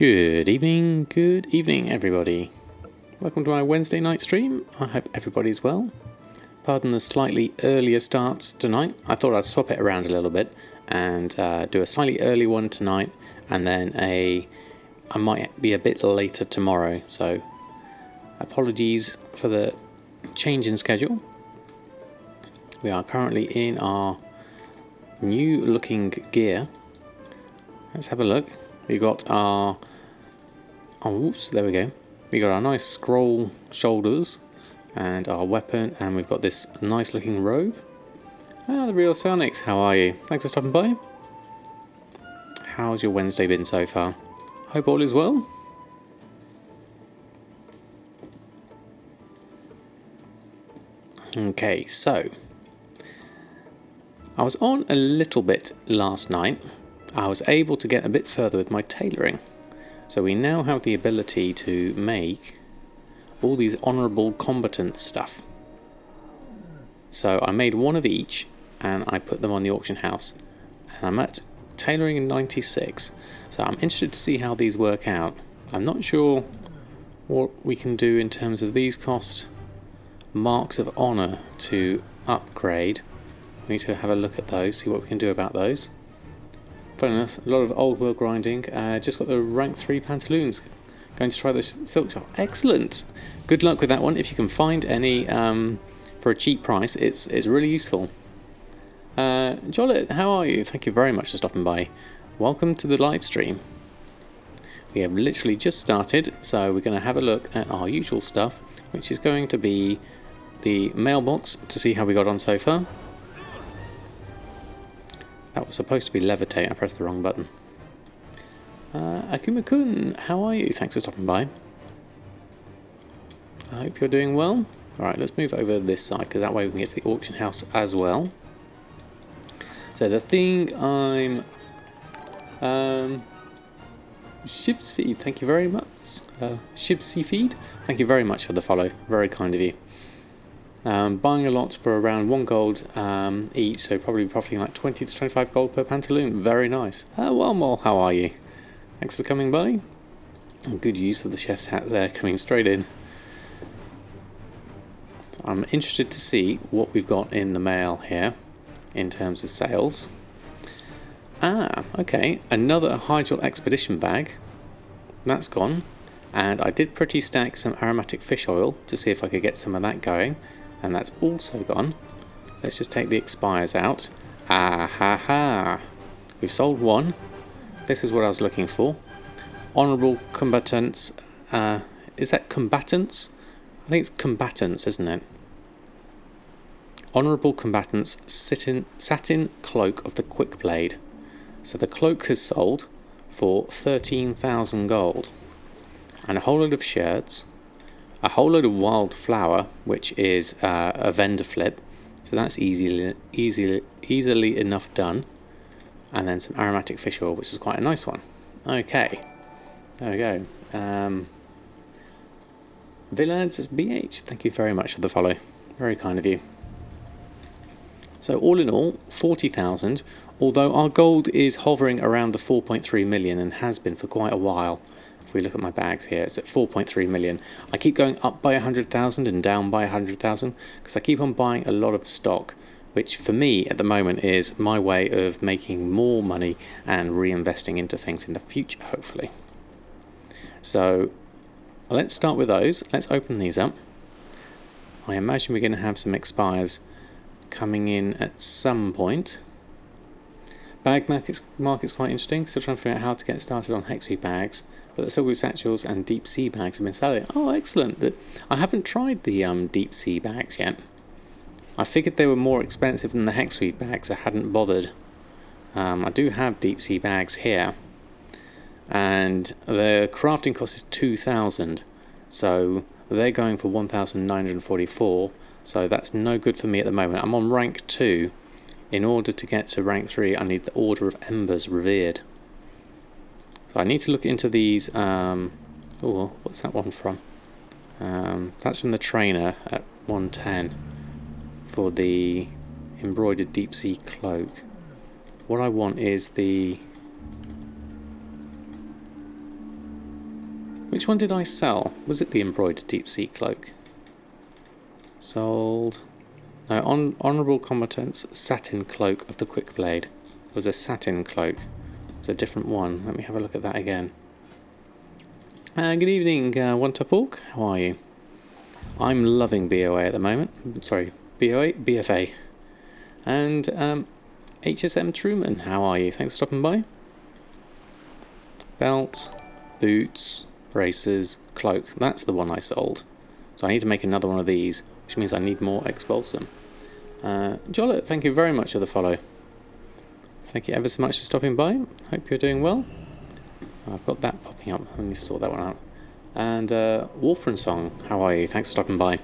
Good evening everybody. Welcome to my Wednesday night stream. I hope everybody's well. Pardon the slightly earlier starts tonight. I thought I'd swap it around a little bit and do a slightly early one tonight and then I might be a bit later tomorrow, so apologies for the change in schedule. We are currently in our new looking gear. Let's have a look. We got our there we go. We got our nice scroll shoulders and our weapon, and we've got this nice looking robe. The real Sonics, how are you? Thanks for stopping by. How's your Wednesday been so far? Hope all is well. Okay, so I was on a little bit last night. I was able to get a bit further with my tailoring. So we now have the ability to make all these honourable combatant stuff. So I made one of each and I put them on the auction house. And I'm at tailoring in 96. So I'm interested to see how these work out. I'm not sure what we can do in terms of these cost marks of honour to upgrade. We need to have a look at those, see what we can do about those. Funny enough, a lot of old world grinding. Just got the rank 3 pantaloons. Going to try the silk shop. Excellent. Good luck with that one. If you can find any for a cheap price, it's really useful. Jollet, how are you? Thank you very much for stopping by. Welcome to the live stream. We have literally just started, so we're going to have a look at our usual stuff, which is going to be the mailbox to see how we got on so far. That was supposed to be levitate, I pressed the wrong button. Akuma-kun, how are you? Thanks for stopping by. I hope you're doing well. Alright, let's move over this side, because that way we can get to the auction house as well. So the thing I'm... Shibs Feed, thank you very much. Shibsy Feed, thank you very much for the follow. Very kind of you. Buying a lot for around 1 gold each, so probably profiting like 20 to 25 gold per pantaloon. Very nice. Well, Mole, how are you? Thanks for coming by. Good use of the chef's hat there, coming straight in. I'm interested to see what we've got in the mail here in terms of sales. Okay, another Hydral Expedition bag. That's gone. And I did pretty stack some aromatic fish oil to see if I could get some of that going. And that's also gone. Let's just take the expires out. We've sold one. This is what I was looking for. Honourable combatants. Is that combatants? I think it's combatants, isn't it? Honourable combatants satin cloak of the quick blade. So the cloak has sold for 13,000 gold. And a whole load of shirts. A whole load of wildflower, which is a vendor flip, so that's easily enough done. And then some aromatic fish oil, which is quite a nice one. Okay, there we go. Villads BH, thank you very much for the follow. Very kind of you. So all in all, 40,000. Although our gold is hovering around the 4.3 million and has been for quite a while. If we look at my bags here, it's at 4.3 million. I keep going up by 100,000 and down by 100,000 because I keep on buying a lot of stock, which for me at the moment is my way of making more money and reinvesting into things in the future, hopefully. So let's start with those. Let's open these up. I imagine we're going to have some expires coming in at some point. Bag market's quite interesting. Still trying to figure out how to get started on Hexu bags. But the silver satchels and deep sea bags have been selling. Oh, excellent. I haven't tried the deep sea bags yet. I figured they were more expensive than the Hexweed bags. I hadn't bothered. I do have deep sea bags here. And the crafting cost is 2,000. So they're going for 1,944. So that's no good for me at the moment. I'm on rank 2. In order to get to rank 3, I need the Order of Embers Revered. So I need to look into these. Oh, what's that one from? That's from the trainer at 110 for the embroidered deep sea cloak. What I want is the Which one did I sell? Was it the embroidered deep sea cloak? Sold. No, honourable competence satin cloak of the quick blade. It was a satin cloak. It was a different one. Let me have a look at that again. Good evening, One Top Orc. How are you? I'm loving BOA at the moment. Sorry, BFA. And HSM Truman, how are you? Thanks for stopping by. Belt, boots, braces, cloak. That's the one I sold. So I need to make another one of these, which means I need more Expulsom. Jollet, thank you very much for the follow. Thank you ever so much for stopping by. Hope you're doing well. I've got that popping up. I need to sort that one out. And Wolfram Song, how are you? Thanks for stopping by.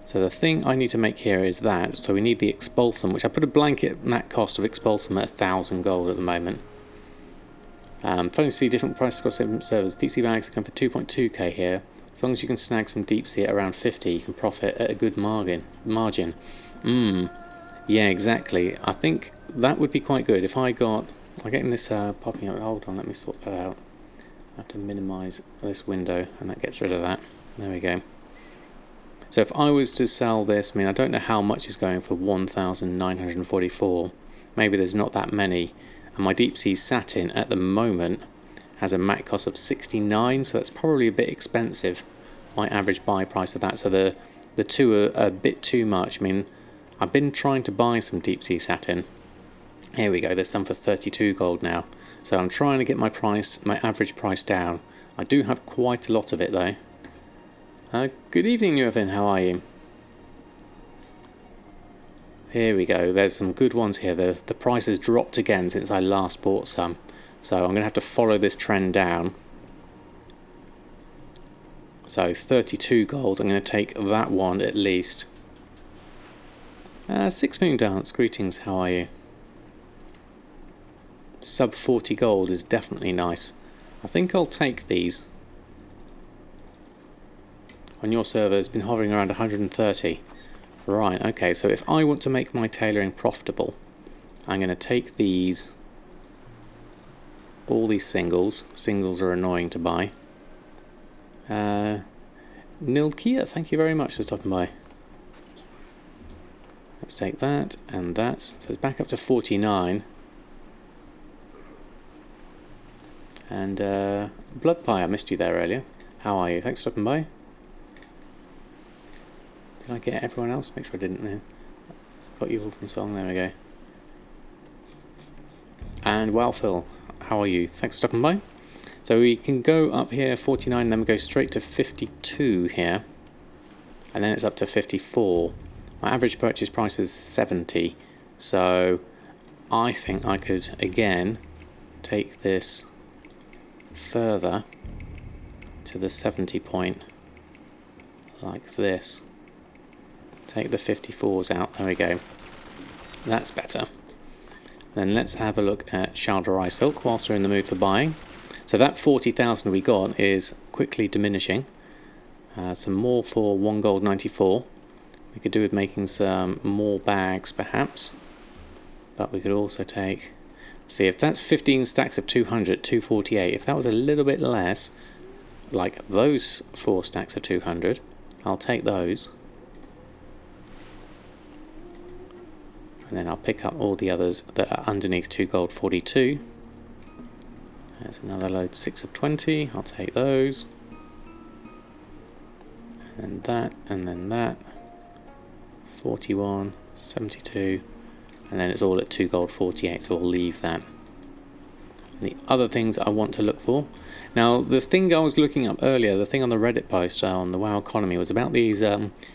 So the thing I need to make here is that. So we need the Expulsom, which I put a blanket mat cost of Expulsom at 1,000 gold at the moment. Funny to see different prices across different servers. Deep sea bags are going for 2.2k here. As long as you can snag some deep sea at around 50, you can profit at a good margin. Yeah, exactly. I think that would be quite good if I'm getting this popping up. Hold on, let me sort that out. I have to minimise this window, and that gets rid of that. There we go. So if I was to sell this, I mean, I don't know how much is going for 1,944. Maybe there's not that many. And my deep sea satin at the moment has a mat cost of 69, so that's probably a bit expensive. My average buy price of that. So the two are a bit too much. I mean, I've been trying to buy some deep sea satin. Here we go. There's some for 32 gold now. So I'm trying to get my average price down. I do have quite a lot of it though. Good evening, UFN. How are you? Here we go. There's some good ones here. The price has dropped again since I last bought some. So I'm going to have to follow this trend down. So 32 gold. I'm going to take that one at least. Six Moon Dance. Greetings. How are you? Sub 40 gold is definitely nice. I think I'll take these. On your server it's been hovering around 130. Right, okay, so if I want to make my tailoring profitable, I'm going to take these, all these singles. Singles are annoying to buy. Nilkia, thank you very much for stopping by. Let's take that and that. So it's back up to 49. And Blood Pie, I missed you there earlier. How are you? Thanks for stopping by. Did I get everyone else? Make sure I didn't. Got you all from song. There we go. And wow, Phil, how are you? Thanks for stopping by. So we can go up here 49, then we go straight to 52 here, and then it's up to 54. My average purchase price is 70, so I think I could again take this further to the 70 point like this. Take the 54s out. There we go. That's better. Then let's have a look at Shalderai Silk whilst we're in the mood for buying. So that 40,000 we got is quickly diminishing. Some more for 1 gold 94. We could do with making some more bags perhaps. But we could also take... See, if that's 15 stacks of 200, 248. If that was a little bit less, like those 4 stacks of 200, I'll take those. And then I'll pick up all the others that are underneath 2 gold 42. There's another load, 6 of 20. I'll take those. And that, and then that. 41, 72. And then it's all at 2 gold 48, so we'll leave that. And the other things I want to look for. Now, the thing I was looking up earlier, the thing on the Reddit post on the WoW economy, was about these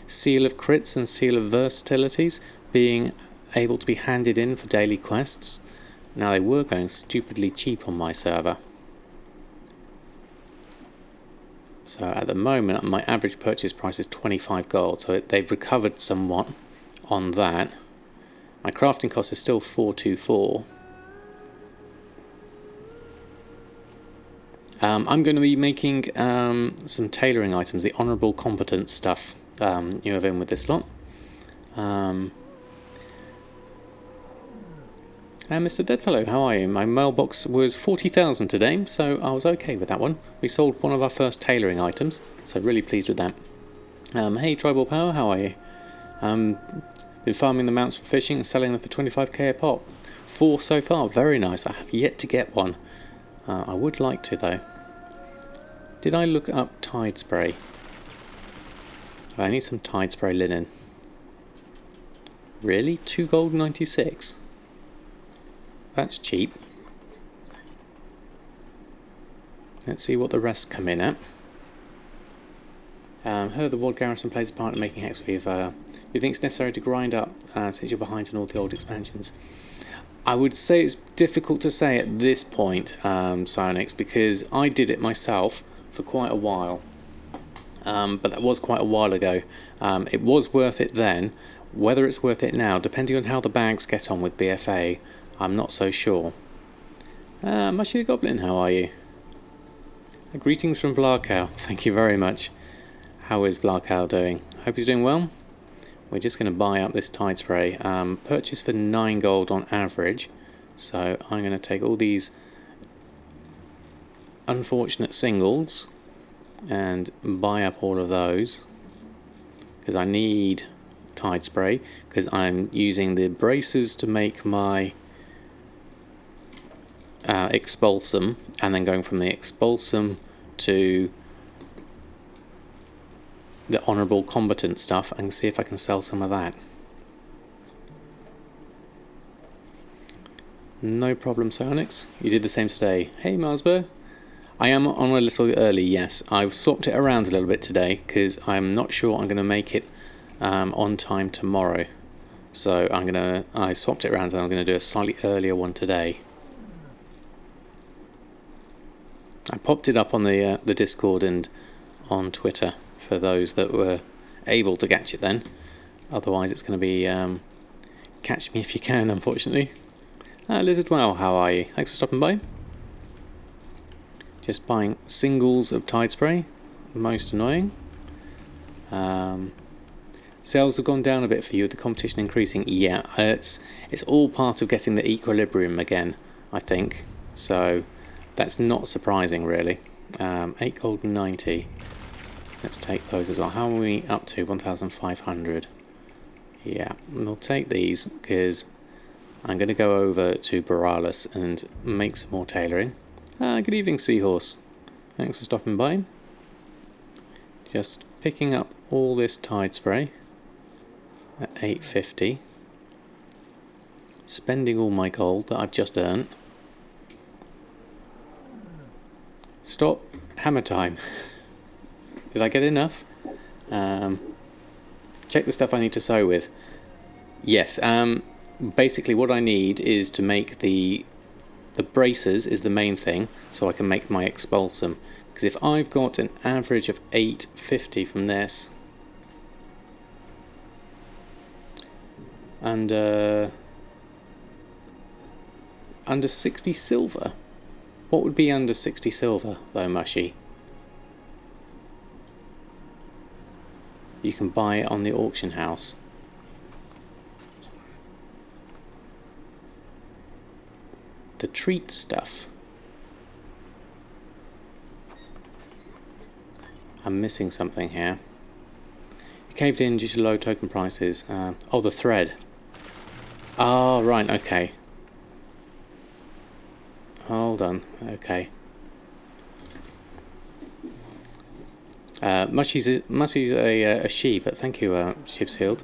Seal of Crits and Seal of Versatilities being able to be handed in for daily quests. Now, they were going stupidly cheap on my server. So at the moment, my average purchase price is 25 gold, so they've recovered somewhat on that. My crafting cost is still 424. I'm going to be making some tailoring items, the honourable competence stuff you have in with this lot. And Mr. Deadfellow, how are you? My mailbox was 40,000 today, so I was okay with that one. We sold one of our first tailoring items, so really pleased with that. Hey Tribal Power, how are you? Been farming the mounts for fishing and selling them for 25k a pop. 4 so far, very nice. I have yet to get one. I would like to though. Did I look up Tide Spray? I need some Tide Spray linen. Really? 2 gold 96? That's cheap. Let's see what the rest come in at. Heard the Ward Garrison plays a part in making Hexweave. You think it's necessary to grind up since you're behind in all the old expansions? I would say it's difficult to say at this point, Psionics, because I did it myself for quite a while. But that was quite a while ago. It was worth it then. Whether it's worth it now, depending on how the bags get on with BfA, I'm not so sure. Mushy the Goblin, how are you? Greetings from Vlarkow. Thank you very much. How is Vlarkow doing? Hope he's doing well. We're just going to buy up this Tide Spray. Purchased for 9 gold on average. So I'm going to take all these unfortunate singles and buy up all of those. Because I need Tide Spray. Because I'm using the braces to make my Expulsom. And then going from the Expulsom to the Honourable Combatant stuff and see if I can sell some of that. No problem, Psionics. You did the same today. Hey, Marsburg. I am on a little early, yes. I've swapped it around a little bit today because I'm not sure I'm going to make it on time tomorrow. So I swapped it around and I'm going to do a slightly earlier one today. I popped it up on the Discord and on Twitter for those that were able to catch it then. Otherwise it's going to be catch me if you can, unfortunately. Lizard Wow, how are you? Thanks for stopping by. Just buying singles of Tide Spray. Most annoying. Sales have gone down a bit for you, the competition increasing. Yeah, it's all part of getting the equilibrium again, I think. So that's not surprising, really. 8 gold 90. Let's take those as well. How are we up to? 1,500. Yeah, we'll take these because I'm going to go over to Borealis and make some more tailoring. Good evening, Seahorse. Thanks for stopping by. Just picking up all this Tide Spray at 850. Spending all my gold that I've just earned. Stop. Hammer time. Did I get enough? Check the stuff I need to sew with. Yes, basically what I need is to make the braces is the main thing, so I can make my Expulsom. Because if I've got an average of 850 from this, and under 60 silver. What would be under 60 silver, though, Mushy? You can buy it on the auction house. The treat stuff. I'm missing something here. It caved in due to low token prices. Oh, the thread. Oh, right, okay. Hold on, okay. Mushy's a she, but thank you, Ship's Healed.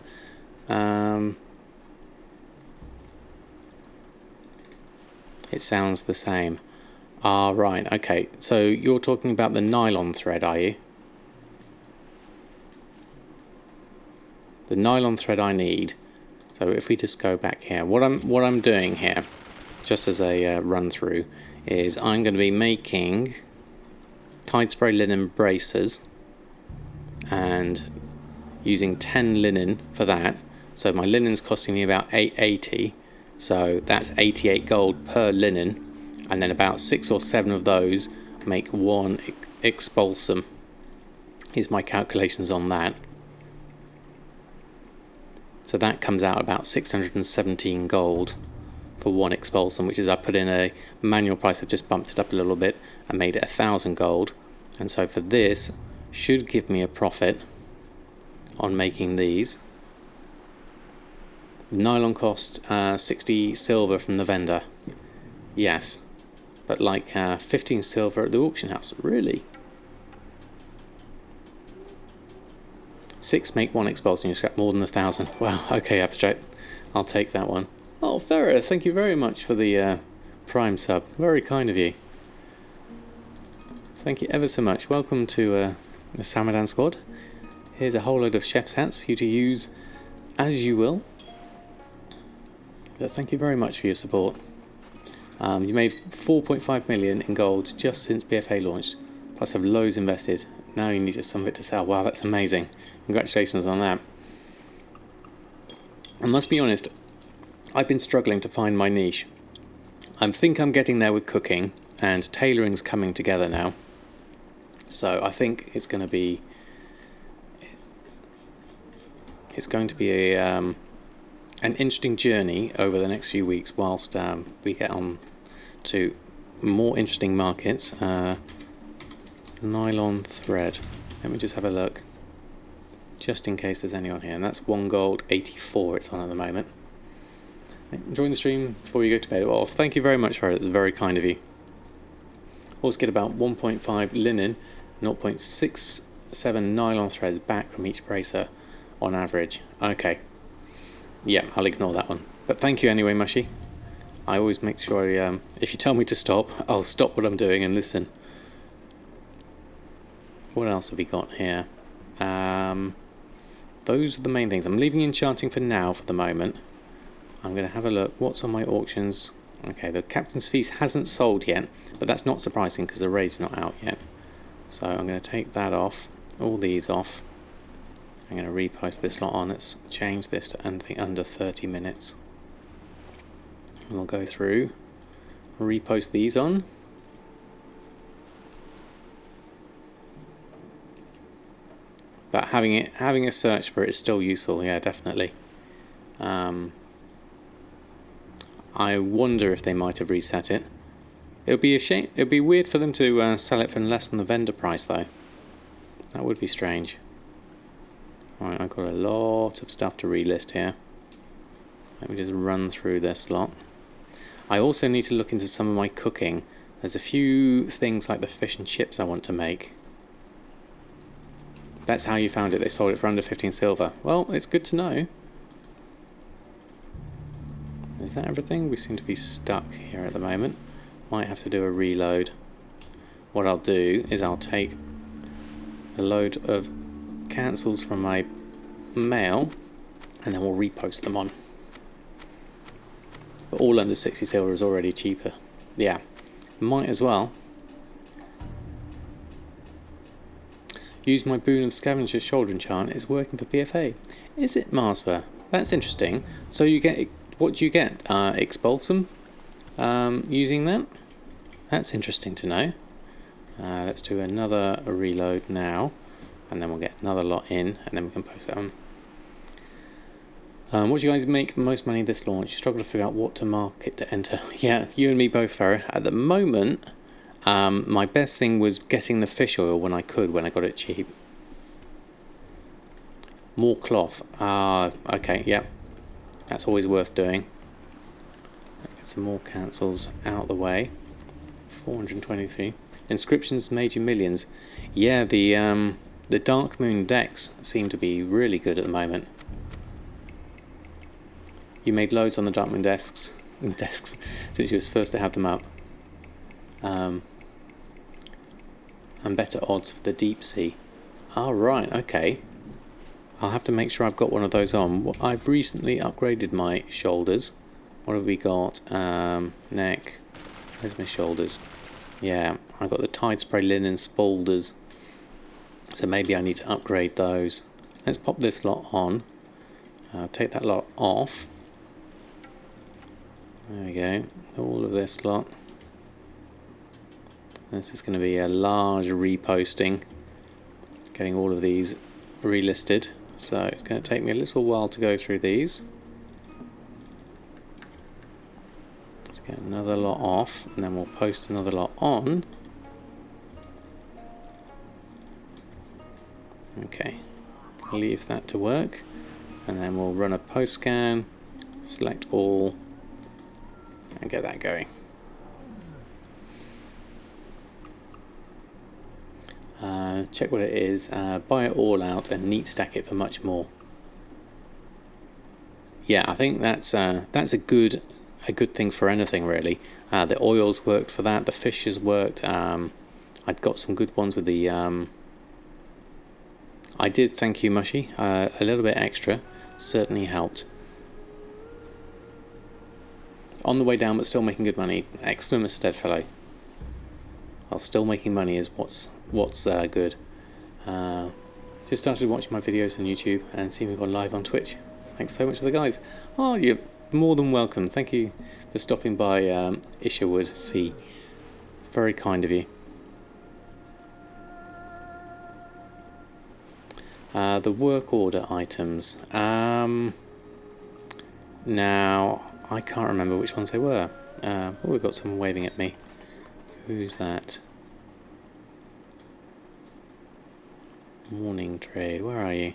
It sounds the same. Ah, right, okay. So you're talking about the nylon thread, are you? The nylon thread I need. So if we just go back here, what I'm doing here, just as a run through, is I'm going to be making Tide Spray linen braces and using 10 linen for that. So my linen's costing me about 880. So that's 88 gold per linen, and then about 6 or 7 of those make 1 Expulsom. Here's my calculations on that. So that comes out about 617 gold for one Expulsom, which is I put in a manual price. I've just bumped it up a little bit and made it 1,000 gold. And so for this, should give me a profit on making these. Nylon cost 60 silver from the vendor. Yes, but like 15 silver at the auction house. Really? 6 make 1 Expulsom. You scrap more than 1,000. Wow. Okay, Abstract. I'll take that one. Oh, Ferrer, thank you very much for the Prime sub. Very kind of you. Thank you ever so much. Welcome to the Samadan squad. Here's a whole load of chef's hats for you to use as you will. But thank you very much for your support. You made 4.5 million in gold just since BfA launched, plus have loads invested. Now you need just some of it to sell. Wow, that's amazing. Congratulations on that. I must be honest, I've been struggling to find my niche. I think I'm getting there with cooking, and tailoring's coming together now. So I think it's going to be an interesting journey over the next few weeks whilst we get on to more interesting markets. Nylon thread. Let me just have a look, just in case there's any on here. And that's 1 gold 84 it's on at the moment. Join the stream before you go to bed. Well, thank you very much for it. It's very kind of you. Also get about 1.5 linen, 0.67 nylon threads back from each bracer on average. Okay. Yeah, I'll ignore that one. But thank you anyway, Mushy. I always make sure if you tell me to stop, I'll stop what I'm doing and listen. What else have we got here? Those are the main things. I'm leaving enchanting for now for the moment. I'm going to have a look. What's on my auctions? Okay, the Captain's Feast hasn't sold yet, but that's not surprising because the raid's not out yet. So I'm going to take that off, all these off. I'm going to repost this lot on. Let's change this to anything under 30 minutes. And we'll go through, repost these on. But having a search for it is still useful, yeah, definitely. I wonder if they might have reset it. It would be a shame. It would be weird for them to sell it for less than the vendor price, though. That would be strange. Right, I've got a lot of stuff to relist here. Let me just run through this lot. I also need to look into some of my cooking. There's a few things like the fish and chips I want to make. That's how you found it. They sold it for under 15 silver. Well, it's good to know. Is that everything? We seem to be stuck here at the moment. Might have to do a reload. What I'll do is I'll take a load of cancels from my mail and then we'll repost them on. But all under 60 silver is already cheaper. Yeah, might as well. Use my boon of Scavenger's Shoulder enchant. It's working for BfA. Is it, Marsper? That's interesting. So you get, what do you get? Expulsom? Using that? That's interesting to know. Let's do another reload now, and then we'll get another lot in, and then we can post that on. What do you guys make most money this launch? You struggle to figure out what to market to enter. Yeah, you and me both, Farah. At the moment, my best thing was getting the fish oil when I could, when I got it cheap. More cloth. Okay, yeah. That's always worth doing. Get some more cancels out of the way. 423. Inscriptions made you millions. Yeah, the Dark Moon decks seem to be really good at the moment. You made loads on the Dark Moon desks since you was first to have them up. And better odds for the deep sea. Right, okay. I'll have to make sure I've got one of those on. I've recently upgraded my shoulders. What have we got? Neck. Where's my shoulders? Yeah, I've got the Tide Spray Linen Spolders. So maybe I need to upgrade those. Let's pop this lot on. I'll take that lot off. There we go. All of this lot. This is going to be a large reposting. Getting all of these relisted. So it's going to take me a little while to go through these. Get another lot off, and then we'll post another lot on. Okay, leave that to work, and then we'll run a post scan, select all, and get that going. Check what it is, buy it all out and neat stack it for much more. Yeah, I think that's a good thing for anything really. The oils worked for that, the fishes worked. I'd got some good ones with the I did, thank you Mushy, a little bit extra certainly helped. On the way down but still making good money. Excellent, Mr. Deadfellow. While still making money is what's good. Just started watching my videos on YouTube and seeing we've gone live on Twitch. Thanks so much for the guys. Oh, you're more than welcome. Thank you for stopping by, Isherwood C. Very kind of you. The work order items. Now, I can't remember which ones they were. Oh, we've got someone waving at me. Who's that? Morning trade, where are you?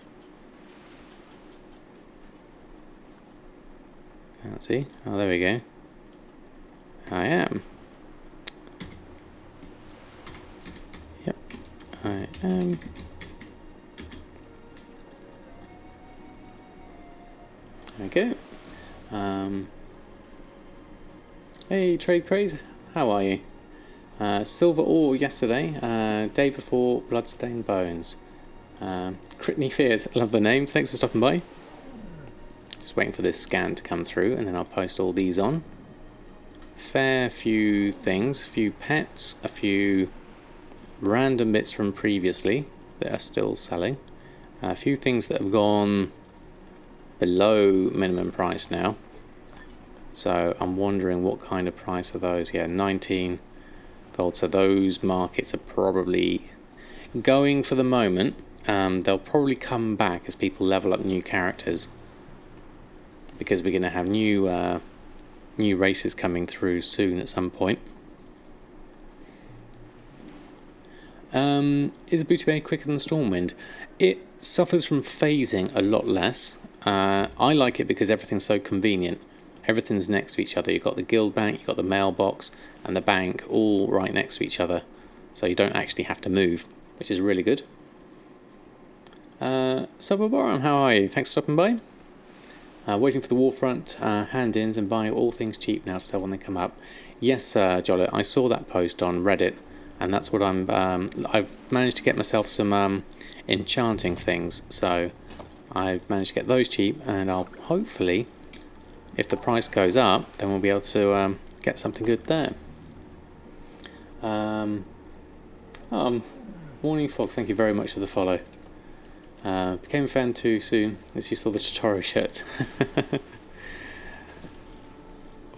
Can't see. Oh, there we go. I am. Yep, I am. There we go. Hey, Trade Craze, how are you? Silver ore yesterday, day before Bloodstained Bones. Critney Fears, I love the name, thanks for stopping by. Just waiting for this scan to come through and then I'll post all these on. Fair few things, a few pets, a few random bits from previously that are still selling. A few things that have gone below minimum price now. So I'm wondering what kind of price are those. Yeah, 19 gold. So those markets are probably going for the moment. They'll probably come back as people level up new characters, because we're going to have new races coming through soon at some point. Is a BfA quicker than Stormwind? It suffers from phasing a lot less. I like it because everything's so convenient. Everything's next to each other. You've got the guild bank, you've got the mailbox and the bank all right next to each other. So you don't actually have to move, which is really good. Subabaram, how are you? Thanks for stopping by. Waiting for the Warfront hand-ins and buying all things cheap now to sell when they come up. Yes, Jollet, I saw that post on Reddit, and that's what I've managed to get myself some enchanting things, so I've managed to get those cheap, and I'll hopefully, if the price goes up, then we'll be able to get something good there. Morning Fog, thank you very much for the follow. Became a fan too soon as you saw the Totoro shirt.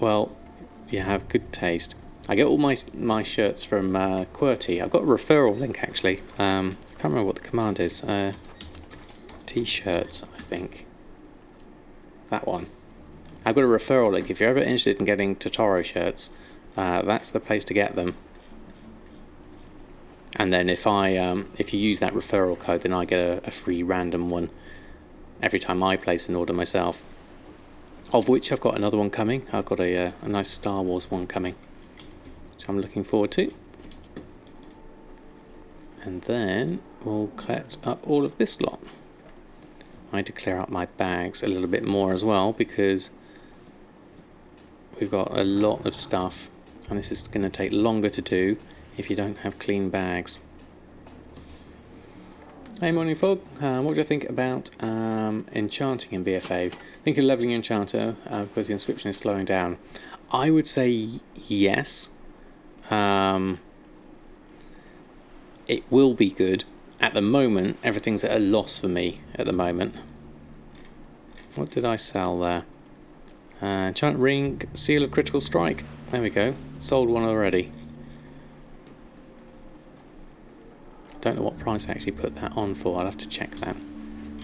Well, you have good taste. I get all my shirts from QWERTY. I've got a referral link actually. I can't remember what the command is. T-shirts, I think. That one. I've got a referral link. If you're ever interested in getting Totoro shirts, that's the place to get them. And then if you use that referral code, then I get a free random one every time I place an order myself. Of which I've got another one coming. I've got a nice Star Wars one coming, which I'm looking forward to. And then we'll collect up all of this lot. I need to clear out my bags a little bit more as well, because we've got a lot of stuff, and this is going to take longer to do if you don't have clean bags. Hey Morning Fog, what do you think about enchanting in BfA? Think of leveling your enchanter because the inscription is slowing down. I would say yes. It will be good. At the moment, everything's at a loss for me at the moment. What did I sell there? Enchant ring, seal of critical strike. There we go. Sold one already. Don't know what price I actually put that on for. I'll have to check that.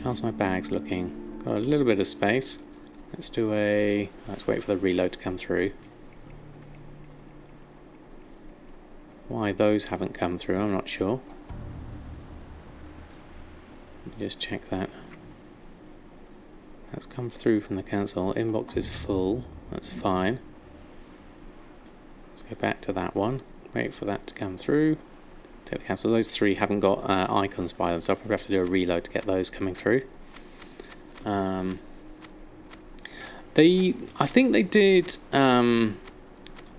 How's my bags looking? Got a little bit of space. Let's wait for the reload to come through. Why those haven't come through, I'm not sure. Let me just check that. That's come through from the council. Inbox is full. That's fine. Let's go back to that one. Wait for that to come through. Take the council. Those three haven't got icons by them, so I'll probably have to do a reload to get those coming through. I think they did.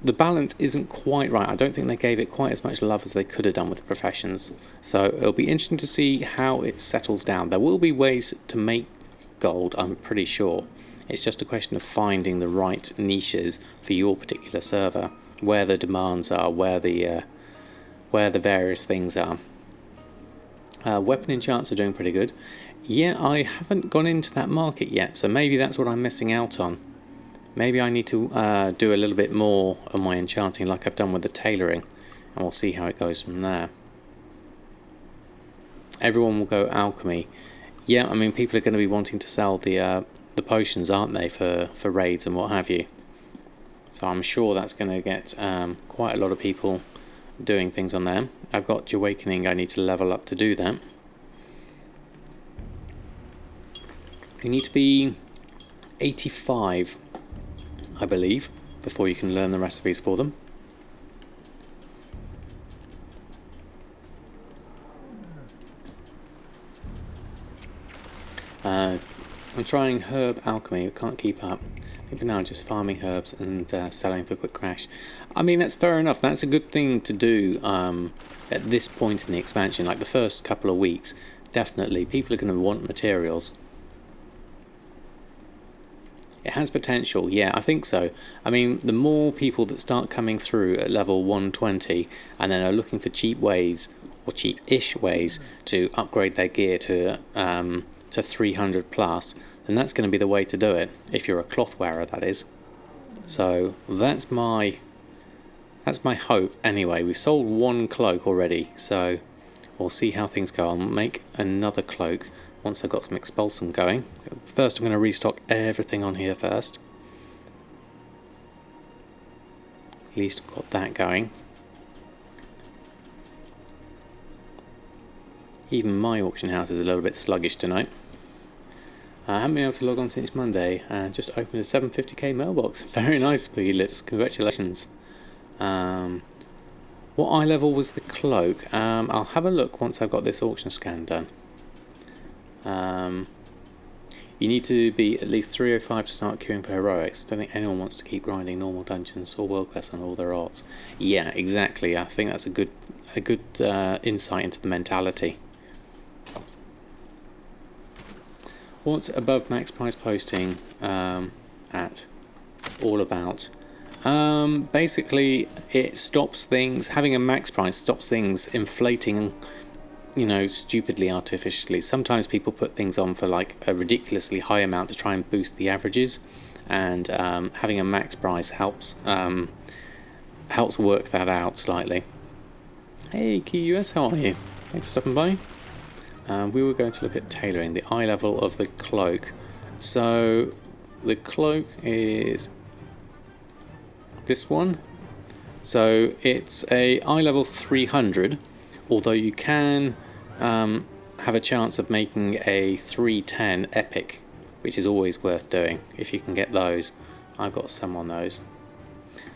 The balance isn't quite right. I don't think they gave it quite as much love as they could have done with the professions. So it'll be interesting to see how it settles down. There will be ways to make gold, I'm pretty sure. It's just a question of finding the right niches for your particular server, where the demands are, where the various things are. Weapon enchants are doing pretty good. Yeah, I haven't gone into that market yet, so maybe that's what I'm missing out on. Maybe I need to do a little bit more of my enchanting like I've done with the tailoring, and we'll see how it goes from there. Everyone will go alchemy. Yeah, I mean, people are going to be wanting to sell the potions, aren't they, for raids and what have you. So I'm sure that's going to get quite a lot of people doing things on there. I've got Awakening I need to level up to do that. You need to be 85, I believe, before you can learn the recipes for them. I'm trying herb alchemy. I can't keep up. I think for now I'm just farming herbs and selling for quick cash. I mean, that's fair enough. That's a good thing to do at this point in the expansion. Like the first couple of weeks, definitely people are going to want materials. It has potential, yeah, I think so. I mean, the more people that start coming through at level 120 and then are looking for cheap ways, or cheap-ish ways, to upgrade their gear to 300 plus, then that's going to be the way to do it, if you're a cloth wearer, that is. So that's my hope anyway. We've sold one cloak already, so we'll see how things go. I'll make another cloak once I've got some Expulsom going. First I'm going to restock everything on here first. At least got that going. Even my auction house is a little bit sluggish tonight. I haven't been able to log on since Monday and just opened a 750k mailbox. Very nice, Lips. Congratulations. What eye level was the cloak? I'll have a look once I've got this auction scan done. You need to be at least 305 to start queuing for heroics. Don't think anyone wants to keep grinding normal dungeons or world quests on all their odds. Yeah, exactly. I think that's a good insight into the mentality. What's above max price posting at all about? Basically, it stops things. Having a max price stops things inflating, you know, stupidly, artificially. Sometimes people put things on for like a ridiculously high amount to try and boost the averages, and having a max price helps work that out slightly. Hey KeyUS, how are you? Thanks for stopping by. We were going to look at tailoring the eye level of the cloak. So the cloak is this one. So it's a eye level 300, although you can have a chance of making a 310 epic, which is always worth doing if you can get those. I've got some on those.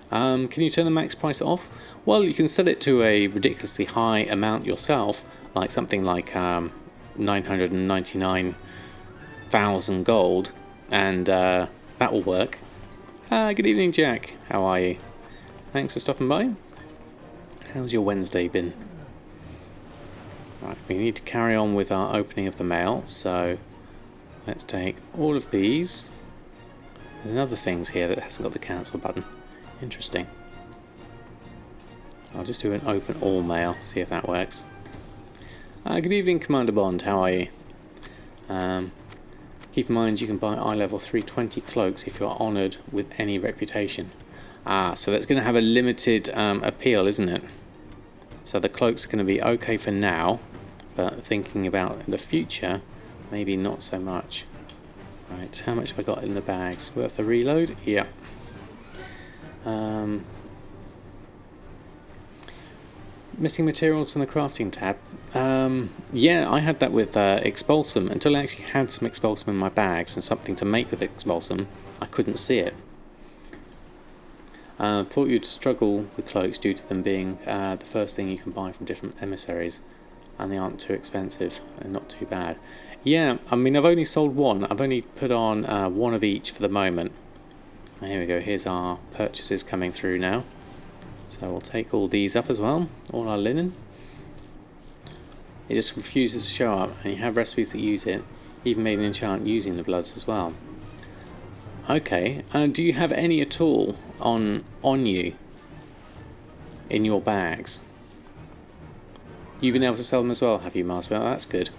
Can you turn the max price off? Well, you can set it to a ridiculously high amount yourself, like something like 999,000 gold, and that will work. Good evening, Jack. How are you? Thanks for stopping by. How's your Wednesday been? Right, we need to carry on with our opening of the mail, so let's take all of these. There's another things here that hasn't got the cancel button. Interesting. I'll just do an open all mail, see if that works. Good evening, Commander Bond. How are you? Keep in mind you can buy eye level 320 cloaks if you're honoured with any reputation. So that's going to have a limited appeal, isn't it? So the cloak's going to be okay for now, but thinking about the future, maybe not so much. Right, how much have I got in the bags? Worth a reload? Missing materials in the crafting tab. Yeah, I had that with Expulsom. Until I actually had some Expulsom in my bags and something to make with Expulsom, I couldn't see it. Thought you'd struggle with cloaks due to them being the first thing you can buy from different emissaries, and they aren't too expensive and not too bad. Yeah, I mean, I've only sold one. I've only put on one of each for the moment. And here we go, here's our purchases coming through now. So we'll take all these up as well, all our linen. It just refuses to show up, and you have recipes that use it, even made an enchant using the bloods as well. Okay, do you have any at all on you in your bags? You've been able to sell them as well, have you, Mars? Well, that's good.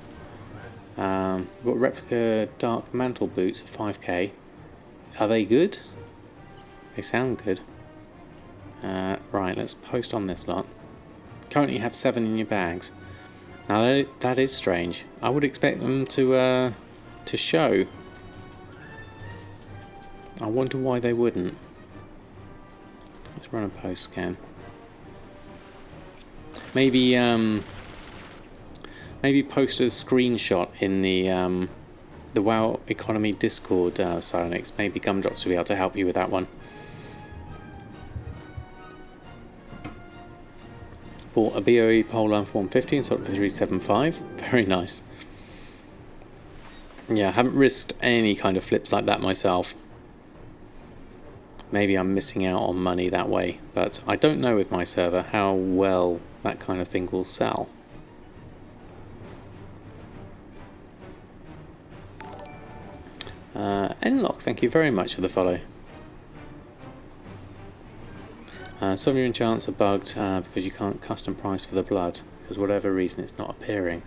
We've got replica dark mantle boots at 5k. Are they good? They sound good. Right, let's post on this lot. Currently you have 7 in your bags. Now that is strange. I would expect them to show. I wonder why they wouldn't. Let's run a post scan. Maybe maybe post a screenshot in the WoW Economy Discord, Psionics. Maybe Gumdrops will be able to help you with that one. Bought a BOE Polar Form 15, sold it for 375. Very nice. Yeah, I haven't risked any kind of flips like that myself. Maybe I'm missing out on money that way, but I don't know with my server how well that kind of thing will sell. Enlock, thank you very much for the follow. Some of your enchants are bugged because you can't custom price for the blood, because whatever reason it's not appearing.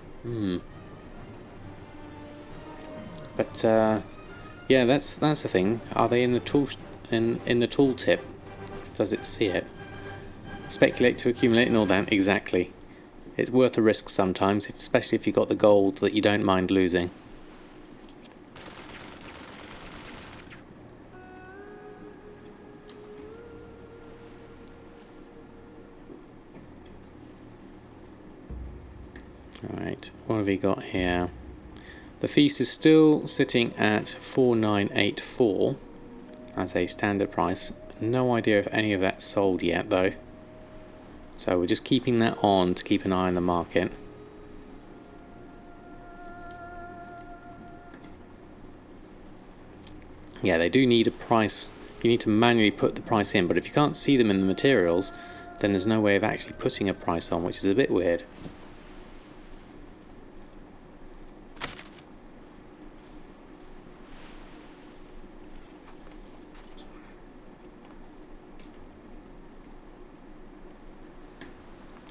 But yeah, that's the thing. Are they in the tool in the tooltip? Does it see it? Speculate to accumulate and all that. Exactly. It's worth a risk sometimes, especially if you've got the gold that you don't mind losing. Right, what have we got here? The feast is still sitting at 4984 as a standard price. No idea if any of that's sold yet though. So we're just keeping that on to keep an eye on the market. Yeah, they do need a price. You need to manually put the price in, but if you can't see them in the materials, then there's no way of actually putting a price on, which is a bit weird.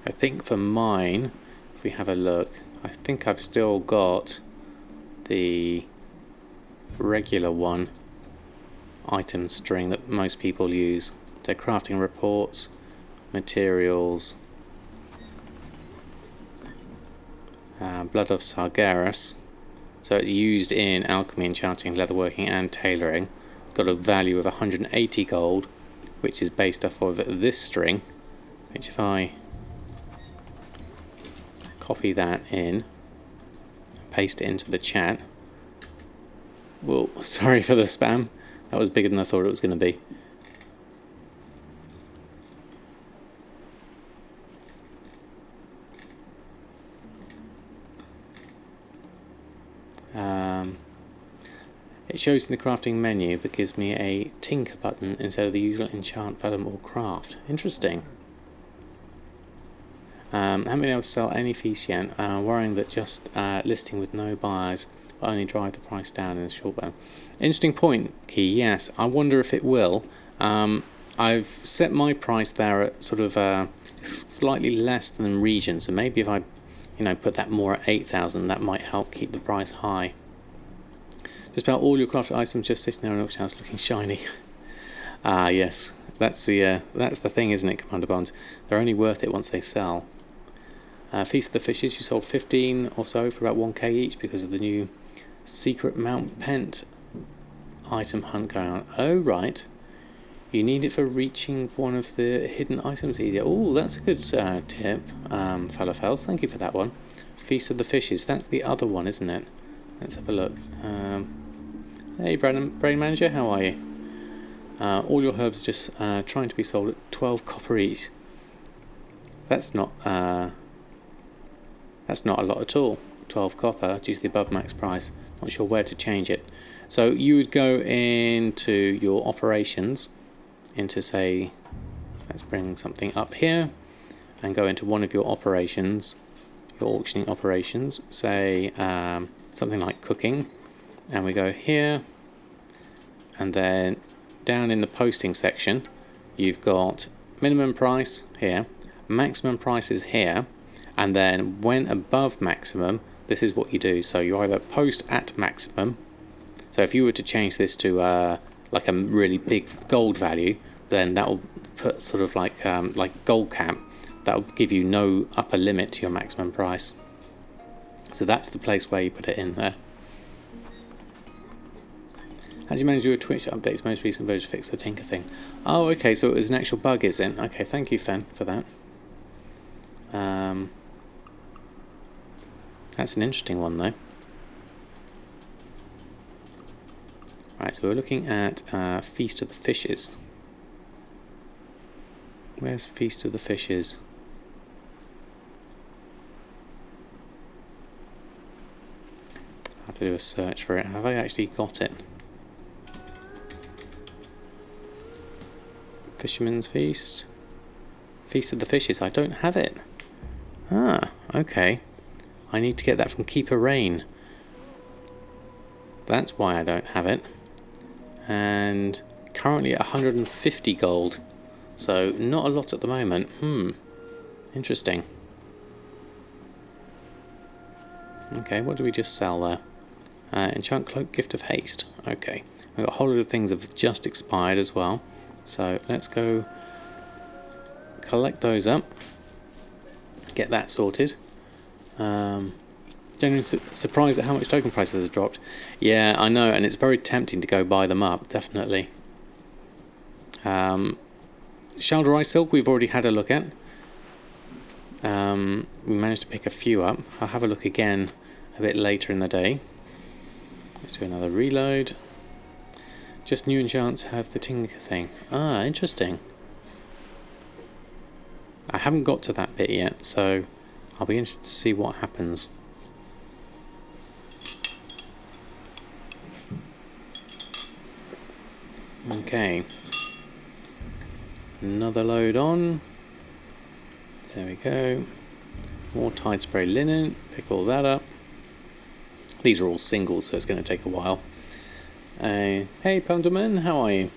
I think for mine, if we have a look, I think I've still got the regular one item string that most people use. So crafting reports, materials, blood of Sargeras. So it's used in alchemy, enchanting, leatherworking and tailoring. It's got a value of 180 gold, which is based off of this string, which if I copy that in, paste it into the chat. Whoa, sorry for the spam. That was bigger than I thought it was going to be. It shows in the crafting menu but gives me a tinker button instead of the usual enchant button or craft. Interesting. Haven't been able to sell any feast yet, worrying that just listing with no buyers will only drive the price down in the short run. Interesting point, Key. Yes, I wonder if it will. I've set my price there at sort of slightly less than region, so maybe if I, put that more at 8,000, that might help keep the price high. Just about all your crafted items just sitting there on auction house looking shiny. Yes, that's the thing, isn't it, Commander Bonds? They're only worth it once they sell. Feast of the Fishes, you sold 15 or so for about 1k each because of the new secret Mount Pent item hunt going on. Oh, right. You need it for reaching one of the hidden items easier. Oh, that's a good tip, fellow fells. Thank you for that one. Feast of the Fishes. That's the other one, isn't it? Let's have a look. Hey, Brain Manager, how are you? All your herbs just trying to be sold at 12 copper each. That's not a lot at all. 12 copper due to the above max price. Not sure where to change it. So you would go into your operations, into say, let's bring something up here, and go into one of your operations, your auctioning operations, say something like cooking, and we go here, and then down in the posting section, you've got minimum price here, maximum price is here, and then when above maximum, this is what you do. So you either post at maximum. So if you were to change this to like a really big gold value, then that will put sort of like gold cap. That will give you no upper limit to your maximum price. So that's the place where you put it in there. As you manage your Twitch updates, most recent version fixed the Tinker thing. Oh, okay, so it was an actual bug, is it? Okay, thank you, Fen, for that. That's an interesting one, though. Right, so we're looking at Feast of the Fishes. Where's Feast of the Fishes? I have to do a search for it. Have I actually got it? Fisherman's Feast. Feast of the Fishes. I don't have it. Ah, okay. I need to get that from Keeper Rain. That's why I don't have it. And currently at 150 gold. So not a lot at the moment. Interesting. Okay, what do we just sell there? Enchant Cloak, Gift of Haste. Okay. We've got a whole lot of things that have just expired as well. So let's go collect those up. Get that sorted. Genuinely surprised at how much token prices have dropped. Yeah, I know, and it's very tempting to go buy them up, definitely. Shalder Eye Silk we've already had a look at. We managed to pick a few up. I'll have a look again a bit later in the day. Let's do another reload. Just new enchants have the Tinker thing. Ah, interesting. I haven't got to that bit yet, so I'll be interested to see what happens. Okay. Another load on. There we go. More Tide Spray Linen. Pick all that up. These are all singles, so it's going to take a while. Hey, Punderman, how are you?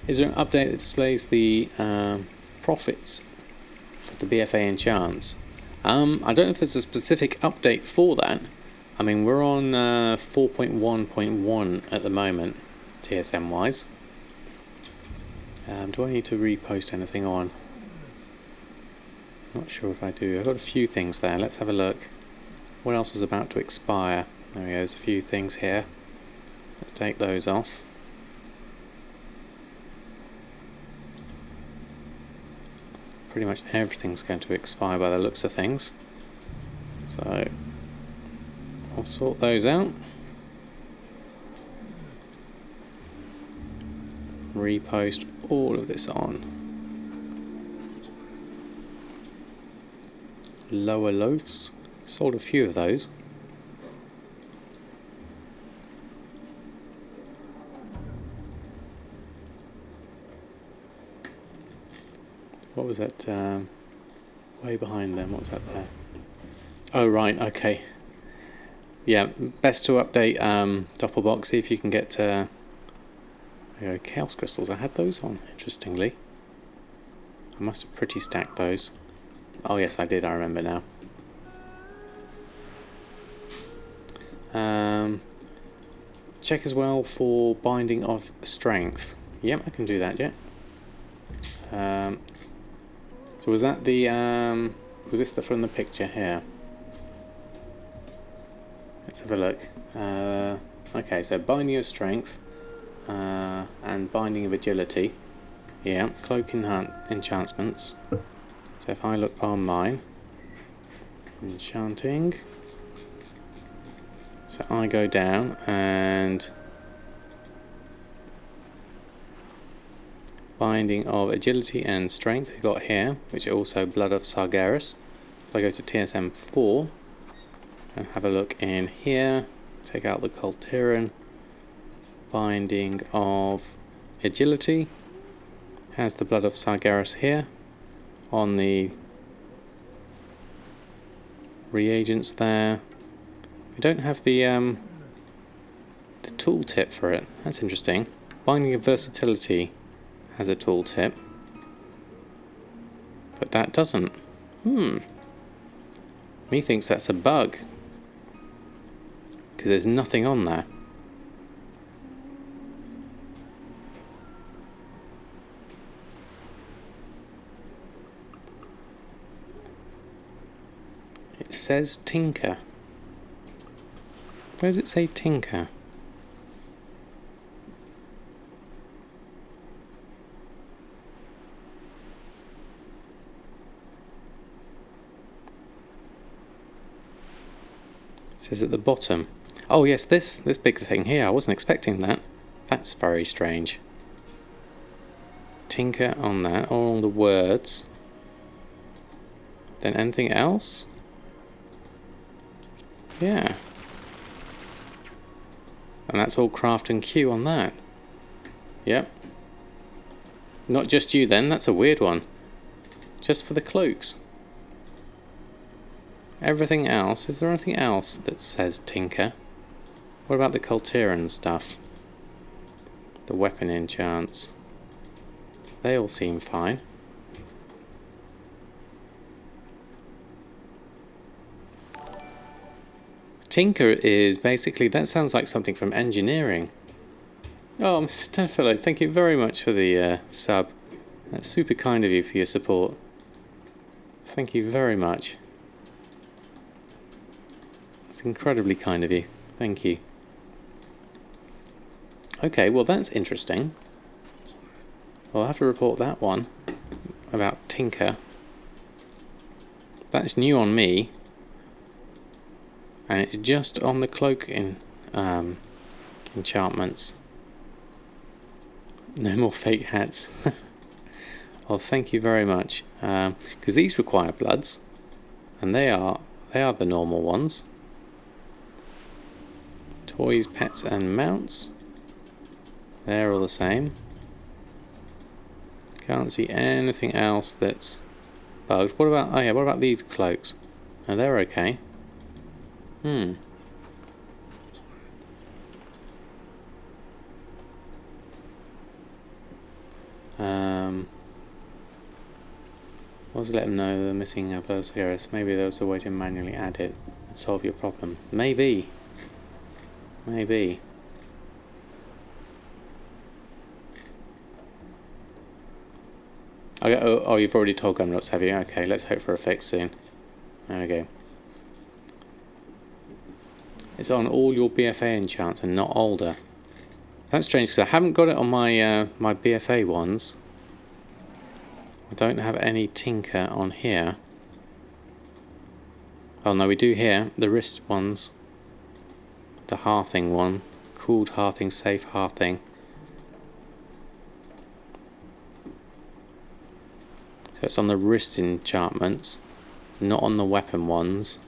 Is there an update that displays the profits for the BfA enchants? I don't know if there's a specific update for that. I mean, we're on 4.1.1 at the moment, TSM wise. Do I need to repost anything on? Not sure if I do. I've got a few things there. Let's have a look. What else is about to expire? There we go, there's a few things here. Let's take those off. Pretty much everything's going to expire by the looks of things. So I'll sort those out. Repost all of this on. Lower loafs. Sold a few of those. What was that way behind them? What was that there? Oh, right, okay. Yeah, best to update Doppelbox, see if you can get there we go, Chaos Crystals. I had those on, interestingly. I must have pretty stacked those. Oh yes, I did, I remember now. Check as well for Binding of Strength. Yep, I can do that, yeah. So was that the, was this from the picture here? Let's have a look. Okay, so Binding of Strength and Binding of Agility. Yeah, cloak enchantments. So if I look on mine, enchanting. So I go down and binding of agility and strength we've got here, which are also blood of Sargeras. So I go to TSM 4 and have a look in here, take out the Cultiran, binding of agility, has the blood of Sargeras here on the reagents there. We don't have the tooltip for it. That's interesting. Binding of versatility has a tooltip, but that doesn't. Methinks that's a bug, because there's nothing on there. It says tinker. Where does it say tinker? It says at the bottom. Oh yes, this big thing here. I wasn't expecting that. That's very strange. Tinker on that, all the words. Then anything else? Yeah. And that's all craft and Q on that. Yep. Not just you then, that's a weird one. Just for the cloaks. Everything else, is there anything else that says tinker? What about the Cultiran stuff? The weapon enchants. They all seem fine. Tinker is basically, that sounds like something from engineering. Oh, Mr. Tefelo, thank you very much for the sub. That's super kind of you for your support. Thank you very much. It's incredibly kind of you. Thank you. Okay, well that's interesting. I'll have to report that one about Tinker. That's new on me. And it's just on the cloak enchantments. No more fake hats. Well, thank you very much. Because these require bloods, and they are the normal ones. Toys, pets, and mounts. They're all the same. Can't see anything else that's bugged. What about? Oh yeah, what about these cloaks? Oh, they're okay. Let's let them know they're missing a blood Sargeras. Maybe there's a way to manually add it and solve your problem. Maybe. Maybe. Okay, oh, you've already told Gumdrops, have you? Okay, let's hope for a fix soon. There we go. It's on all your BfA enchants and not older. That's strange because I haven't got it on my my BfA ones. I don't have any tinker on here. Oh no, we do here. The wrist ones. The hearthing one. Cooled hearthing, safe hearthing. So it's on the wrist enchantments. Not on the weapon ones.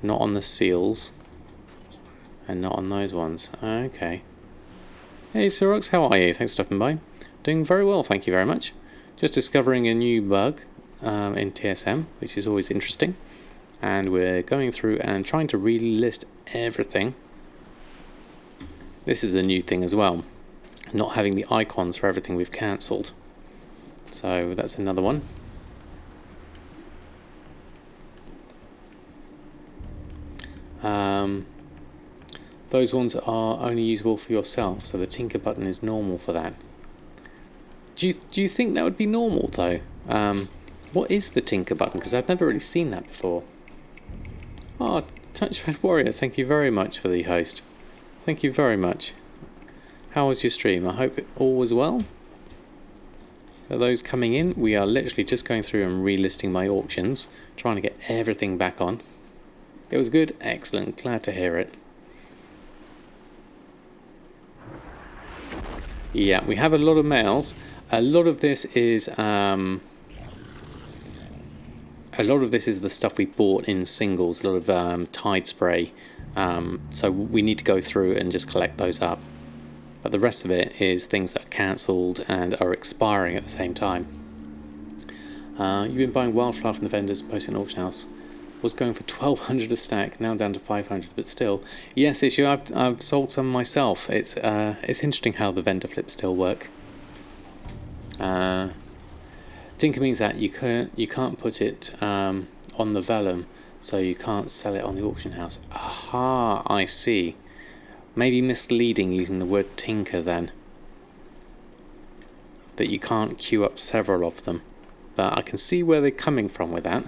Not on the seals. And not on those ones. Okay. Hey Sirox, how are you? Thanks for stopping by. Doing very well, thank you very much. Just discovering a new bug in TSM, which is always interesting. And we're going through and trying to relist everything. This is a new thing as well. Not having the icons for everything we've cancelled. So that's another one. Those ones are only usable for yourself, so the tinker button is normal for that. Do you think that would be normal though? What is the tinker button? Because I've never really seen that before. Oh, Touchpad Warrior, thank you very much for the host. Thank you very much. How was your stream? I hope it all was well. those coming in, we are literally just going through and relisting my auctions, trying to get everything back on. It was good, excellent, glad to hear it. Yeah, we have a lot of males. A lot of this is the stuff we bought in singles. A lot of Tide spray. So we need to go through and just collect those up. But the rest of it is things that are cancelled and are expiring at the same time. You've been buying wildflower from the vendors, posting an auction house. Was going for 1,200 a stack, now down to 500, but still. Yes, issue. I've sold some myself. It's interesting how the vendor flips still work. Tinker means that you can't put it on the vellum, so you can't sell it on the auction house. Aha, I see. Maybe misleading using the word tinker then. That you can't queue up several of them. But I can see where they're coming from with that.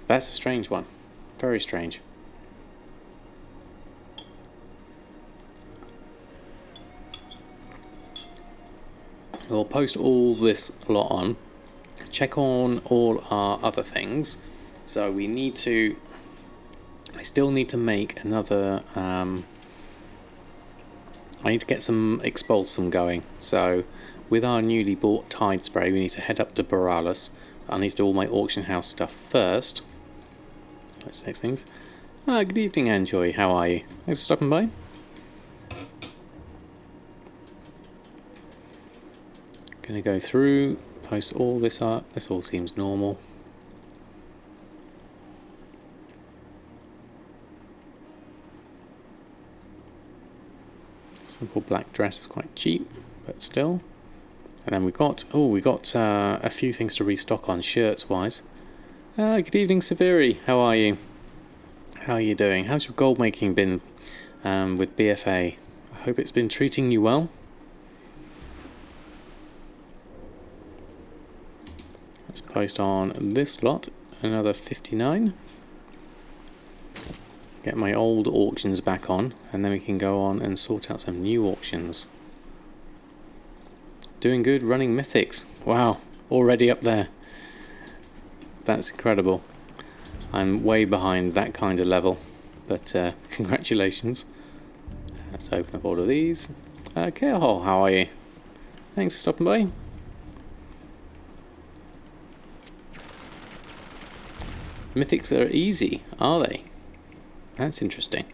That's a strange one. Very strange. We'll post all this lot on. Check on all our other things. So we need to... I still need to make another... I need to get some Expulsom going. So with our newly bought Tide spray, we need to head up to Borealis. I need to do all my auction house stuff first. That's next things. Good evening, Enjoy. How are you? Thanks for stopping by. Gonna go through, post all this up. This all seems normal. Simple black dress is quite cheap, but still. And then we got a few things to restock on shirts wise. Good evening, Severi. How are you? How are you doing? How's your gold making been with BfA? I hope it's been treating you well. Let's post on this lot, another 59. Get my old auctions back on, and then we can go on and sort out some new auctions. Doing good, running mythics. Wow, already up there. That's incredible. I'm way behind that kind of level, but congratulations. Let's open up all of these. Carehole, how are you? Thanks for stopping by. Mythics are easy, are they? That's interesting.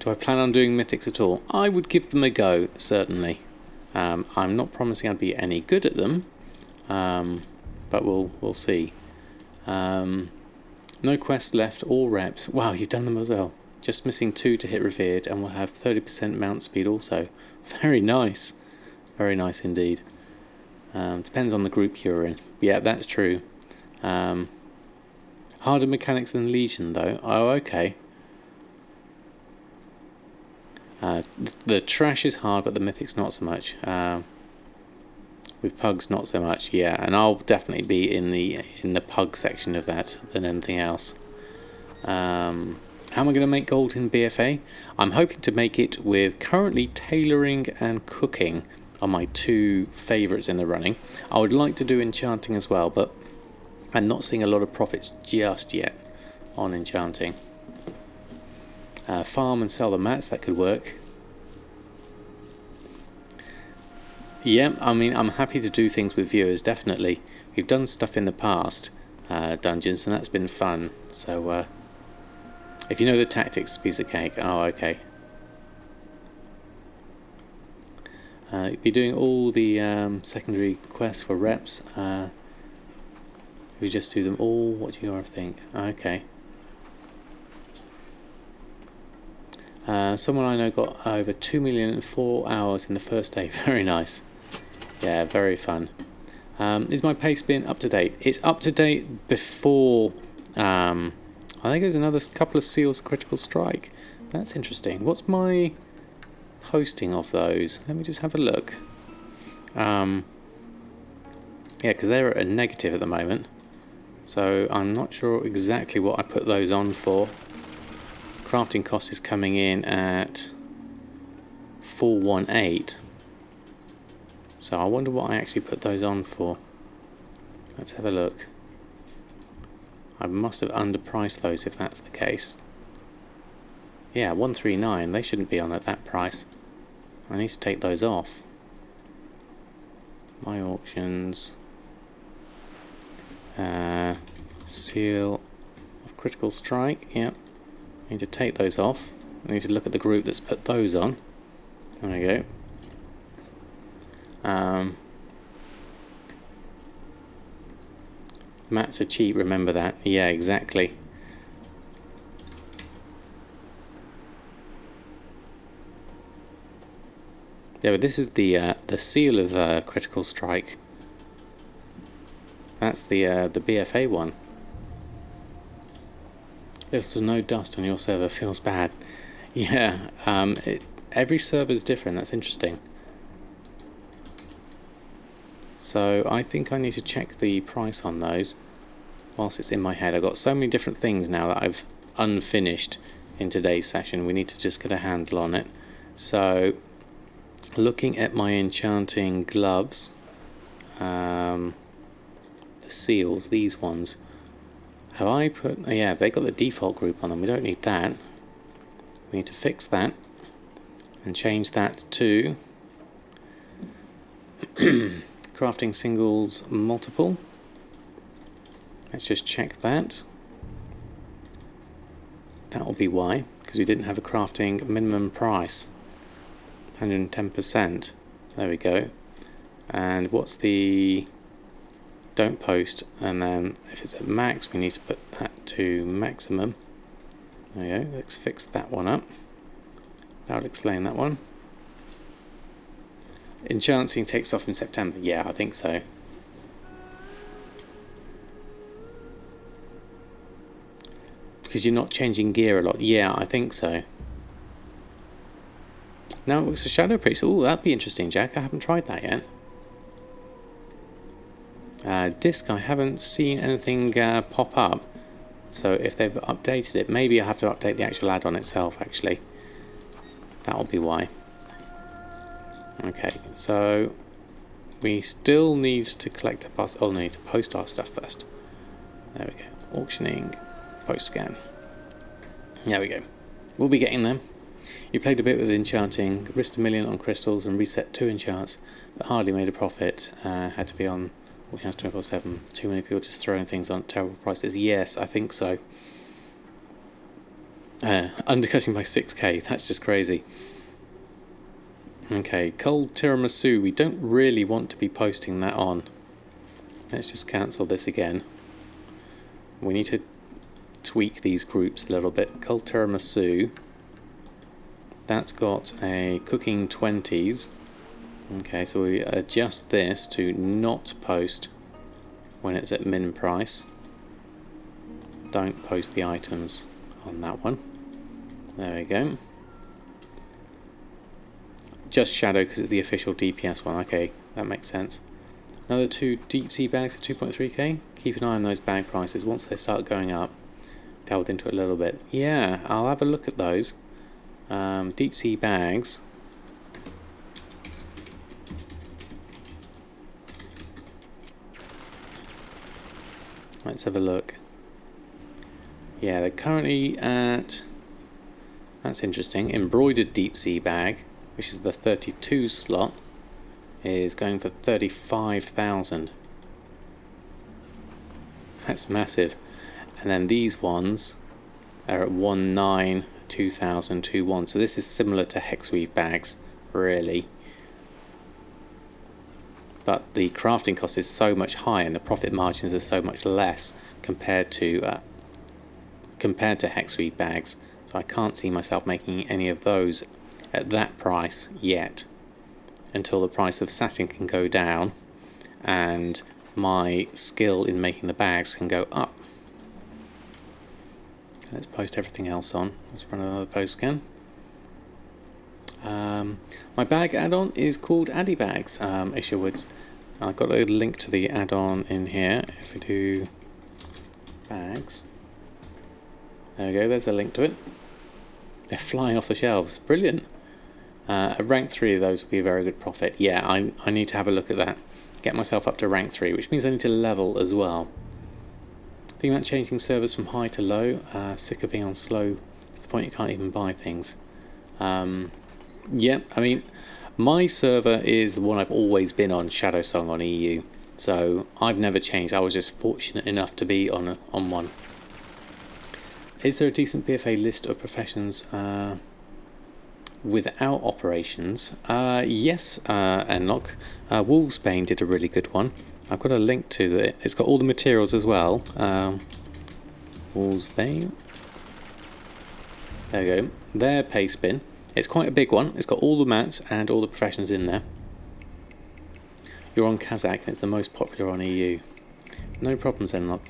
Do I plan on doing mythics at all? I would give them a go, certainly. I'm not promising I'd be any good at them, but we'll see. No quest left, all reps. Wow, you've done them as well. Just missing 2 to hit revered, and we'll have 30% mount speed also. Very nice. Very nice indeed. Depends on the group you're in. Yeah, that's true. Harder mechanics than Legion, though. Oh, okay. The trash is hard, but the mythic's not so much. With pugs, not so much. Yeah, and I'll definitely be in the pug section of that than anything else. How am I going to make gold in BfA? I'm hoping to make it with currently tailoring and cooking are my 2 favourites in the running. I would like to do enchanting as well, but I'm not seeing a lot of profits just yet on enchanting. Farm and sell the mats, that could work. Yeah, I mean, I'm happy to do things with viewers, definitely. We've done stuff in the past, dungeons, and that's been fun. So, if you know the tactics, piece of cake. Oh, okay. You'll be doing all the secondary quests for reps. We just do them all. What do you think? Okay. Someone I know got over 2 million in 4 hours in the first day. Very nice. Yeah, very fun. Is my pace bin up to date? It's up to date before. I think there's another couple of seals of critical strike. That's interesting. What's my posting of those? Let me just have a look. Yeah, because they're at a negative at the moment. So I'm not sure exactly what I put those on for. Crafting cost is coming in at 418. So I wonder what I actually put those on for. Let's have a look. I must have underpriced those if that's the case. Yeah, 139, they shouldn't be on at that price. I need to take those off. My auctions. Seal of Critical Strike, yep. I need to take those off. I need to look at the group that's put those on. There we go. Mats are cheap, remember that. Yeah, exactly. Yeah, but this is the seal of Critical Strike. That's the BfA one. Little to no dust on your server feels bad. Yeah, every server's different. That's interesting. So I think I need to check the price on those whilst it's in my head. I've got so many different things now that I've unfinished in today's session. We need to just get a handle on it. So looking at my enchanting gloves, the seals, these ones, have I put, yeah, they got the default group on them. We don't need that. We need to fix that and change that to crafting singles multiple. Let's just check that. That will be why, because we didn't have a crafting minimum price. 110%. There we go. And what's the don't post? And then if it's at max, we need to put that to maximum. There we go. Let's fix that one up. That'll explain that one. Enchanting takes off in September. Yeah, I think so. Because you're not changing gear a lot. Yeah, I think so. Now it's a Shadow Priest. Oh, that'd be interesting, Jack. I haven't tried that yet. Disc, I haven't seen anything pop up. So if they've updated it, maybe I have to update the actual add-on itself, actually. That'll be why. Okay, so we still need to collect a post. Oh, no, need to post our stuff first. There we go. Auctioning, post scan. There we go. We'll be getting them. You played a bit with enchanting, risked $1 million on crystals and reset 2 enchants, but hardly made a profit. Had to be on auction house 24/7. Too many people just throwing things on at terrible prices. Yes, I think so. Undercutting by 6k. That's just crazy. Okay, cold tiramisu. We don't really want to be posting that on. Let's just cancel this again. We need to tweak these groups a little bit. Cold tiramisu. That's got a cooking 20s. Okay, so we adjust this to not post when it's at min price. Don't post the items on that one. There we go. Just shadow because it's the official DPS one. Okay, that makes sense. Another 2 deep sea bags at 2.3k. Keep an eye on those bag prices. Once they start going up, delve into it a little bit. Yeah, I'll have a look at those. Deep sea bags. Let's have a look. Yeah, they're currently at, that's interesting, embroidered deep sea bag, which is the 32 slot, is going for 35,000. That's massive. And then these ones are at 19, 2000, 21. So this is similar to hexweave bags, really. But the crafting cost is so much higher and the profit margins are so much less compared to hexweave bags. So I can't see myself making any of those at that price yet, until the price of satin can go down and my skill in making the bags can go up. Let's post everything else on. Let's run another post scan. My bag add-on is called Addy Bags, Isherwoods. I've got a link to the add-on in here. If we do bags, there we go, there's a link to it. They're flying off the shelves, brilliant. At rank 3 of those will be a very good profit. Yeah, I need to have a look at that. Get myself up to rank 3, which means I need to level as well. Think about changing servers from high to low. Sick of being on slow to the point you can't even buy things. Yeah, I mean, my server is the one I've always been on, Shadow Song on EU. So I've never changed. I was just fortunate enough to be on one. Is there a decent BfA list of professions without operations? Yes, Enlock. Wolvesbane did a really good one. I've got a link to it. It's got all the materials as well. Wolvesbane. There we go. Their paste bin. It's quite a big one. It's got all the mats and all the professions in there. You're on Kazakh and it's the most popular on EU. No problems, Enlock.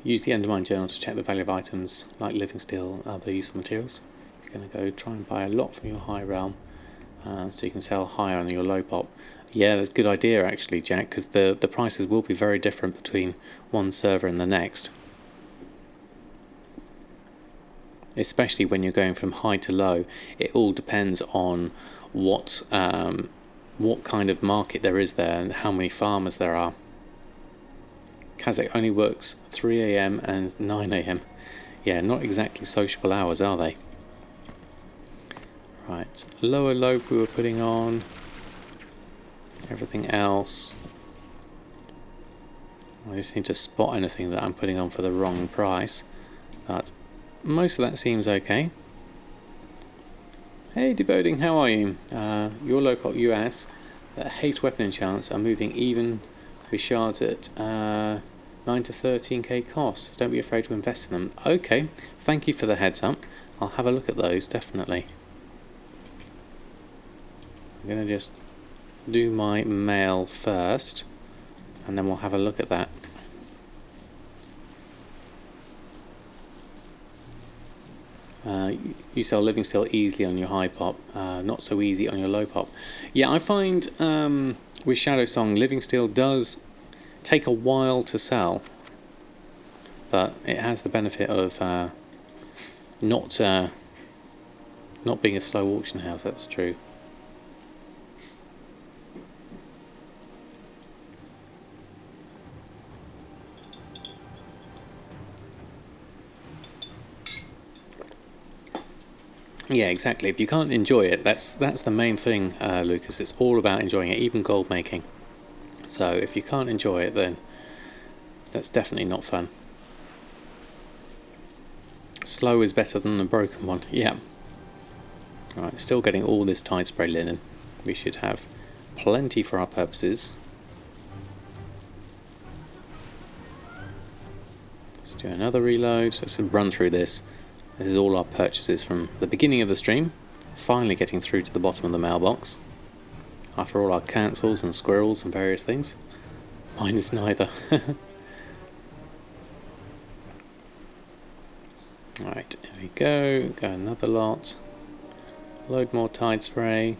Use the Undermine Journal to check the value of items like living steel and other useful materials. You're going to go try and buy a lot from your high realm so you can sell higher on your low pop. Yeah, that's a good idea actually, Jack, because the prices will be very different between one server and the next. Especially when you're going from high to low, it all depends on what kind of market there is there and how many farmers there are. Kazakh only works 3 AM and 9 AM. Yeah, not exactly sociable hours, are they? Right, lower lobe we were putting on. Everything else. I just need to spot anything that I'm putting on for the wrong price. But most of that seems okay. Hey Deboding, how are you? Your local US that hate weapon enchants are moving even with shards at 9 to 13k cost. Don't be afraid to invest in them. Okay, thank you for the heads up. I'll have a look at those, definitely. I'm going to just do my mail first, and then we'll have a look at that. You sell living steel easily on your high pop, not so easy on your low pop. Yeah, I find with Shadow Song, living steel does take a while to sell, but it has the benefit of not being a slow auction house. That's true. Yeah, exactly. If you can't enjoy it, that's the main thing, Lucas. It's all about enjoying it, even gold making. So if you can't enjoy it, then that's definitely not fun. Slow is better than the broken one. Yeah. Alright, still getting all this tide spray linen. We should have plenty for our purposes. Let's do another reload. Let's run through this. This is all our purchases from the beginning of the stream. Finally getting through to the bottom of the mailbox. After all our cancels and squirrels and various things. Mine is neither. Alright, here we go. Go another lot. Load more tide spray.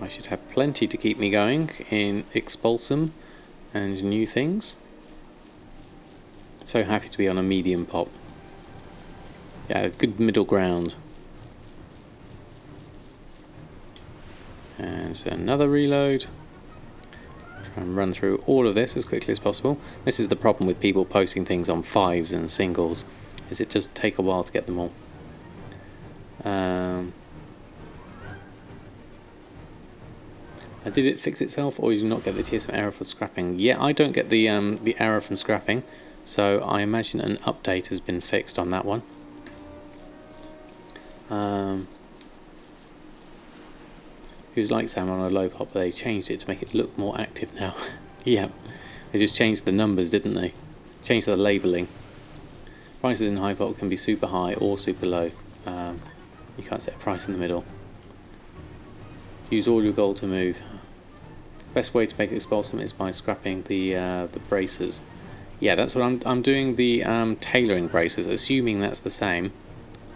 I should have plenty to keep me going in Expulsom and new things. So happy to be on a medium pop. Yeah, good middle ground. And so another reload. Try and run through all of this as quickly as possible. This is the problem with people posting things on 5s and singles, is it does take a while to get them all. Did it fix itself, or did you not get the TSM error for scrapping? Yeah, I don't get the error from scrapping, so I imagine an update has been fixed on that one. It was like Sam on a low pop, but they changed it to make it look more active now. Yeah, they just changed the numbers, didn't they? Changed the labelling. Prices in high pop can be super high or super low. You can't set a price in the middle. Use all your gold to move. Best way to make Expulsom is by scrapping the braces. Yeah, that's what I'm doing, the tailoring braces, assuming that's the same.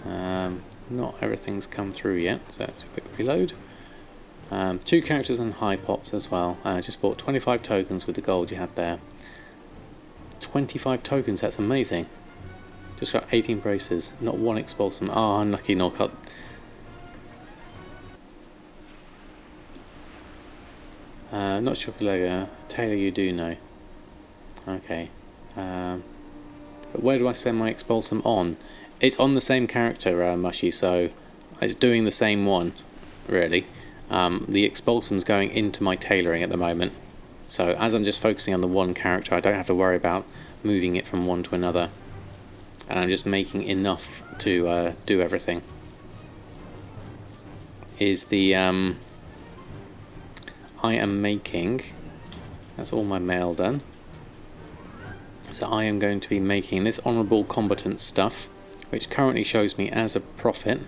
Not everything's come through yet, so let's quick reload. 2 characters and high pops as well. Just bought 25 tokens with the gold you had there. 25 tokens, that's amazing. Just got 18 braces, not one expulsum. Oh, unlucky knockout. Not sure for logo. Taylor, you do know. Okay. But where do I spend my expulsum on? It's on the same character, Mushy, so it's doing the same one, really. The expulsum's going into my tailoring at the moment. So as I'm just focusing on the one character, I don't have to worry about moving it from one to another. And I'm just making enough to do everything. Is the I am making, that's all my mail done. So I am going to be making this honourable combatant stuff, which currently shows me as a profit,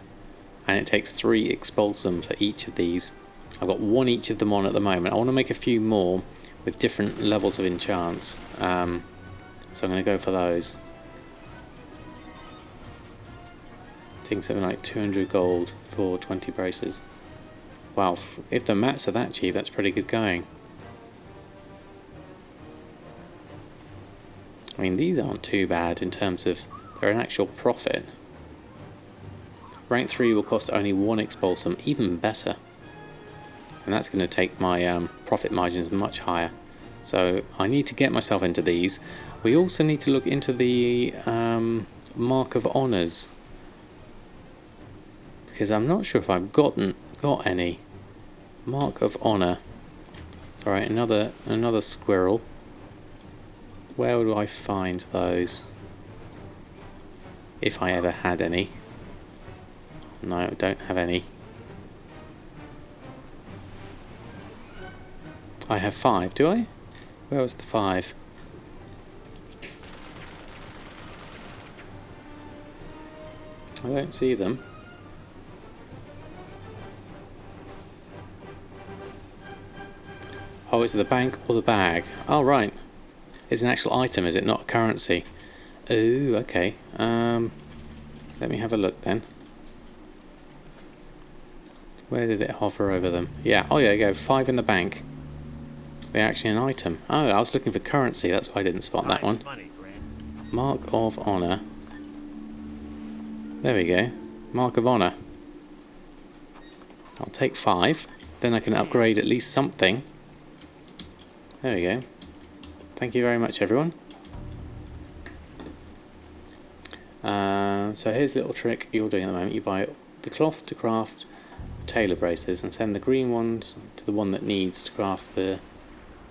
and it takes 3 expulsum for each of these. I've got 1 each of them on at the moment. I want to make a few more with different levels of enchants, so I'm going to go for those. Taking something like 200 gold for 20 braces. Wow, if the mats are that cheap, that's pretty good going. I mean, these aren't too bad in terms of they're an actual profit. Rank 3 will cost only 1 expulsum, even better. And that's going to take my profit margins much higher. So I need to get myself into these. We also need to look into the Mark of Honours, because I'm not sure if I've got any. Mark of Honour. Alright, another squirrel. Where do I find those? If I ever had any. No, I don't have any. I have 5, do I? Where was the 5? I don't see them. Oh, it's the bank or the bag. Oh, right. It's an actual item, is it? Not a currency. Ooh, okay. Let me have a look then. Where did it hover over them? Yeah, oh yeah, go. 5 in the bank. They're actually an item. Oh, I was looking for currency. That's why I didn't spot that one. Mark of Honour. There we go. Mark of Honour. I'll take 5. Then I can upgrade at least something. There we go. Thank you very much, everyone. So here's the little trick you're doing at the moment. You buy the cloth to craft the tailor braces and send the green ones to the one that needs to craft the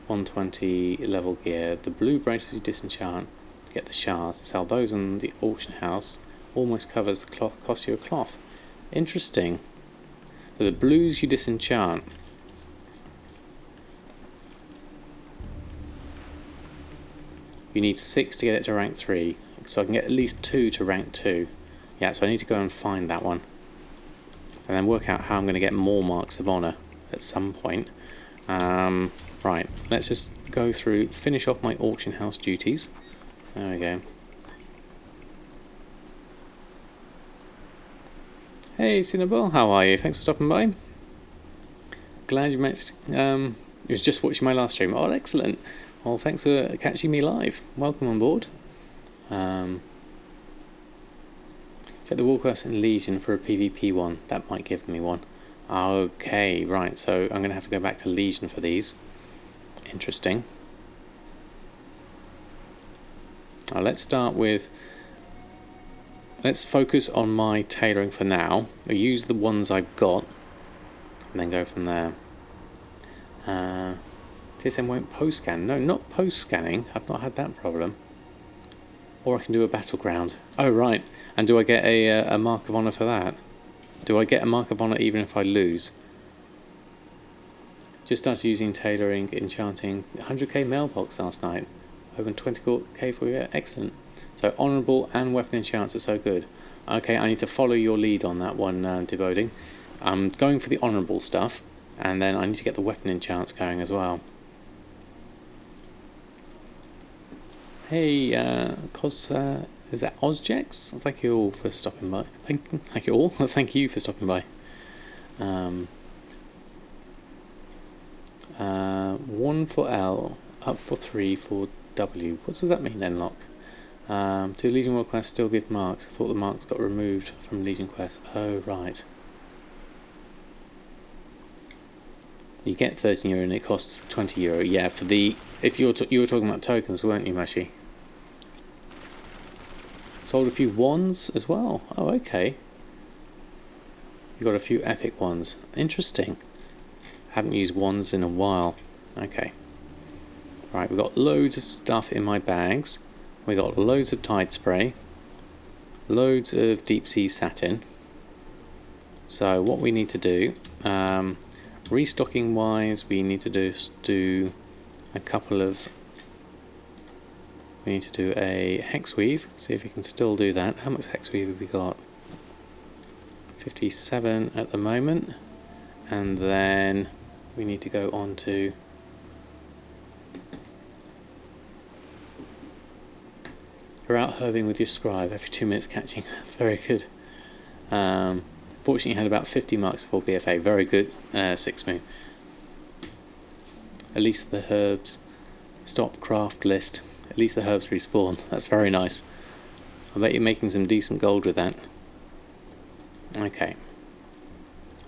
120 level gear. The blue braces you disenchant to get the shards. Sell those in the auction house. Almost covers the cloth cost you a cloth. Interesting. So the blues you disenchant. You need 6 to get it to rank 3, so I can get at least 2 to rank 2. Yeah, so I need to go and find that one. And then work out how I'm going to get more Marks of Honour at some point. Right, let's just go through, finish off my auction house duties. There we go. Hey Cinnabelle, how are you? Thanks for stopping by. Glad you met. You was just watching my last stream. Oh, excellent. Well, thanks for catching me live. Welcome on board. Check the Warquest in Legion for a PvP one. That might give me one. Okay, right. So I'm going to have to go back to Legion for these. Interesting. Now, let's start with... Let's focus on my tailoring for now. I'll use the ones I've got and then go from there. TSM won't post-scan. No, not post-scanning. I've not had that problem. Or I can do a battleground. Oh, right. And do I get a Mark of Honour for that? Do I get a Mark of Honour even if I lose? Just started using tailoring, enchanting. 100k mailbox last night. Over 20k for you. Excellent. So honourable and weapon enchants are so good. Okay, I need to follow your lead on that one, Devoting. I'm going for the honourable stuff. And then I need to get the weapon enchants going as well. Hey, is that Ozjex? Thank you all for stopping by. Thank you all. Thank you for stopping by. 1 for L, up for 3 for W. What does that mean, Enlock? Do Legion World Quest still give marks? I thought the marks got removed from Legion Quest. Oh, right. You get €13 and it costs €20. Yeah, for the if you were talking about tokens, weren't you, Mushy? Sold a few wands as well. Oh, okay. You got a few epic ones. Interesting. Haven't used wands in a while. Okay. Right, we've got loads of stuff in my bags. We got loads of Tide Spray, loads of Deep Sea Satin. So what we need to do, restocking wise, we need to do a couple of. We need to do a hex weave. See if we can still do that. How much hex weave have we got? 57 at the moment, and then we need to go on to. You're out herbing with your scribe every 2 minutes catching. Very good. Fortunately, you had about 50 marks for BfA. Very good. 6 moon. At least the herbs stop craft list. At least the herbs respawn. That's very nice. I bet you're making some decent gold with that. Okay.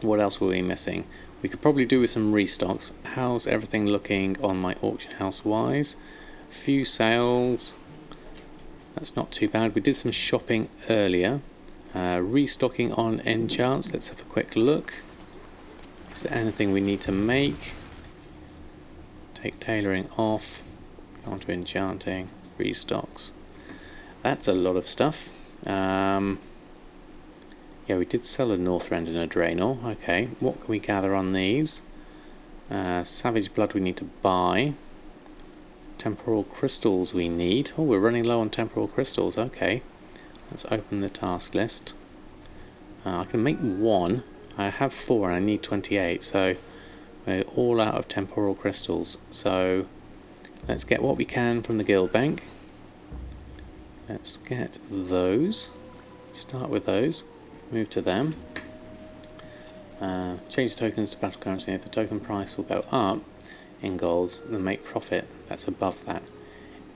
What else were we missing? We could probably do with some restocks. How's everything looking on my auction house wise? A few sales. That's not too bad. We did some shopping earlier. Restocking on enchants. Let's have a quick look. Is there anything we need to make? Take tailoring off. Go on to enchanting. Restocks. That's a lot of stuff. Yeah, we did sell a Northrend and a Draenor. Okay, what can we gather on these? Savage Blood we need to buy. Temporal crystals we need. Oh, we're running low on temporal crystals. Okay, let's open the task list. I can make 1. I have 4 and I need 28, so we're all out of temporal crystals. So let's get what we can from the guild bank. Let's get those. Start with those. Move to them. Change the tokens to battle currency. If the token price will go up in gold, then make profit. That's above that.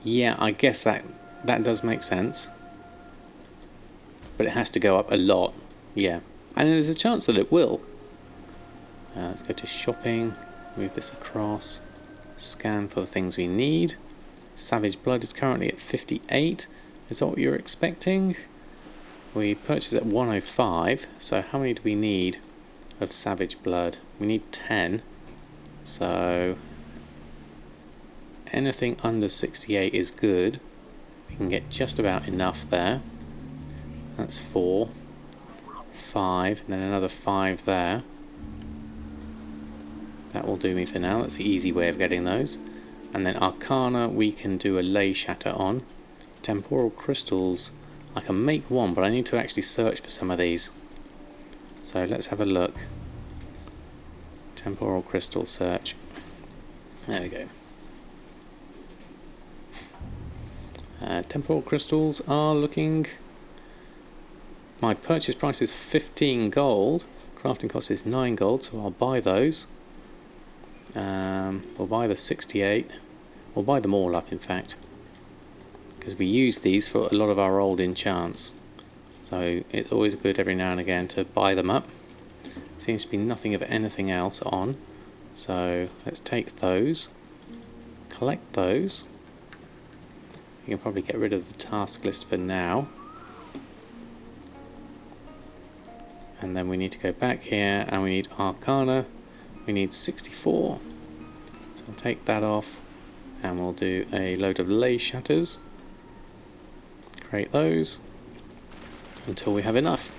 Yeah, I guess that does make sense. But it has to go up a lot. Yeah. And there's a chance that it will. Let's go to shopping. Move this across. Scan for the things we need. Savage Blood is currently at 58. Is that what you're expecting? We purchased at 105. So how many do we need of Savage Blood? We need 10. So anything under 68 is good. We can get just about enough there. That's 4, 5, and then another 5 there. That will do me for now. That's the easy way of getting those. And then Arcana we can do a lay shatter on. Temporal crystals I can make 1, but I need to actually search for some of these. So let's have a look. Temporal crystal search. There we go. Temporal crystals are looking. My purchase price is 15 gold. Crafting cost is 9 gold, so I'll buy those. We'll buy the 68. We'll buy them all up, in fact, because we use these for a lot of our old enchants. So it's always good every now and again to buy them up. Seems to be nothing of anything else on. So let's take those. Collect those. You can probably get rid of the task list for now. And then we need to go back here and we need Arcana. We need 64. So I'll take that off and we'll do a load of lay shatters. Create those until we have enough.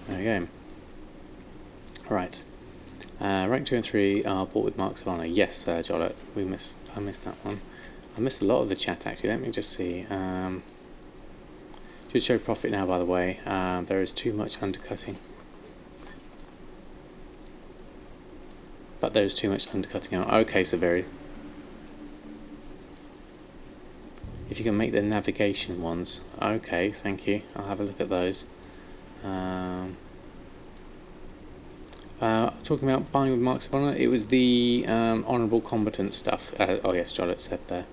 There we go. Right. Rank 2 and 3 are bought with marks of honour. Yes, Jollet. I missed that one. I missed a lot of the chat actually. Let me just see. Should show profit now, by the way. There is too much undercutting. But there is too much undercutting out. Okay, Severi. If you can make the navigation ones. Okay, thank you. I'll have a look at those. Talking about buying with marks of honour, it was the honourable combatant stuff. Oh yes, Jollet said there.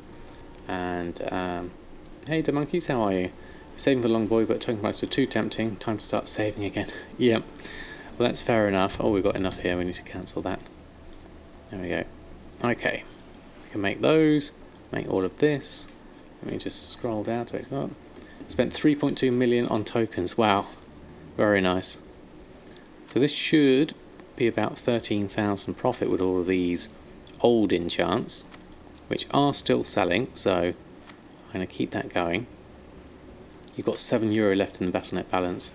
And Hey, the monkeys, how are you? Saving for the long boy, but token prices were too tempting. Time to start saving again. Yep. Well, that's fair enough. Oh, we've got enough here. We need to cancel that. There we go. Okay. I can make those. Make all of this. Let me just scroll down to it. Oh. Spent 3.2 million on tokens. Wow. Very nice. So this should be about 13,000 profit with all of these old enchants, which are still selling, so I'm going to keep that going. You've got €7 left in the Battle.net balance.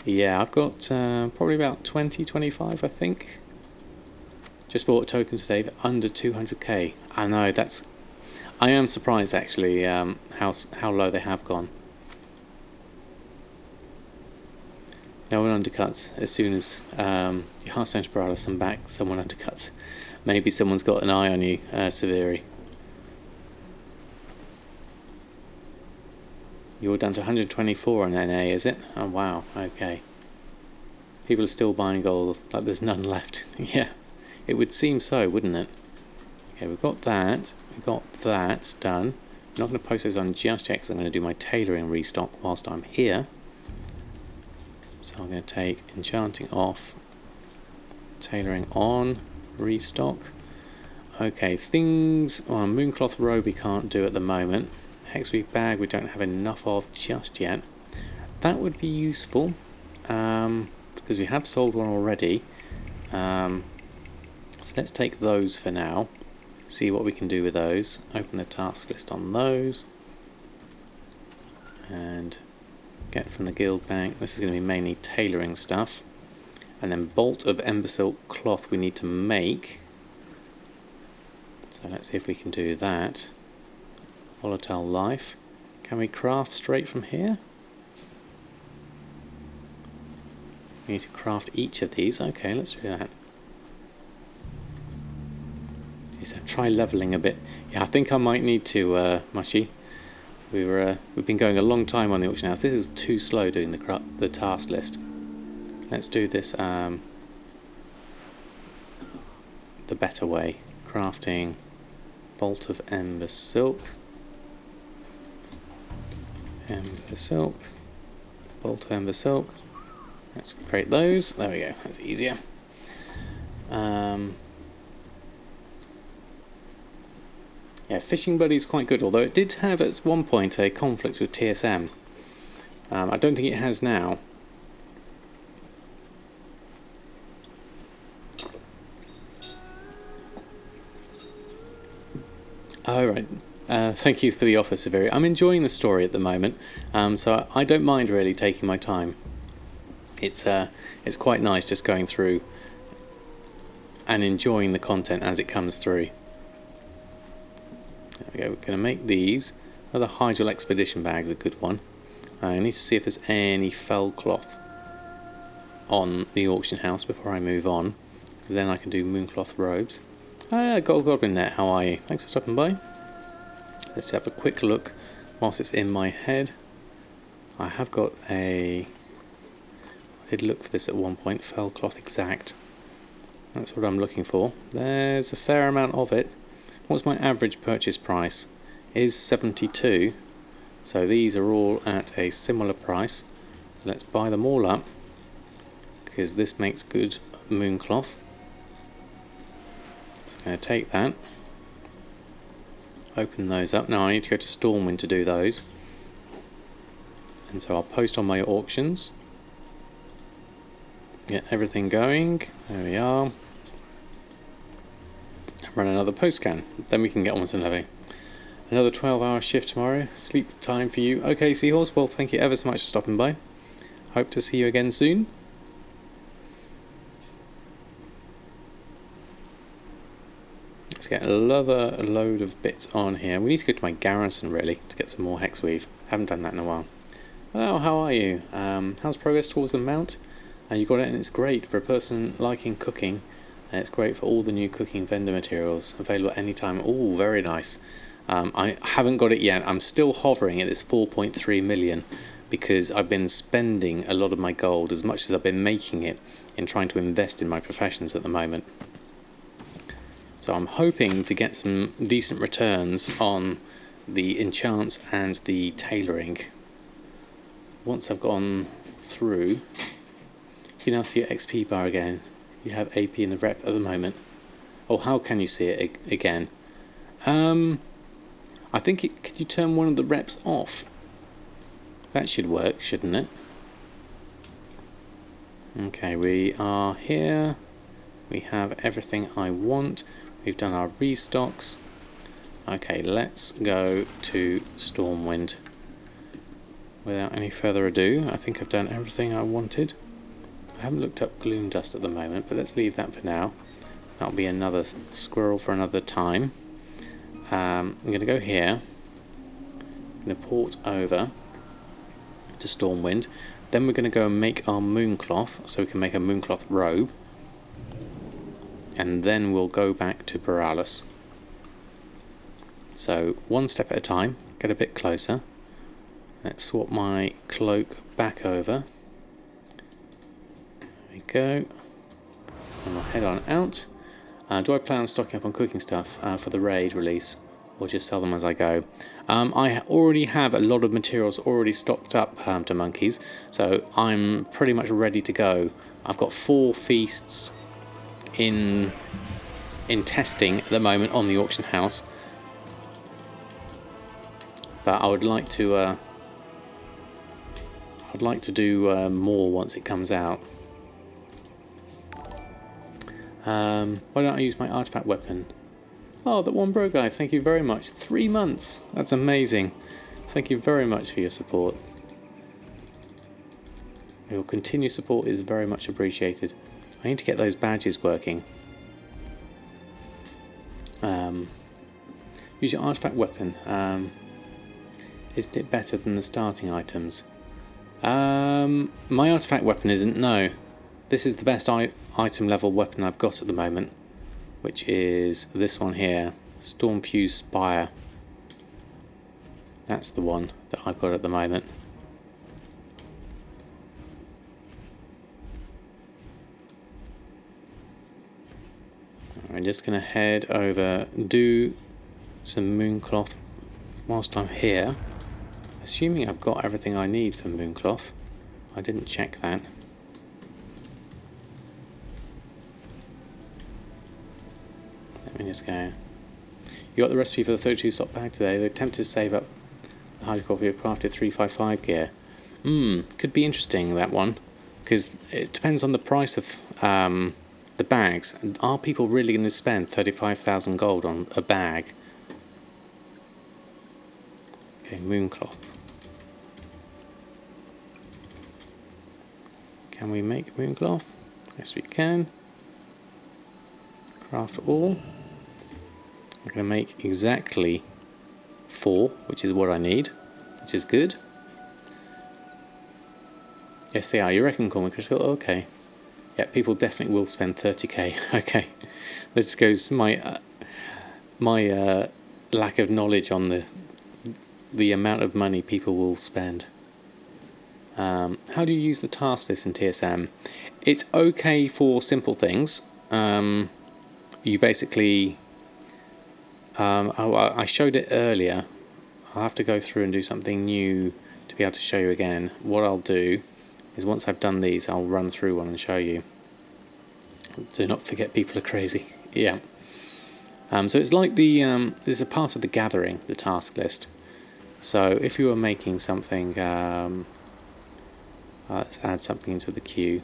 Yeah, I've got probably about 20-25, I think. Just bought a token today for under 200k. I know, I am surprised actually how low they have gone. No one undercuts as soon as your Hearthstone Parada some back, someone undercuts. Maybe someone's got an eye on you, Severi. You're down to 124 on NA, is it? Oh wow, okay. People are still buying gold like there's none left. Yeah, it would seem so, wouldn't it? Okay, we've got that done. I'm not going to post those on just yet because I'm going to do my tailoring restock whilst I'm here. So I'm going to take enchanting off, tailoring on, restock. Okay, things, well, Mooncloth robe we can't do at the moment. Hexweave bag we don't have enough of just yet. That would be useful because we have sold one already. So let's take those for now. See what we can do with those. Open the task list on those. And get from the guild bank. This is going to be mainly tailoring stuff. And then bolt of ember silk cloth we need to make. So let's see if we can do that. Volatile life. Can we craft straight from here? We need to craft each of these. Okay, let's do that. So try leveling a bit. Yeah, I think I might need to, Mushy. We've been going a long time on the auction house. This is too slow doing the task list. Let's do this the better way. Crafting bolt of ember silk. Ember silk. Bolt of ember silk. Let's create those. There we go. That's easier. Yeah, Fishing Buddy is quite good, although it did have at one point a conflict with TSM. I don't think it has now. Oh, right. Thank you for the offer, Severi. I'm enjoying the story at the moment, so I don't mind really taking my time. It's quite nice just going through and enjoying the content as it comes through. There we go, we're going to make these. Another Hydral Expedition bag is a good one. I need to see if there's any fell cloth on the auction house before I move on, because then I can do mooncloth robes. Gold Goblin Net, how are you? Thanks for stopping by. Let's have a quick look whilst it's in my head. I have got I did look for this at one point, fell cloth exact. That's what I'm looking for. There's a fair amount of it. What's my average purchase price? Is 72. So these are all at a similar price. Let's buy them all up because this makes good mooncloth. So I'm going to take that. Open those up. Now I need to go to Stormwind to do those. And so I'll post on my auctions. Get everything going. There we are. Run another post scan, then we can get on with some leveling. Another 12-hour shift tomorrow. Sleep time for you. Okay, Seahorse, well, thank you ever so much for stopping by. Hope to see you again soon. Let's get another load of bits on here. We need to go to my garrison, really, to get some more hexweave. Haven't done that in a while. Hello, how are you? How's progress towards the mount? You got it, and it's great for a person liking cooking. And it's great for all the new cooking vendor materials available at any time. Oh, very nice. I haven't got it yet. I'm still hovering at this 4.3 million because I've been spending a lot of my gold as much as I've been making it in trying to invest in my professions at the moment. So I'm hoping to get some decent returns on the enchants and the tailoring. Once I've gone through, you now see your XP bar again. You have AP in the rep at the moment. Oh, how can you see it again? I think could you turn one of the reps off? That should work, shouldn't it? Okay, we are here. We have everything I want. We've done our restocks. Okay, let's go to Stormwind. Without any further ado, I think I've done everything I wanted. I haven't looked up Gloom Dust at the moment, but let's leave that for now. That'll be another squirrel for another time. I'm going to go here. I'm going to port over to Stormwind. Then we're going to go and make our mooncloth, so we can make a mooncloth robe. And then we'll go back to Borealis. So one step at a time, get a bit closer. Let's swap my cloak back over. There we go. And we'll head on out. Do I plan on stocking up on cooking stuff for the raid release, or just sell them as I go? I already have a lot of materials already stocked up to monkeys, so I'm pretty much ready to go. I've got 4 feasts in testing at the moment on the auction house, but I would like to do more once it comes out. Why don't I use my artifact weapon? Oh, that one bro guy, thank you very much. 3 months, that's amazing. Thank you very much for your support. Your continued support is very much appreciated. I need to get those badges working. Use your artifact weapon. Isn't it better than the starting items? My artifact weapon isn't, no. This is the best item level weapon I've got at the moment, which is this one here, Stormfused Spire. That's the one that I've got at the moment. I'm just going to head over, do some mooncloth whilst I'm here. Assuming I've got everything I need for mooncloth. I didn't check that. Let me just go. You got the recipe for the 32 slot bag today. They're tempted to save up the hardcore for your crafted 355 gear. Could be interesting, that one, because it depends on the price of the bags. Are people really going to spend 35,000 gold on a bag? Okay, mooncloth. Can we make mooncloth? Yes, we can. Craft all. I'm going to make exactly 4, which is what I need, which is good. Yes, they are. You reckon, Cormac? Okay. Yeah, people definitely will spend 30k. Okay. This goes my lack of knowledge on the amount of money people will spend. How do you use the task list in TSM? It's okay for simple things. You basically... I showed it earlier. I'll have to go through and do something new to be able to show you again. What I'll do is once I've done these, I'll run through one and show you. Do not forget, people are crazy. Yeah. So it's like there's a part of the gathering, the task list. So if you were making something, let's add something into the queue.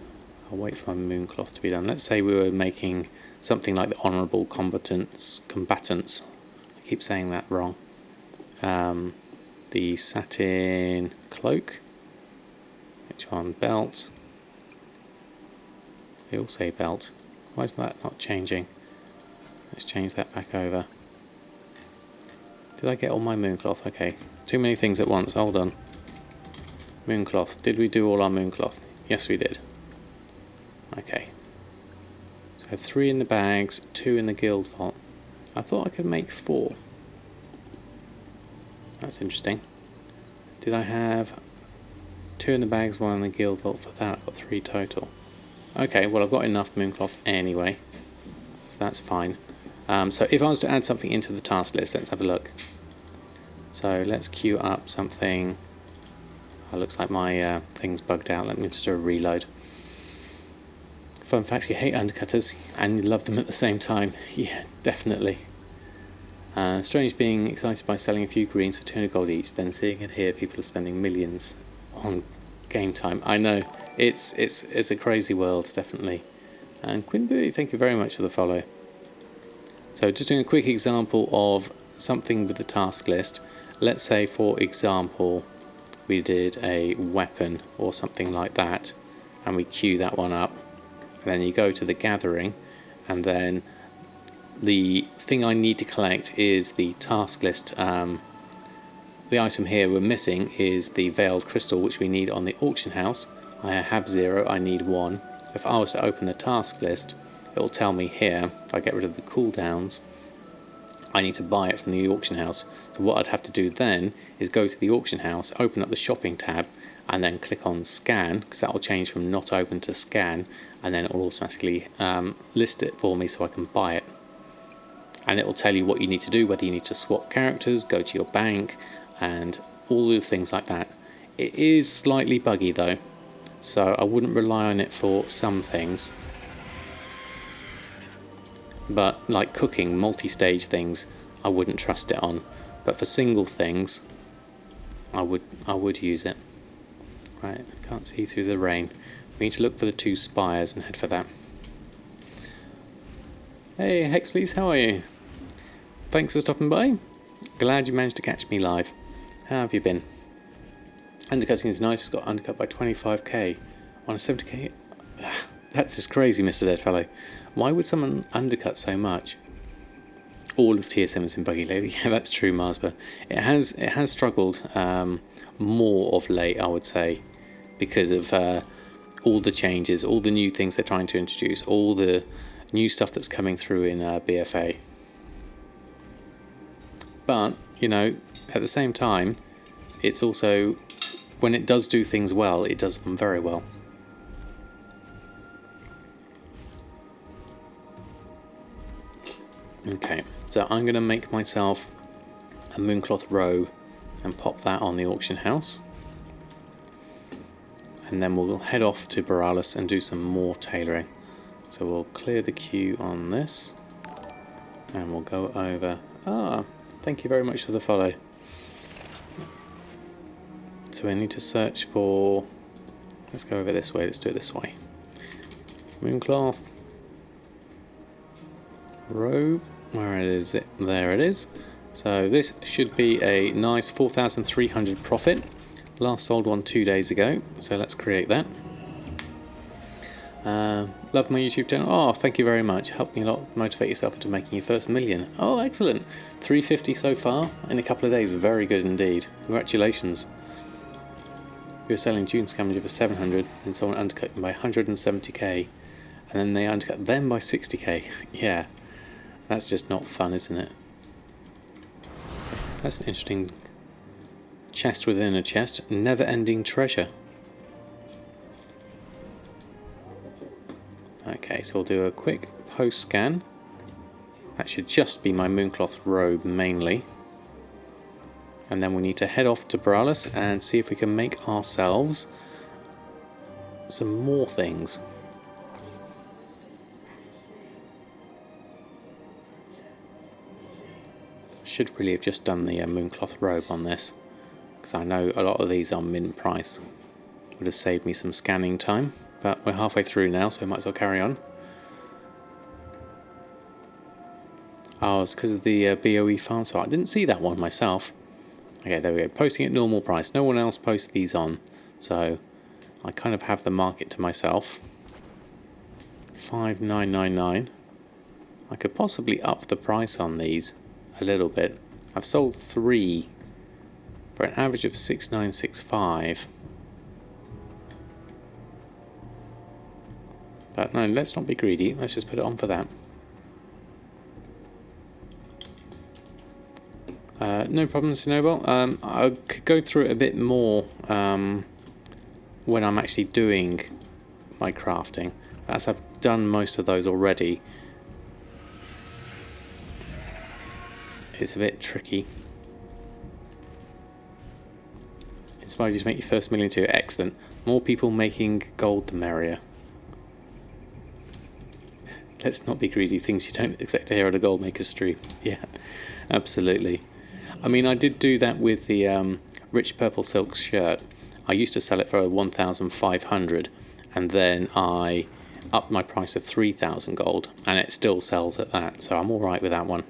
I'll wait for my mooncloth to be done. Let's say we were making something like the honourable combatants. I keep saying that wrong. The satin cloak. Which one? Belt. They all say belt. Why is that not changing? Let's change that back over. Did I get all my mooncloth? Okay. Too many things at once. Hold on. Mooncloth. Did we do all our mooncloth? Yes, we did. Okay. So 3 in the bags, 2 in the guild vault. I thought I could make 4. That's interesting. Did I have 2 in the bags, 1 in the guild vault for that? I've got 3 total. Okay, well I've got enough mooncloth anyway, so that's fine. So if I was to add something into the task list, let's have a look. So let's queue up something. Oh, looks like my thing's bugged out. Let me just do a reload. Fun fact, you hate undercutters and you love them at the same time. Yeah, definitely. Strange being excited by selling a few greens for 200 gold each, then seeing it here, people are spending millions on game time. I know, it's a crazy world, definitely. And Quinbu, thank you very much for the follow. So just doing a quick example of something with the task list. Let's say, for example, we did a weapon or something like that, and we queue that one up. And then you go to the gathering, and then the thing I need to collect is the task list. The item here we're missing is the veiled crystal, which we need on the auction house. I have 0, I need 1. If I was to open the task list, it will tell me here, if I get rid of the cooldowns, I need to buy it from the auction house. So what I'd have to do then is go to the auction house, open up the shopping tab, and then click on scan, because that will change from not open to scan, and then it will automatically list it for me so I can buy it. And it will tell you what you need to do, whether you need to swap characters, go to your bank, and all the things like that. It is slightly buggy though, so I wouldn't rely on it for some things. But like cooking, multi-stage things, I wouldn't trust it on. But for single things, I would use it. Right, can't see through the rain. We need to look for the 2 spires and head for that. Hey Hex, please, how are you? Thanks for stopping by. Glad you managed to catch me live. How have you been? Undercutting is nice. It's got undercut by 25k on a 70k. That's just crazy, Mr. Deadfellow. Why would someone undercut so much? All of TSM has been buggy lately. Yeah, that's true, Marsba. It has struggled more of late, I would say, because of all the changes, all the new things they're trying to introduce, all the new stuff that's coming through in BfA. But, you know, at the same time, it's also, when it does do things well, it does them very well. Okay, so I'm going to make myself a mooncloth robe and pop that on the auction house. And then we'll head off to Borealis and do some more tailoring. So we'll clear the queue on this. And we'll go over... thank you very much for the follow. So we need to search for... Let's go over this way, let's do it this way. Mooncloth. Robe. Where is it? There it is. So this should be a nice 4,300 profit. Last sold one 2 days ago, so let's create that. Love my YouTube channel. Oh, thank you very much. Helped me a lot motivate yourself into making your first million. Oh, excellent. 350 so far in a couple of days. Very good indeed. Congratulations. We were selling June Scavenger for 700 and someone undercut them by 170k. And then they undercut them by 60k. Yeah, that's just not fun, isn't it? That's an interesting chest within a chest. Never-ending treasure. Okay, so we'll do a quick post scan. That should just be my mooncloth robe mainly. And then we need to head off to Borealis and see if we can make ourselves some more things. Should really have just done the mooncloth robe on this, because I know a lot of these are mint price. Would have saved me some scanning time, but we're halfway through now, so we might as well carry on. Oh, it's because of the BOE farm, so I didn't see that one myself. Okay, there we go, posting at normal price. No one else posts these on, so I kind of have the market to myself. 5,999. I could possibly up the price on these a little bit. I've sold 3 for an average of 6,965. But no, let's not be greedy. Let's just put it on for that. No problem, Snowball. I could go through it a bit more when I'm actually doing my crafting, as I've done most of those already. It's a bit tricky. inspired you to make your first million too. Excellent. More people making gold, the merrier. Let's not be greedy. Things you don't expect to hear on a Goldmaker stream. Yeah, absolutely. I mean, I did do that with the rich purple silk shirt. I used to sell it for 1,500, and then I upped my price to 3,000 gold, and it still sells at that. So I'm all right with that one.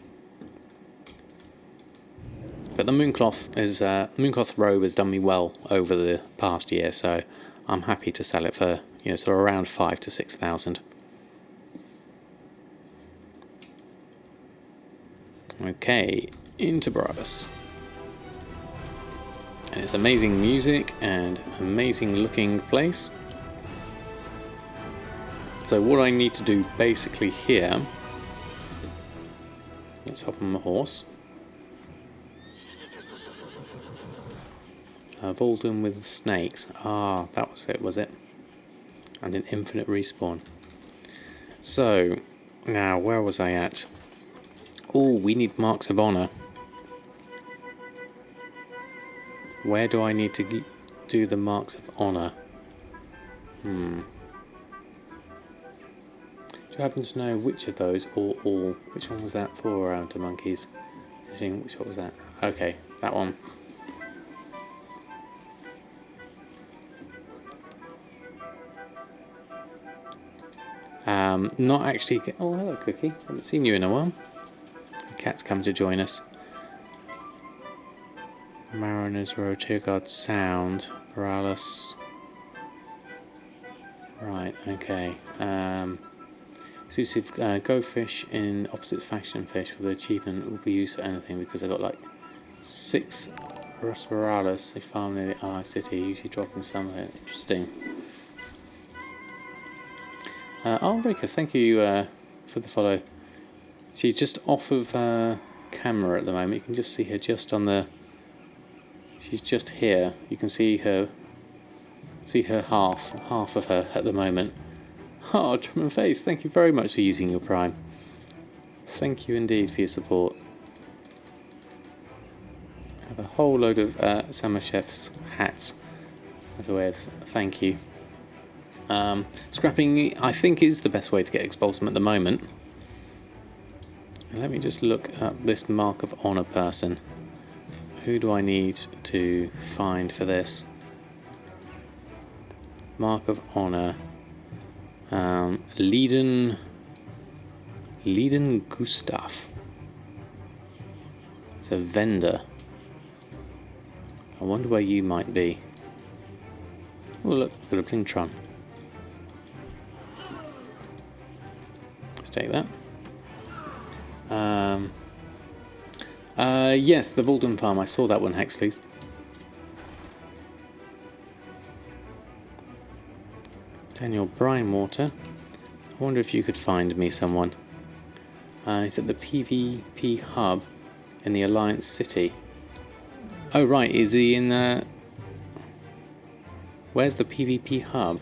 But the mooncloth robe has done me well over the past year, so I'm happy to sell it for, you know, sort of around 5,000 to 6,000. Okay, into Brabus. And it's amazing music and amazing looking place. So what I need to do basically here, let's hop on my horse. Volden with snakes. Ah, that was it, was it? And an infinite respawn. So, now where was I at? Oh, we need marks of honor. Where do I need to do the marks of honor? Do you happen to know which of those, or all? Which one was that for, to monkeys? Which one was that? Okay, that one. Not actually. Oh, hello, Cookie. Haven't seen you in a while. The cat's come to join us. Mariners Row, Tierguard Sound, Paralis. Right, okay. Exclusive Go Fish in Opposites Faction Fish for the achievement will be used for anything because I got like 6 Rasparalis. They farm near the Eye City, usually dropping some of it. Interesting. Rika, thank you for the follow. She's just off of camera at the moment. You can just see her just on the. She's just here. You can see her half of her at the moment. Oh, Trim and Face, thank you very much for using your Prime. Thank you indeed for your support. I have a whole load of Summer Chef's hats as a way of thank you. Scrapping, I think, is the best way to get Expulsom at the moment. Let me just look up this Mark of Honor person. Who do I need to find for this? Mark of Honor. Leiden Gustav. It's a vendor. I wonder where you might be. Oh look, got a Plingtron. Let's take that. Yes, the Volden Farm. I saw that one, Hex, please. Daniel Brinewater. I wonder if you could find me someone. He's at the PvP hub in the Alliance City. Oh, right. Is he in where's the PvP hub?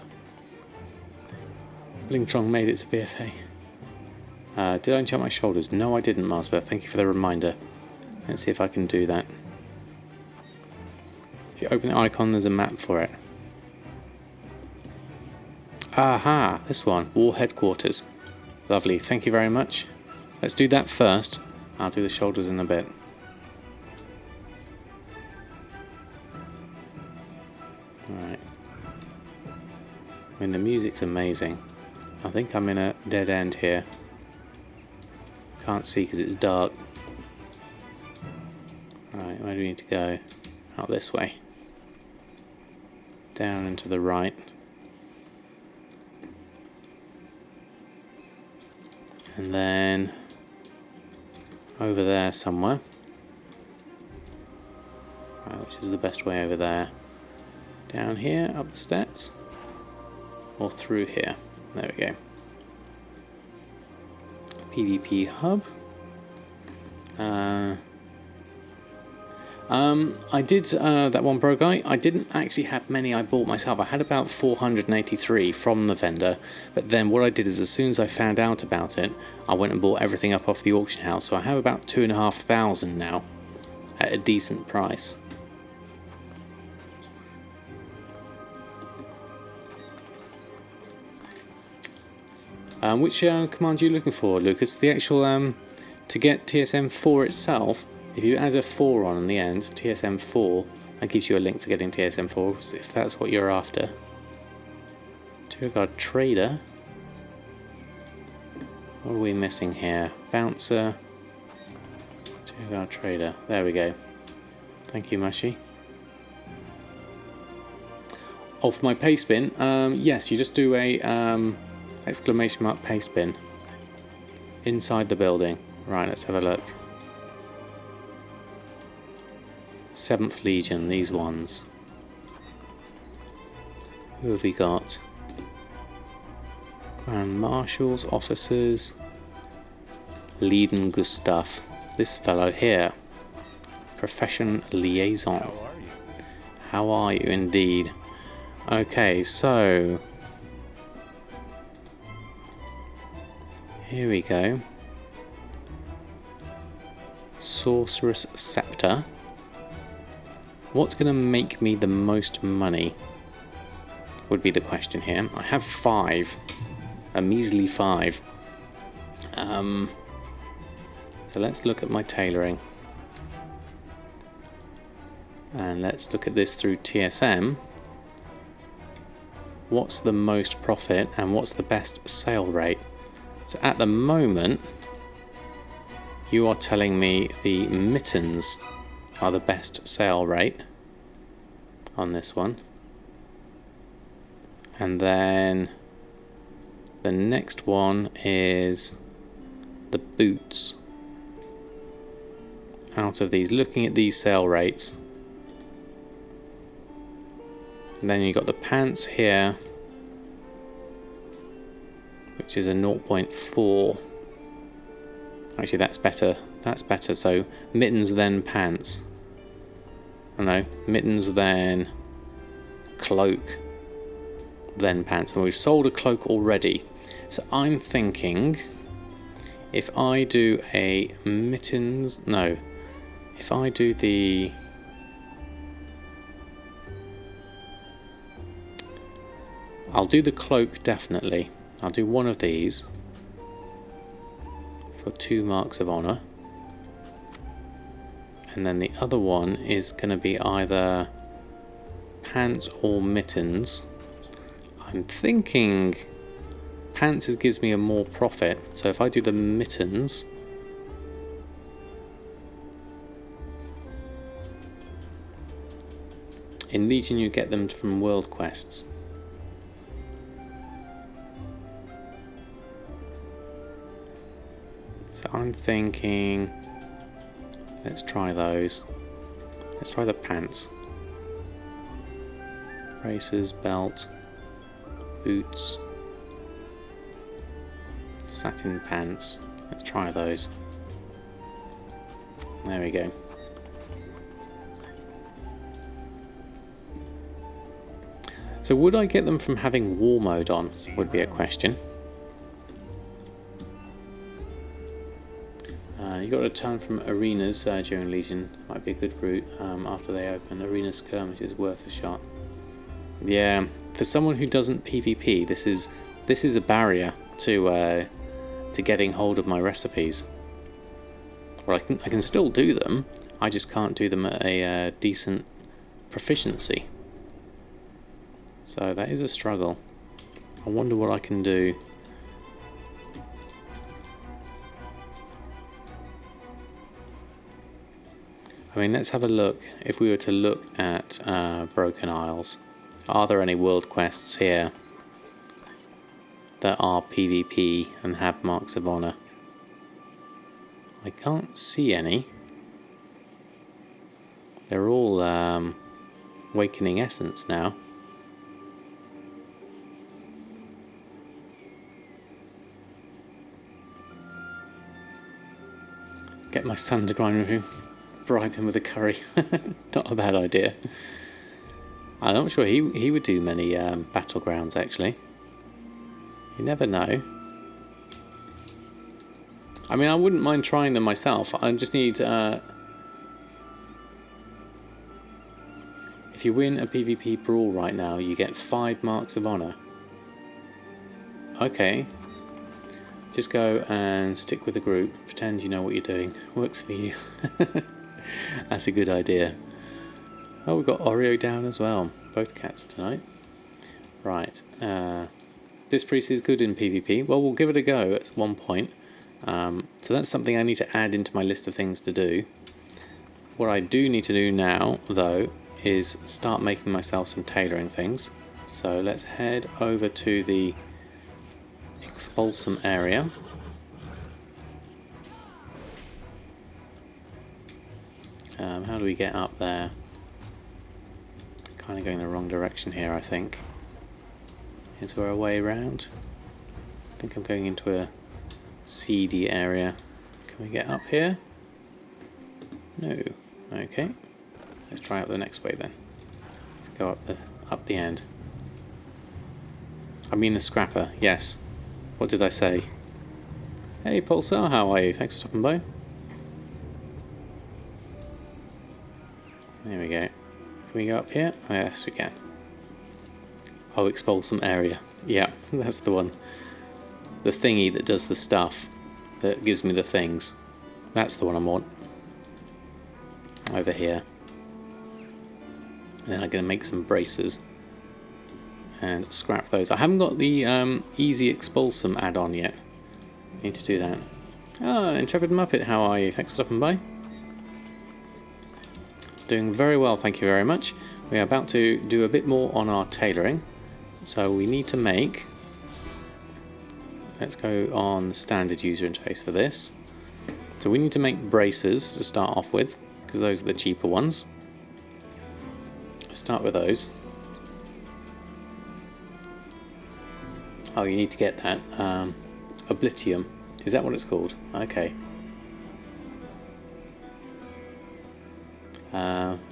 Blingtron made it to BfA. Did I enchant my shoulders? No, I didn't, Marsbeth. Thank you for the reminder. Let's see if I can do that. If you open the icon, there's a map for it. Aha, this one. War Headquarters. Lovely, thank you very much. Let's do that first. I'll do the shoulders in a bit. Alright. I mean, the music's amazing. I think I'm in a dead end here. Can't see because it's dark. Right, where do we need to go? Out this way. Down and to the right. And then over there somewhere. Right, which is the best way over there? Down here, up the steps, or through here. There we go. PvP hub. I did that one pro guy. I didn't actually have many I bought myself. I had about 483 from the vendor, but then what I did is as soon as I found out about it, I went and bought everything up off the auction house. So I have about 2,500 now at a decent price. Which command are you looking for, Lucas? The actual, to get TSM4 itself, if you add a 4 on in the end, TSM4, that gives you a link for getting TSM4, if that's what you're after. Tourguard Trader. What are we missing here? Bouncer. Tourguard Trader. There we go. Thank you, Mushy. Oh, for my paste bin, yes, you just do a exclamation mark paste bin inside the building. Right, let's have a look. 7th Legion, these ones. Who have we got? Grand Marshals, officers. Leiden Gustav. This fellow here. Profession Liaison. How are you? How are you indeed? Okay, so here we go. Sorceress Scepter. What's going to make me the most money? Would be the question here. I have 5. A measly 5. So let's look at my tailoring. And let's look at this through TSM. What's the most profit and what's the best sale rate? So at the moment, you are telling me the mittens are the best sale rate on this one. And then the next one is the boots. Out of these, looking at these sale rates, and then you've got the pants here, which is a 0.4. Actually, that's better. That's better. So mittens, then pants. Oh no, mittens, then cloak, then pants. And we've sold a cloak already. So I'm thinking, if I do a mittens, no, if I do the I'll do the cloak definitely. I'll do one of these for 2 marks of honour. And then the other one is going to be either pants or mittens. I'm thinking pants gives me a more profit. So if I do the mittens, in Legion you get them from world quests. So I'm thinking, let's try those. Let's try the pants. Braces, belt, boots, satin pants. Let's try those. There we go. So would I get them from having war mode on, would be a question. You got to turn from arenas during Legion, might be a good route after they open. Arena skirmish is worth a shot. Yeah, for someone who doesn't PvP, this is a barrier to getting hold of my recipes. Well, I can still do them, I just can't do them at a decent proficiency. So that is a struggle. I wonder what I can do. I mean, let's have a look. If we were to look at Broken Isles, are there any world quests here that are PvP and have marks of honour? I can't see any. They're all Awakening Essence now. Get my son to grind with him. Bribe him with a curry. Not a bad idea. I'm not sure he would do many battlegrounds actually. You never know. I mean, I wouldn't mind trying them myself. I just need if you win a PvP brawl right now, you get 5 marks of honour. Okay. Just go and stick with the group. Pretend you know what you're doing. Works for you. That's a good idea. Oh, we've got Oreo down as well. Both cats tonight. Right. This priest is good in PvP. Well, we'll give it a go at one point. So that's something I need to add into my list of things to do. What I do need to do now, though, is start making myself some tailoring things. So let's head over to the Expulsom area. How do we get up there? Kind of going the wrong direction here, I think. Is there a way around? I think I'm going into a seedy area. Can we get up here? No. Okay. Let's try up the next way then. Let's go up the end. I mean the scrapper, yes. What did I say? Hey Pulsar, how are you? Thanks for stopping by. There we go. Can we go up here? Oh, yes, we can. Oh, Expulsom area. Yeah, that's the one. The thingy that does the stuff, that gives me the things. That's the one I want. Over here. And then I'm going to make some braces and scrap those. I haven't got the Easy Expulsom add-on yet. Need to do that. Ah, Intrepid Muppet, how are you? Thanks for stopping by. Doing very well, thank you very much. We are about to do a bit more on our tailoring. So we need to make... Let's go on the standard user interface for this. So we need to make braces to start off with, because those are the cheaper ones. Start with those. Oh, you need to get that. Oblitium. Is that what it's called? Okay.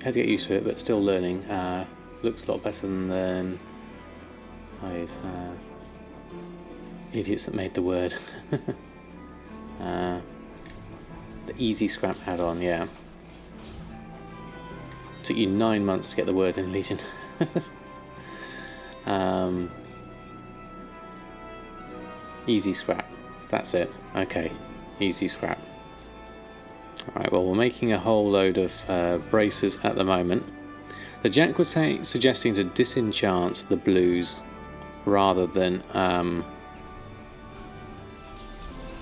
Had to get used to it, but still learning. Looks a lot better than those idiots that made the word. The Easy Scrap add-on, yeah. Took you 9 months to get the word in Legion. Easy Scrap. That's it. Okay. Easy Scrap. Alright, well, we're making a whole load of braces at the moment. The Jack was suggesting to disenchant the blues rather than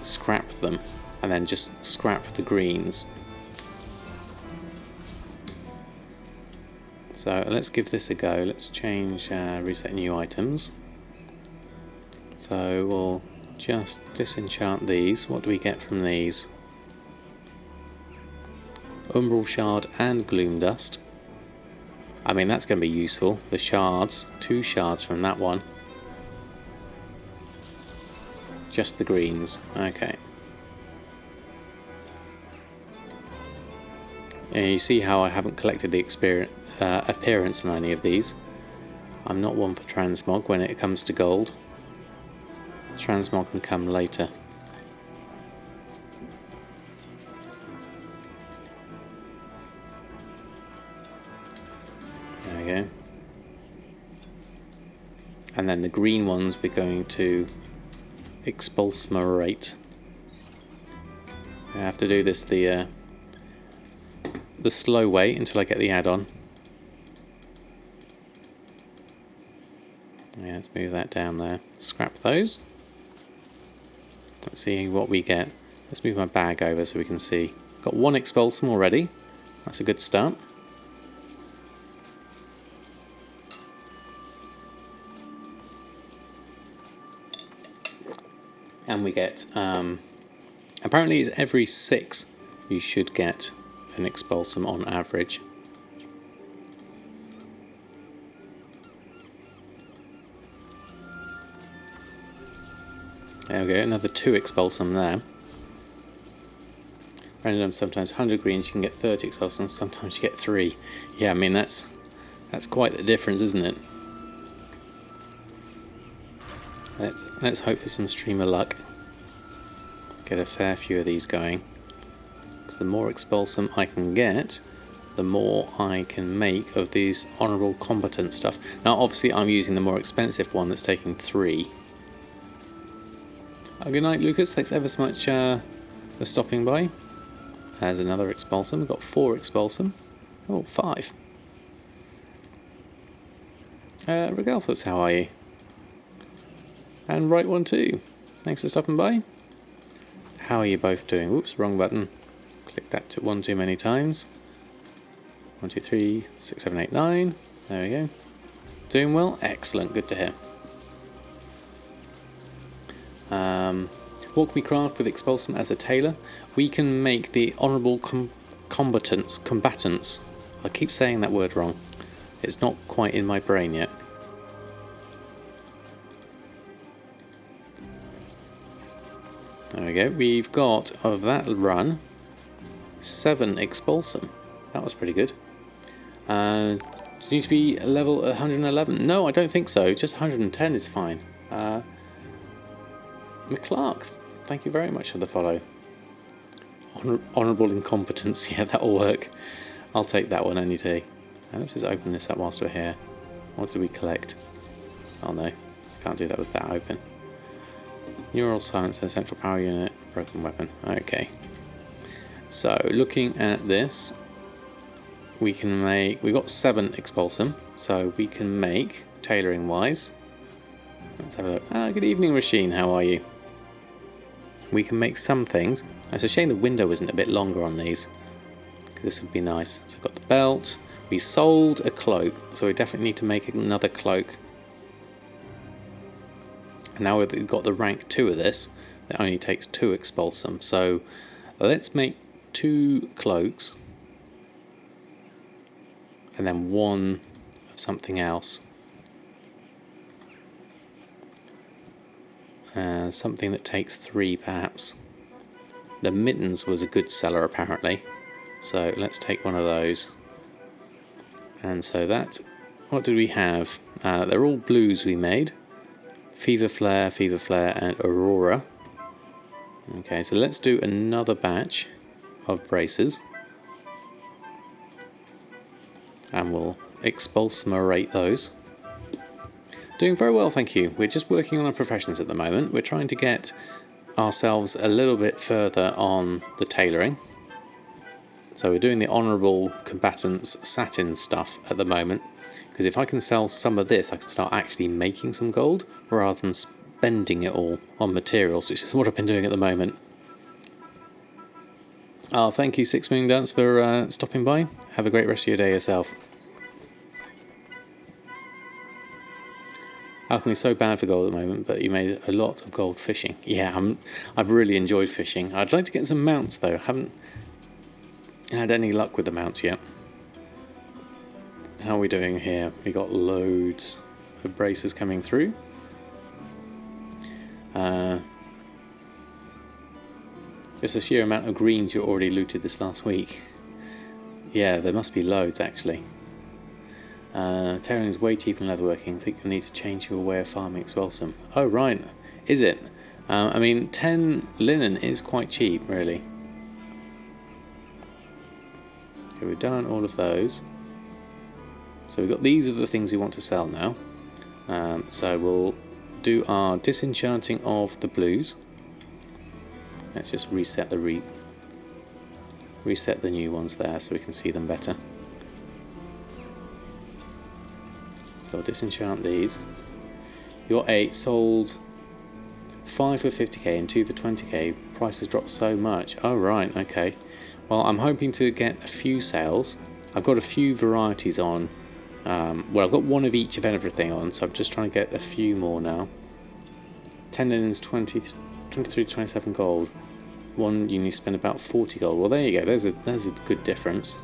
scrap them, and then just scrap the greens. So let's give this a go. Let's change reset new items. So we'll just disenchant these. What do we get from these? Umbral Shard and Gloom Dust. I mean, that's going to be useful. The shards, 2 shards from that one. Just the greens. Okay. And you see how I haven't collected the appearance on any of these. I'm not one for transmog when it comes to gold. Transmog can come later. There we go. And then the green ones we're going to expulsmerate. I have to do this the slow way until I get the add-on. Yeah, let's move that down there. Scrap those. Let's see what we get. Let's move my bag over so we can see. Got 1 Expulsom already. That's a good start. And we get, apparently it's every 6 you should get an Expulsom on average. There we go, another 2 Expulsom there. Random, sometimes 100 greens you can get 30 Expulsums, sometimes you get 3. Yeah, I mean that's quite the difference, isn't it? Let's hope for some streamer luck. Get a fair few of these going. Because the more Expulsom I can get, the more I can make of these honourable combatant stuff. Now obviously I'm using the more expensive one that's taking 3. Good night, Lucas. Thanks ever so much for stopping by. There's another Expulsom. We've got 4 Expulsom. Oh, 5. Regalthus, how are you? And right one too. Thanks for stopping by. How are you both doing? Whoops, wrong button. Click that one too many times. 1, 2, 3, 6, 7, 8, 9. There we go. Doing well? Excellent, good to hear. What can we craft with Expulsom as a tailor? We can make the honourable combatants. I keep saying that word wrong. It's not quite in my brain yet. There we go. We've got, of that run, 7 Expulsom. That was pretty good. Do you need to be level 111? No, I don't think so. Just 110 is fine. McClark, thank you very much for the follow. Honourable incompetence, yeah, that'll work. I'll take that one any day. And let's just open this up whilst we're here. What did we collect? Oh no, can't do that with that open. Neural silencer, central power unit, broken weapon. Okay. So looking at this, we can make. We've got 7 Expulsom, so we can make tailoring wise. Let's have a look. Good evening, Rasheen. How are you? We can make some things. It's a shame the window isn't a bit longer on these, because this would be nice. So I've got the belt. We sold a cloak, so we definitely need to make another cloak. And now we've got the rank 2 of this, it only takes 2 Expulsom. So let's make 2 cloaks, and then 1 of something else. Something that takes 3 perhaps. The mittens was a good seller apparently, so let's take one of those. And so that, what did we have? They're all blues we made. Fever Flare, and Aurora. Okay, so let's do another batch of braces. And we'll expulsmerate those. Doing very well, thank you. We're just working on our professions at the moment. We're trying to get ourselves a little bit further on the tailoring. So we're doing the honourable combatants satin stuff at the moment. Because if I can sell some of this, I can start actually making some gold rather than spending it all on materials, which is what I've been doing at the moment. Oh, thank you, 6 Moon Dance, for stopping by. Have a great rest of your day yourself. Alchemy's so bad for gold at the moment, but you made a lot of gold fishing. Yeah, I've really enjoyed fishing. I'd like to get some mounts though. Haven't had any luck with the mounts yet. How are we doing here? We got loads of braces coming through. Just the sheer amount of greens you already looted this last week. Yeah, there must be loads actually. Tailoring is way cheaper than leatherworking. I think you'll need to change your way of farming Expulsom. Oh right, is it? I mean, 10 linen is quite cheap, really. Okay, we've done all of those. So we've got, these are the things we want to sell now. So we'll do our disenchanting of the blues. Let's just reset the new ones there so we can see them better. So I'll disenchant these. You got 8, sold 5 for 50k and 2 for 20k. Prices dropped so much. Oh right, okay. Well, I'm hoping to get a few sales. I've got a few varieties on. Well, I've got one of each of everything on, so I'm just trying to get a few more now. 10 linens, 23 to 27 gold. One you need to spend about 40 gold. Well, there you go. There's a good difference.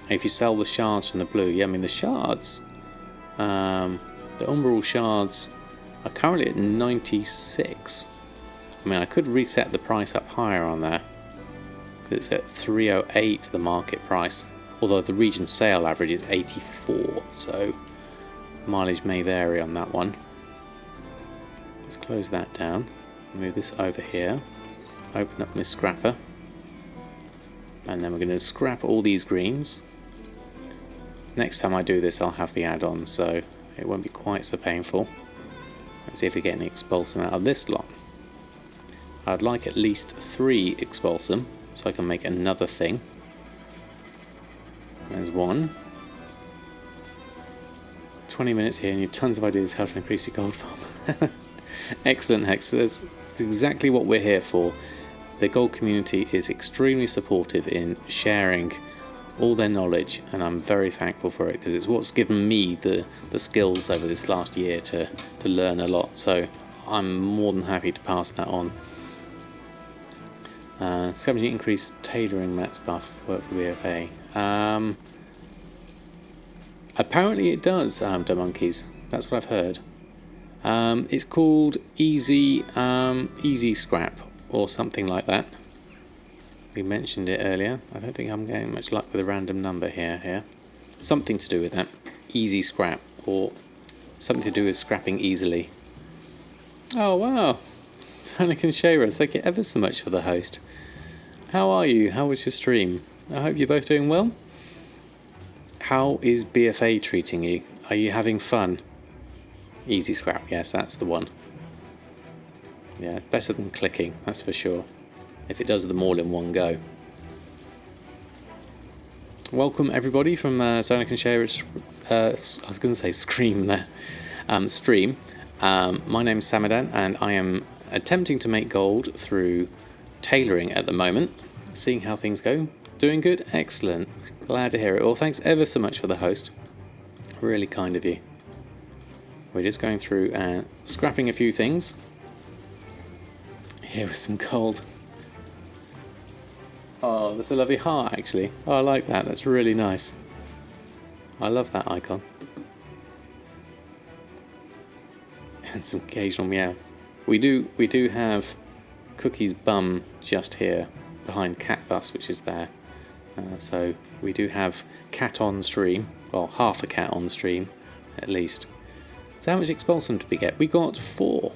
If you sell the shards from the blue, yeah, I mean the shards, the umbral shards are currently at 96. I mean, I could reset the price up higher on there. It's at 308 the market price, although the region sale average is 84, so mileage may vary on that one. Let's close that down. Move this over here. Open up my scrapper, and then we're going to scrap all these greens. Next time I do this, I'll have the add-on, so it won't be quite so painful. Let's see if we get any Expulsom out of this lot. I'd like at least 3 Expulsom so I can make another thing. There's one. 20 minutes here and you have tons of ideas how to increase your gold farm. Excellent, Hex. That's exactly what we're here for. The gold community is extremely supportive in sharing all their knowledge, and I'm very thankful for it because it's what's given me the skills over this last year to learn a lot. So I'm more than happy to pass that on. 70 increased tailoring mats buff work for BfA. Apparently it does, the monkeys. That's what I've heard. It's called easy scrap or something like that. We mentioned it earlier. I don't think I'm getting much luck with a random number here. Something to do with that. Easy scrap or something to do with scrapping easily. Oh wow. Sonic and Shayra, thank you ever so much for the host. How are you? How was your stream? I hope you're both doing well. How is BfA treating you? Are you having fun? Easy scrap, yes, that's the one. Yeah, better than clicking, that's for sure. If it does them all in one go. Welcome everybody from Sonic and Shayra's, I was going to say scream there, stream. My name's Samadan and I am attempting to make gold through tailoring at the moment. Seeing how things go. Doing good? Excellent. Glad to hear it. Well, thanks ever so much for the host. Really kind of you. We're just going through and scrapping a few things. Here was some gold. Oh, that's a lovely heart actually. Oh, I like that. That's really nice. I love that icon. And some occasional meow. We do have Cookie's bum just here behind Cat Bus, which is there. So we do have cat on stream, well, half a cat on stream at least. So how much Expulsom did we get? We got 4.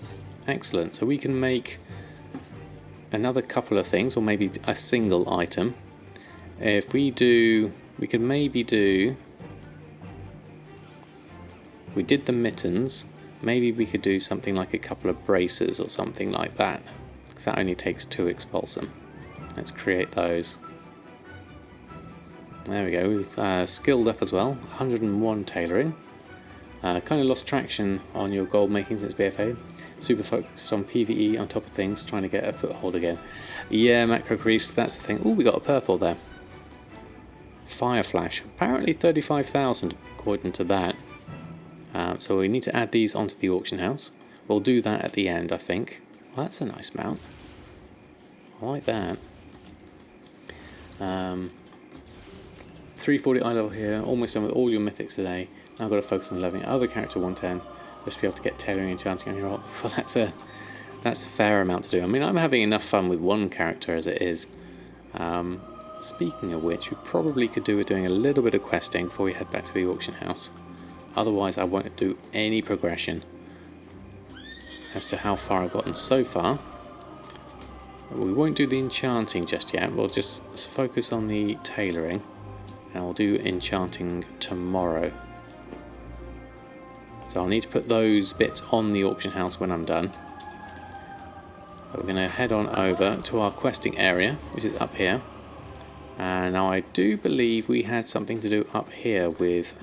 Excellent. So we can make another couple of things, or maybe a single item. If we do, we could maybe do, we did the mittens, maybe we could do something like a couple of braces or something like that, because that only takes 2 Expulsom. Let's create those. There we go, we've skilled up as well, 101 tailoring. Kind of lost traction on your gold making since BfA. Super focused on PvE on top of things, trying to get a foothold again. Yeah, macro crease, that's the thing. Oh, we got a purple there. Fire flash, apparently 35,000 according to that. So we need to add these onto the auction house. We'll do that at the end, I think. Well, that's a nice mount. I like that. 340 eye level here, almost done with all your mythics today. Now I've got to focus on leveling other character 110, just to be able to get tailoring and enchanting on your roll. Well, that's a fair amount to do. I mean, I'm having enough fun with one character as it is. Speaking of which, we probably could do with doing a little bit of questing before we head back to the auction house. Otherwise, I won't do any progression as to how far I've gotten so far. We won't do the enchanting just yet. We'll just focus on the tailoring, and we'll do enchanting tomorrow. So I'll need to put those bits on the auction house when I'm done. But we're going to head on over to our questing area, which is up here. And now I do believe we had something to do up here with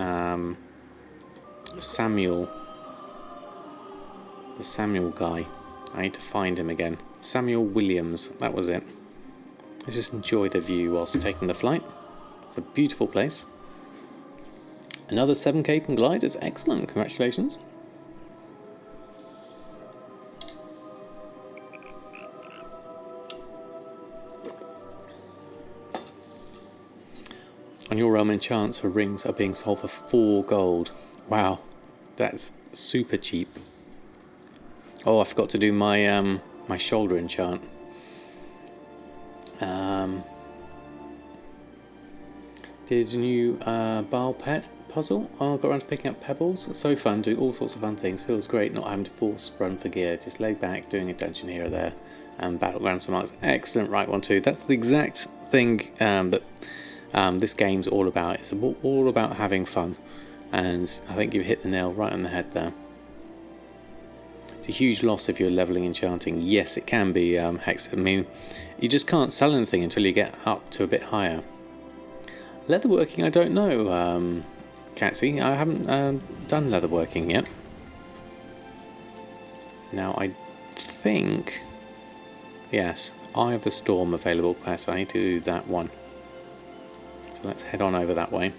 Samuel. The Samuel guy. I need to find him again. Samuel Williams, that was it. Let's just enjoy the view whilst taking the flight. It's a beautiful place. Another 7 cape and gliders, excellent, congratulations. On your realm, enchants for rings are being sold for 4 gold. Wow, that's super cheap. Oh, I forgot to do my my shoulder enchant. Did a new Baal pet puzzle. Oh, I got around to picking up pebbles. It's so fun, doing all sorts of fun things. Feels great not having to force run for gear. Just lay back, doing a dungeon here or there, and battleground some marks. Excellent, right one too. That's the exact thing that this game's all about. It's all about having fun, and I think you've hit the nail right on the head there. It's a huge loss if you're leveling enchanting. Yes, it can be, Hex. I mean, you just can't sell anything until you get up to a bit higher. Leatherworking, I don't know, Catsy. I haven't done leatherworking yet. Now, I think... Yes, Eye of the Storm available quest. I need to do that one. So let's head on over that way.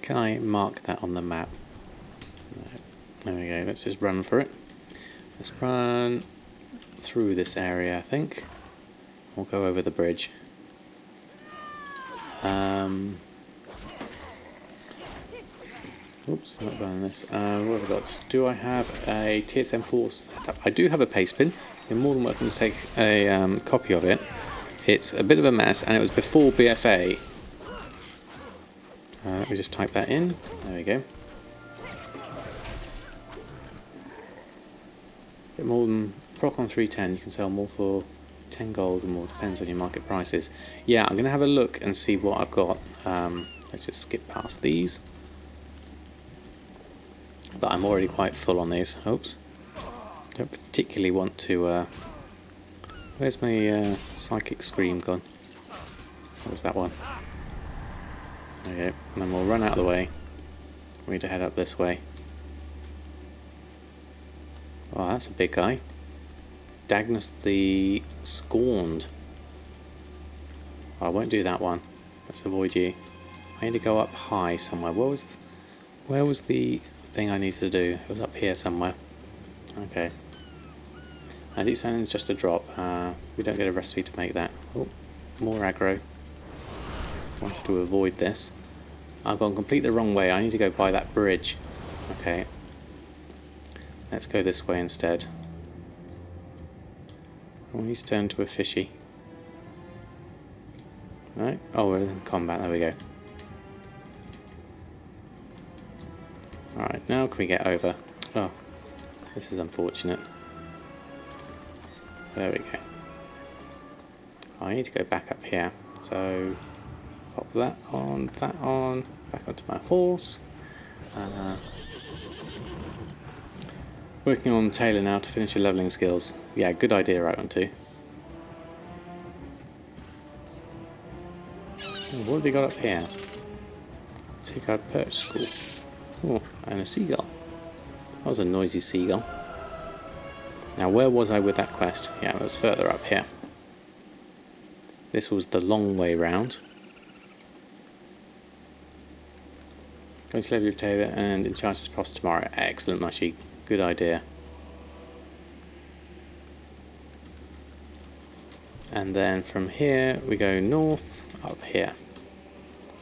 Can I mark that on the map? No. There we go, let's just run for it. Let's run through this area, I think. We'll go over the bridge. Oops, not done this. What have I got? Do I have a TSM4 set up? I do have a paste bin. You're more than welcome to take a copy of it. It's a bit of a mess, and it was before BfA. Let me just type that in. There we go. Get more than proc on 310. You can sell more for 10 gold or more. Depends on your market prices. Yeah, I'm going to have a look and see what I've got. Let's just skip past these. But I'm already quite full on these. Oops. Don't particularly want to... Where's my psychic scream gone? What was that one? Okay, and then we'll run out of the way. We need to head up this way. Oh, that's a big guy. Dagnus the Scorned. Oh, I won't do that one. Let's avoid you. I need to go up high somewhere. Where was the thing I need to do? It was up here somewhere. Okay. And deep sand is just a drop. We don't get a recipe to make that. Oh, more aggro. Wanted to avoid this. I've gone completely the wrong way. I need to go by that bridge. Okay. Let's go this way instead. Oh, he's turned to a fishy. Right. Oh, we're in combat. There we go. Alright, now can we get over? Oh, this is unfortunate. There we go. I need to go back up here. So, pop that on, back onto my horse. Working on Taylor now to finish your leveling skills. Yeah, good idea, right on too. What have we got up here? Take out perch school. Oh, and a seagull. That was a noisy seagull. Now, where was I with that quest? Yeah, it was further up here. This was the long way round. Going to level your Taylor and enchant his props tomorrow. Excellent, Mushy. Good idea. And then from here we go north up here.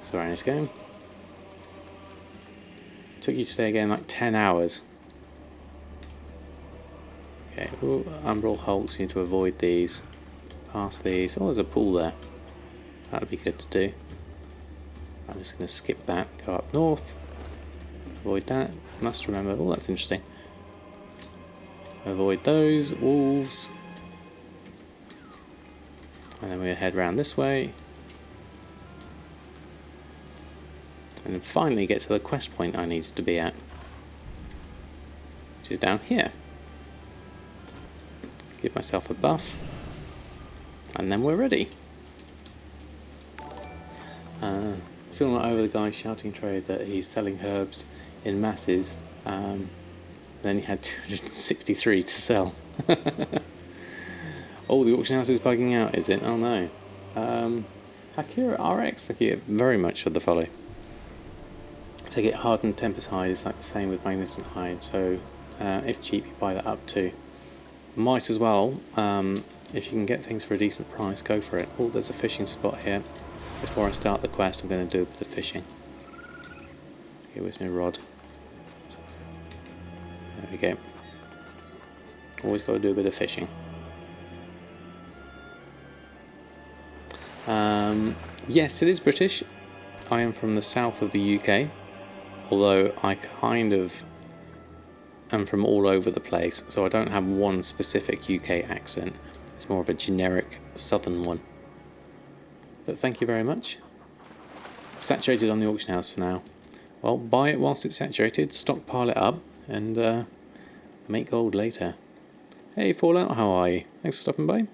So where I need to go. Took you today again like 10 hours. Okay, ooh, umbral hulks, you need to avoid these. Past these. Oh, there's a pool there. That would be good to do. I'm just going to skip that, go up north. Avoid that. Must remember. Oh, that's interesting. Avoid those wolves. And then we'll head round this way. And then finally get to the quest point I need to be at. Which is down here. Give myself a buff. And then we're ready. Still not over the guy shouting trade that he's selling herbs in masses. Then he had 263 to sell. Oh, the auction house is bugging out, is it? Oh no. Hakira RX, thank you very much for the follow. Take it hardened Tempest Hide is like the same with Magnificent Hide, so if cheap you buy that up too. Might as well, if you can get things for a decent price, go for it. Oh, there's a fishing spot here. Before I start the quest, I'm going to do a bit of fishing. Here was my rod. There we go. Always got to do a bit of fishing. Yes, it is British. I am from the south of the UK, although I kind of am from all over the place, so I don't have one specific UK accent. It's more of a generic southern one. But thank you very much. Saturated on the auction house for now. Well, buy it whilst it's saturated, stockpile it up, and make gold later. Hey Fallout, how are you? Thanks for stopping by.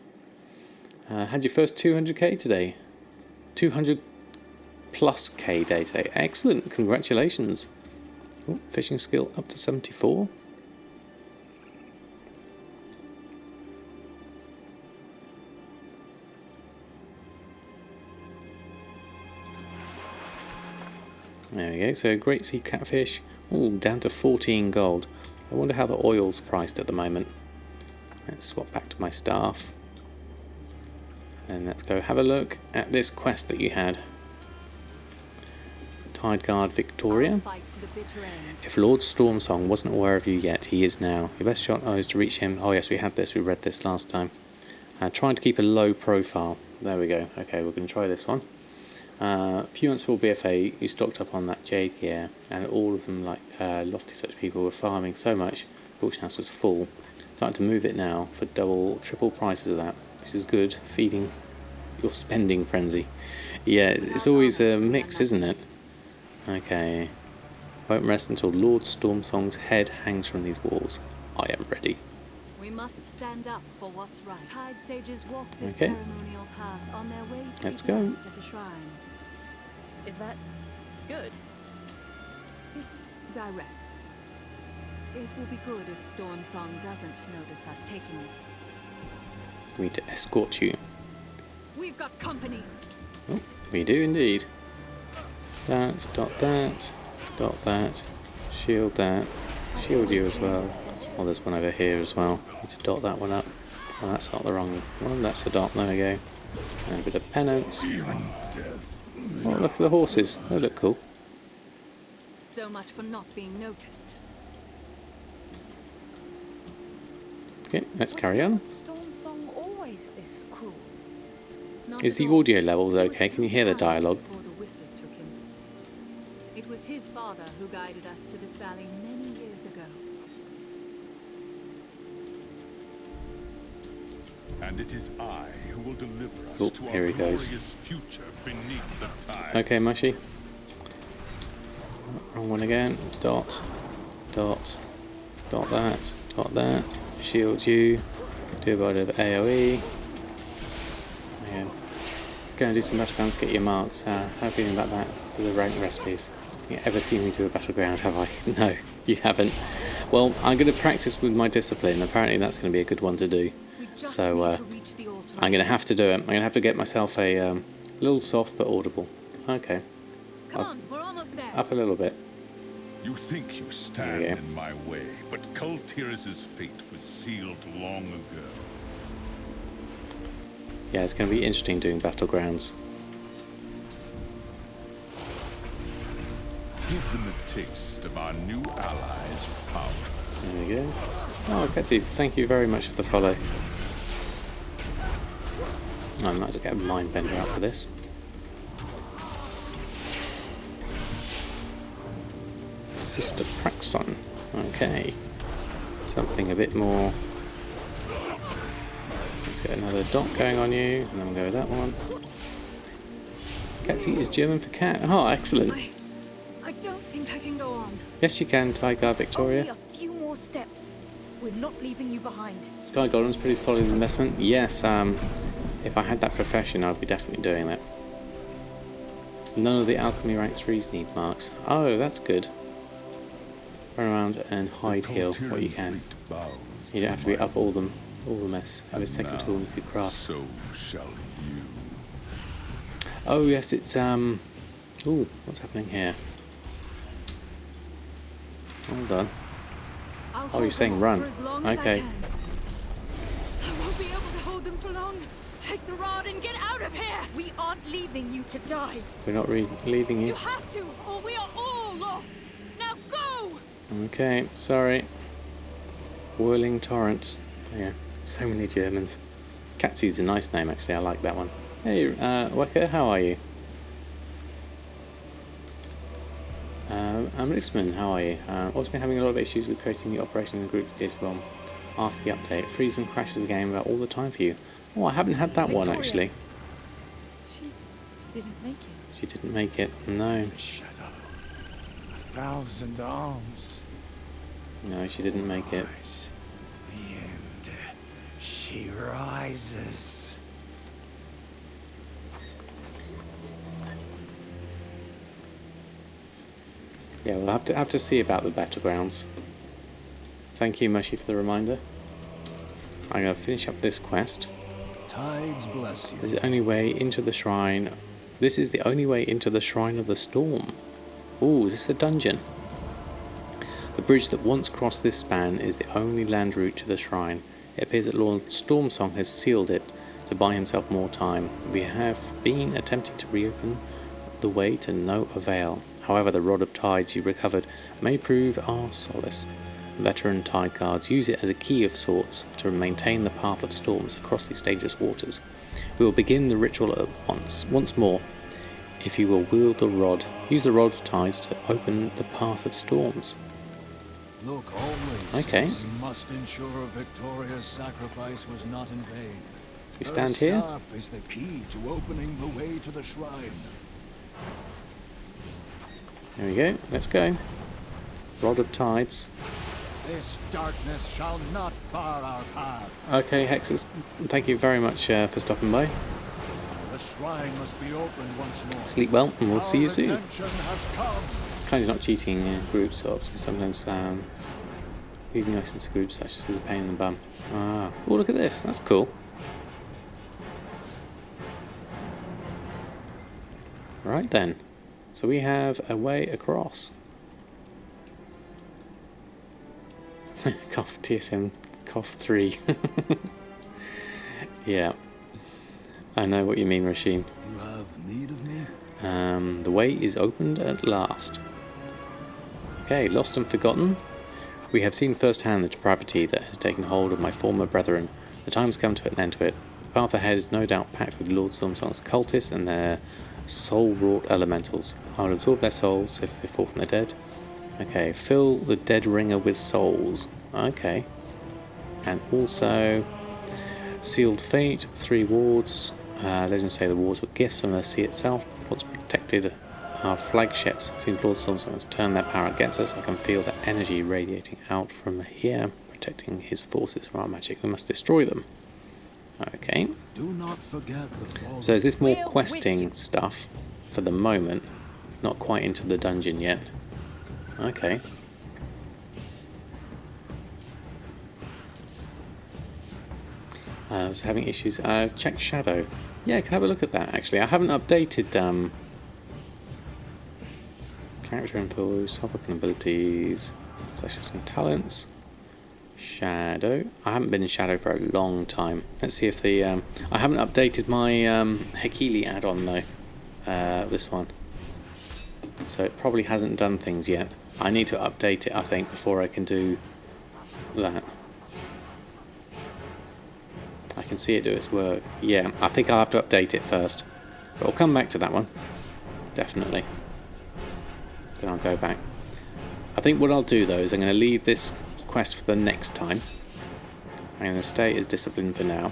Had your first 200k today. 200 plus k day today. Excellent, congratulations. Oh, fishing skill up to 74. There we go, so great sea catfish. Oh, down to 14 gold. I wonder how the oil's priced at the moment. Let's swap back to my staff. And let's go have a look at this quest that you had. Tide Guard Victoria. If Lord Stormsong wasn't aware of you yet, he is now. Your best shot is to reach him. Oh yes, we had this, we read this last time. Trying to keep a low profile. There we go. Okay, we're going to try this one. A few months before BfA, you stocked up on that jade gear, and all of them, like lofty such people, were farming so much, auction house was full. Starting to move it now for double, triple prices of that, which is good, feeding your spending frenzy. Yeah, it's always a mix, isn't it? Okay. Won't rest until Lord Stormsong's head hangs from these walls. I am ready. We must stand up for what's right. Tide sages walk this ceremonial path on their way to Let's go. The shrine. Is that good? It's direct. It will be good if Stormsong doesn't notice us taking it. We need to escort you. We've got company. Oh, we do indeed. That, dot that, dot that, shield that, shield you as well. Oh, there's one over here as well. Need to dot that one up. Oh, that's not the wrong one. That's the dot. There we go. And a bit of penance. Oh, look at the horses. They look cool. So much for not being noticed. Okay, let's carry on. Stormsong always this cruel? Is the audio levels okay? Can you hear the dialogue? It was his father who guided us to this valley many years ago. And it is I who will deliver us to here our he goes. glorious future beneath the tide. Okay, Mushy. Wrong one again. Dot, dot, dot that, shield you, do a bit of AoE. Yeah. Go and do some battlegrounds, get your marks. How are you feeling about that for the rank recipes? You ever seen me do a battleground, have I? No, you haven't. Well, I'm going to practice with my discipline. Apparently that's going to be a good one to do. So I'm going to have to do it. I'm going to have to get myself a little soft but audible. Okay. Come on, we're almost there. Up a little bit. You think you stand in my way, but Kultiris' fate was sealed long ago. Yeah, it's going to be interesting doing battlegrounds. Give them a taste of our new allies' power. There we go. Oh, Betsy, thank you very much for the follow. I might as well get a mind bender out for this. Sister Praxon. Okay. Something a bit more. Let's get another dot going on you, and then we'll go with that one. Catsy is German for cat. Oh, excellent. I don't think I can go on. Yes, you can, Tiger Victoria. Only a few more steps. We're not leaving you behind. Sky Golem's pretty solid investment. Yes, if I had that profession, I'd be definitely doing that. None of the alchemy rank 3s need marks. Oh, that's good. Run around and hide heal what you can. You don't have to be up all the mess. Have a second tool you could craft. So shall you. Oh yes, it's ooh, what's happening here? Hold on. Oh, you're saying run. Okay. I won't be able to hold them for long. Take the rod and get out of here. We aren't leaving you to die. We're not leaving you. You have to, or we are all lost. Now go. Okay, sorry. Whirling Torrent. Yeah, so many Germans. Catsy's a nice name actually. I like that one. Hey, Wecker, how are you? Amlixman, how are you? Also been having a lot of issues with creating the operation in the group DSBOM after the update. Freezes and crashes the game about all the time for you. Oh, I haven't had that one actually. She didn't make it. She didn't make it, no. Shadow. A 1,000 arms. No, she didn't make it. Rise. The end. She rises. Yeah, we'll have to see about the battlegrounds. Thank you, Mushy, for the reminder. I'm going to finish up this quest. Tides bless you. This is the only way into the shrine. This is the only way into the Shrine of the Storm. Ooh, is this a dungeon? The bridge that once crossed this span is the only land route to the shrine. It appears that Lord Stormsong has sealed it to buy himself more time. We have been attempting to reopen the way to no avail. However, the Rod of Tides you recovered may prove our solace. Veteran tide guards use it as a key of sorts to maintain the path of storms across these dangerous waters. We will begin the ritual at once more. If you will wield the rod, use the Rod of Tides to open the path of storms. Look always. Okay. We must ensure Victoria's sacrifice was not in vain. We stand here. Her staff is the key to opening the way to the shrine. There we go. Let's go. Rod of Tides. This darkness shall not bar our path. Okay, Hexes, thank you very much for stopping by. The shrine must be opened once more. Sleep well, and we'll see you soon. Redemption has come. Kind of not cheating groups ops, because sometimes leaving items to groups such as a pain in the bum. Ah, oh, look at this. That's cool. Right then. So we have a way across. Cough TSM cough 3. Yeah. I know what you mean, Rasheen. You have need of me? The way is opened at last. Okay, lost and forgotten. We have seen firsthand the depravity that has taken hold of my former brethren. The time has come to an end to it. The path ahead is no doubt packed with Lord Stormsong's cultists and their soul-wrought elementals. I will absorb their souls if they fall from the dead. Okay, fill the dead ringer with souls. Okay. And also sealed fate, 3 wards. Legends say the wards were gifts from the sea itself. What's protected our flagships. Seems Lord Stormsong has turned their power against us. I can feel the energy radiating out from here, protecting his forces from our magic. We must destroy them. Okay. Do not forget the fall. So is this more questing stuff for the moment? Not quite into the dungeon yet. Okay. I was having issues. Check shadow. Yeah, I can have a look at that actually. I haven't updated character info, self-weapon abilities, specialists and talents. Shadow. I haven't been in Shadow for a long time. Let's see if the I haven't updated my Hekili add-on though. This one. So it probably hasn't done things yet. I need to update it, I think, before I can do that. I can see it do its work. Yeah, I think I'll have to update it first. But I'll come back to that one. Definitely. Then I'll go back. I think what I'll do though is I'm going to leave this quest for the next time. I'm going to stay as disciplined for now.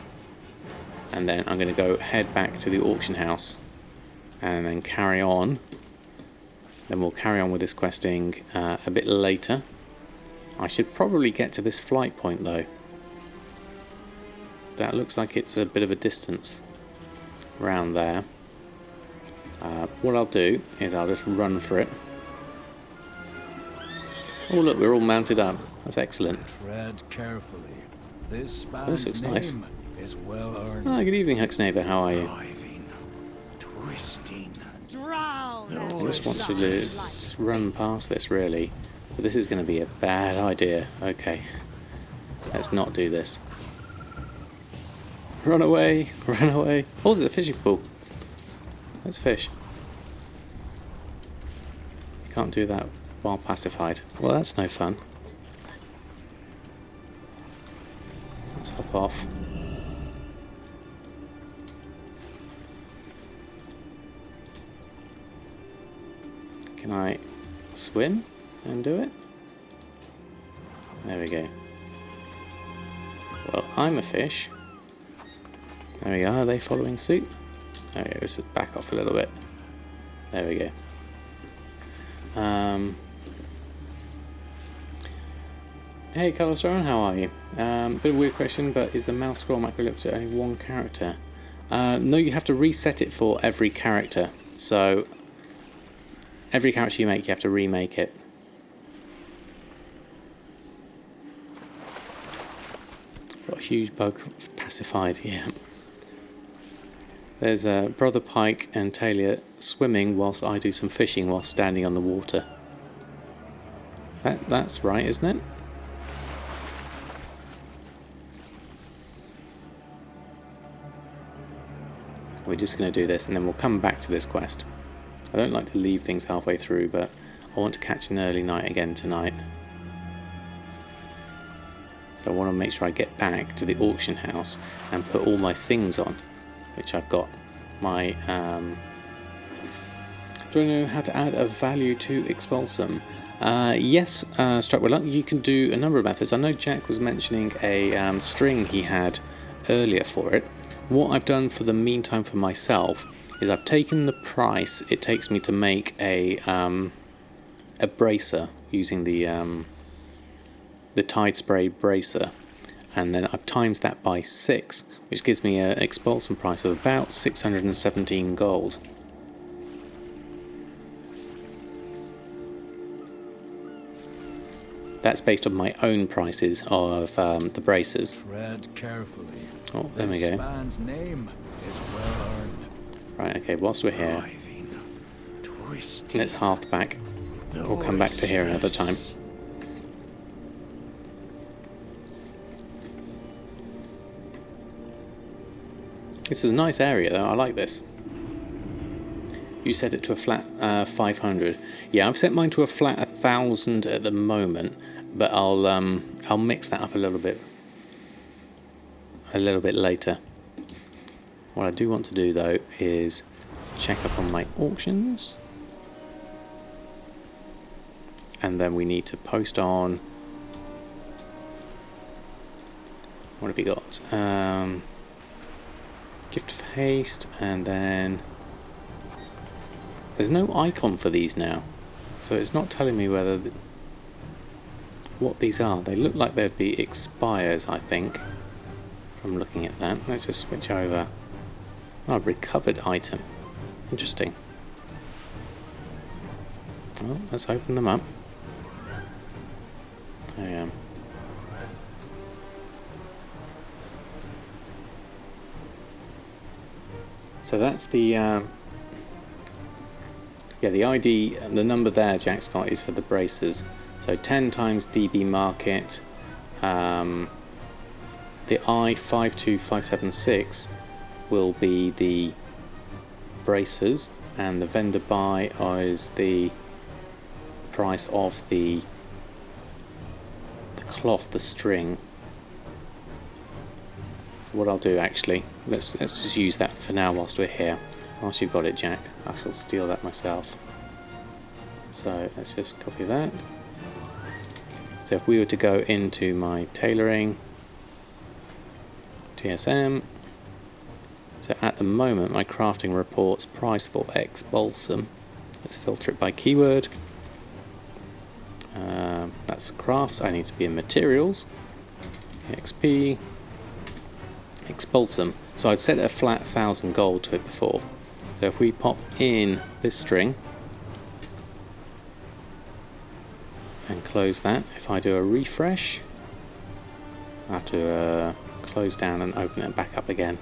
And then I'm going to go head back to the auction house. And then carry on. Then we'll carry on with this questing a bit later. I should probably get to this flight point though. That looks like it's a bit of a distance around there. What I'll do is I'll just run for it. Oh look, we're all mounted up. That's excellent. Tread carefully. This looks nice. name is well earned. Ah, good evening, Huxneighbour. How are you? Driving, twisting. Drown! I just want to just run past this really. But this is going to be a bad idea. Okay. Let's not do this. Run away! Run away! Oh, there's a fishing pool. Let's fish. Can't do that while pacified. Well, that's no fun. Let's hop off. Can I swim and do it? There we go. Well, I'm a fish. There we go. Are they following suit? There we go. Let's just back off a little bit. There we go. Hey Colosaurus, how are you? Bit of a weird question, but is the mouse scroll macro limited to only one character? No, you have to reset it for every character. So every character you make, you have to remake it. Got a huge bug pacified, yeah. There's Brother Pike and Talia swimming whilst I do some fishing whilst standing on the water. That's right, isn't it? We're just going to do this and then we'll come back to this quest. I don't like to leave things halfway through, but I want to catch an early night again tonight. So I want to make sure I get back to the auction house and put all my things on, which I've got. My do you know how to add a value to Expulsom? Yes, Struck with Luck. You can do a number of methods. I know Jack was mentioning a string he had earlier for it. What I've done for the meantime for myself is I've taken the price it takes me to make a bracer using the Tide Spray bracer, and then I've times that by 6, which gives me an Expulsom price of about 617 gold. That's based on my own prices of the bracers. Tread carefully. Oh, there we go. This man's name is well earned. Right, okay, whilst we're here, Writhing, twisting, let's half back. We'll come back to here another time. This is a nice area though, I like this. You set it to a flat 500. Yeah, I've set mine to a flat 1000 at the moment, but I'll mix that up a little bit later. What I do want to do though is check up on my auctions, and then we need to post on. What have we got? Gift of Haste, and then there's no icon for these now, so it's not telling me whether what these are. They look like they'd be expires, I think, from looking at that. Let's just switch over. Oh, recovered item. Interesting. Well, let's open them up. There I am. So that's the yeah, the ID, the number there Jack's got is for the bracers. So 10 times DB market. The I52576 will be the bracers, and the vendor buy is the price of the cloth, the string. So what I'll do actually, let's just use that for now whilst we're here. Whilst you've got it, Jack, I shall steal that myself. So let's just copy that. So if we were to go into my tailoring, TSM, so at the moment my crafting reports price for Expulsom. Let's filter it by keyword. That's crafts. I need to be in materials. XP. Expulsom. So I'd set a flat 1000 gold to it before. So if we pop in this string and close that, if I do a refresh, I have to close down and open it back up again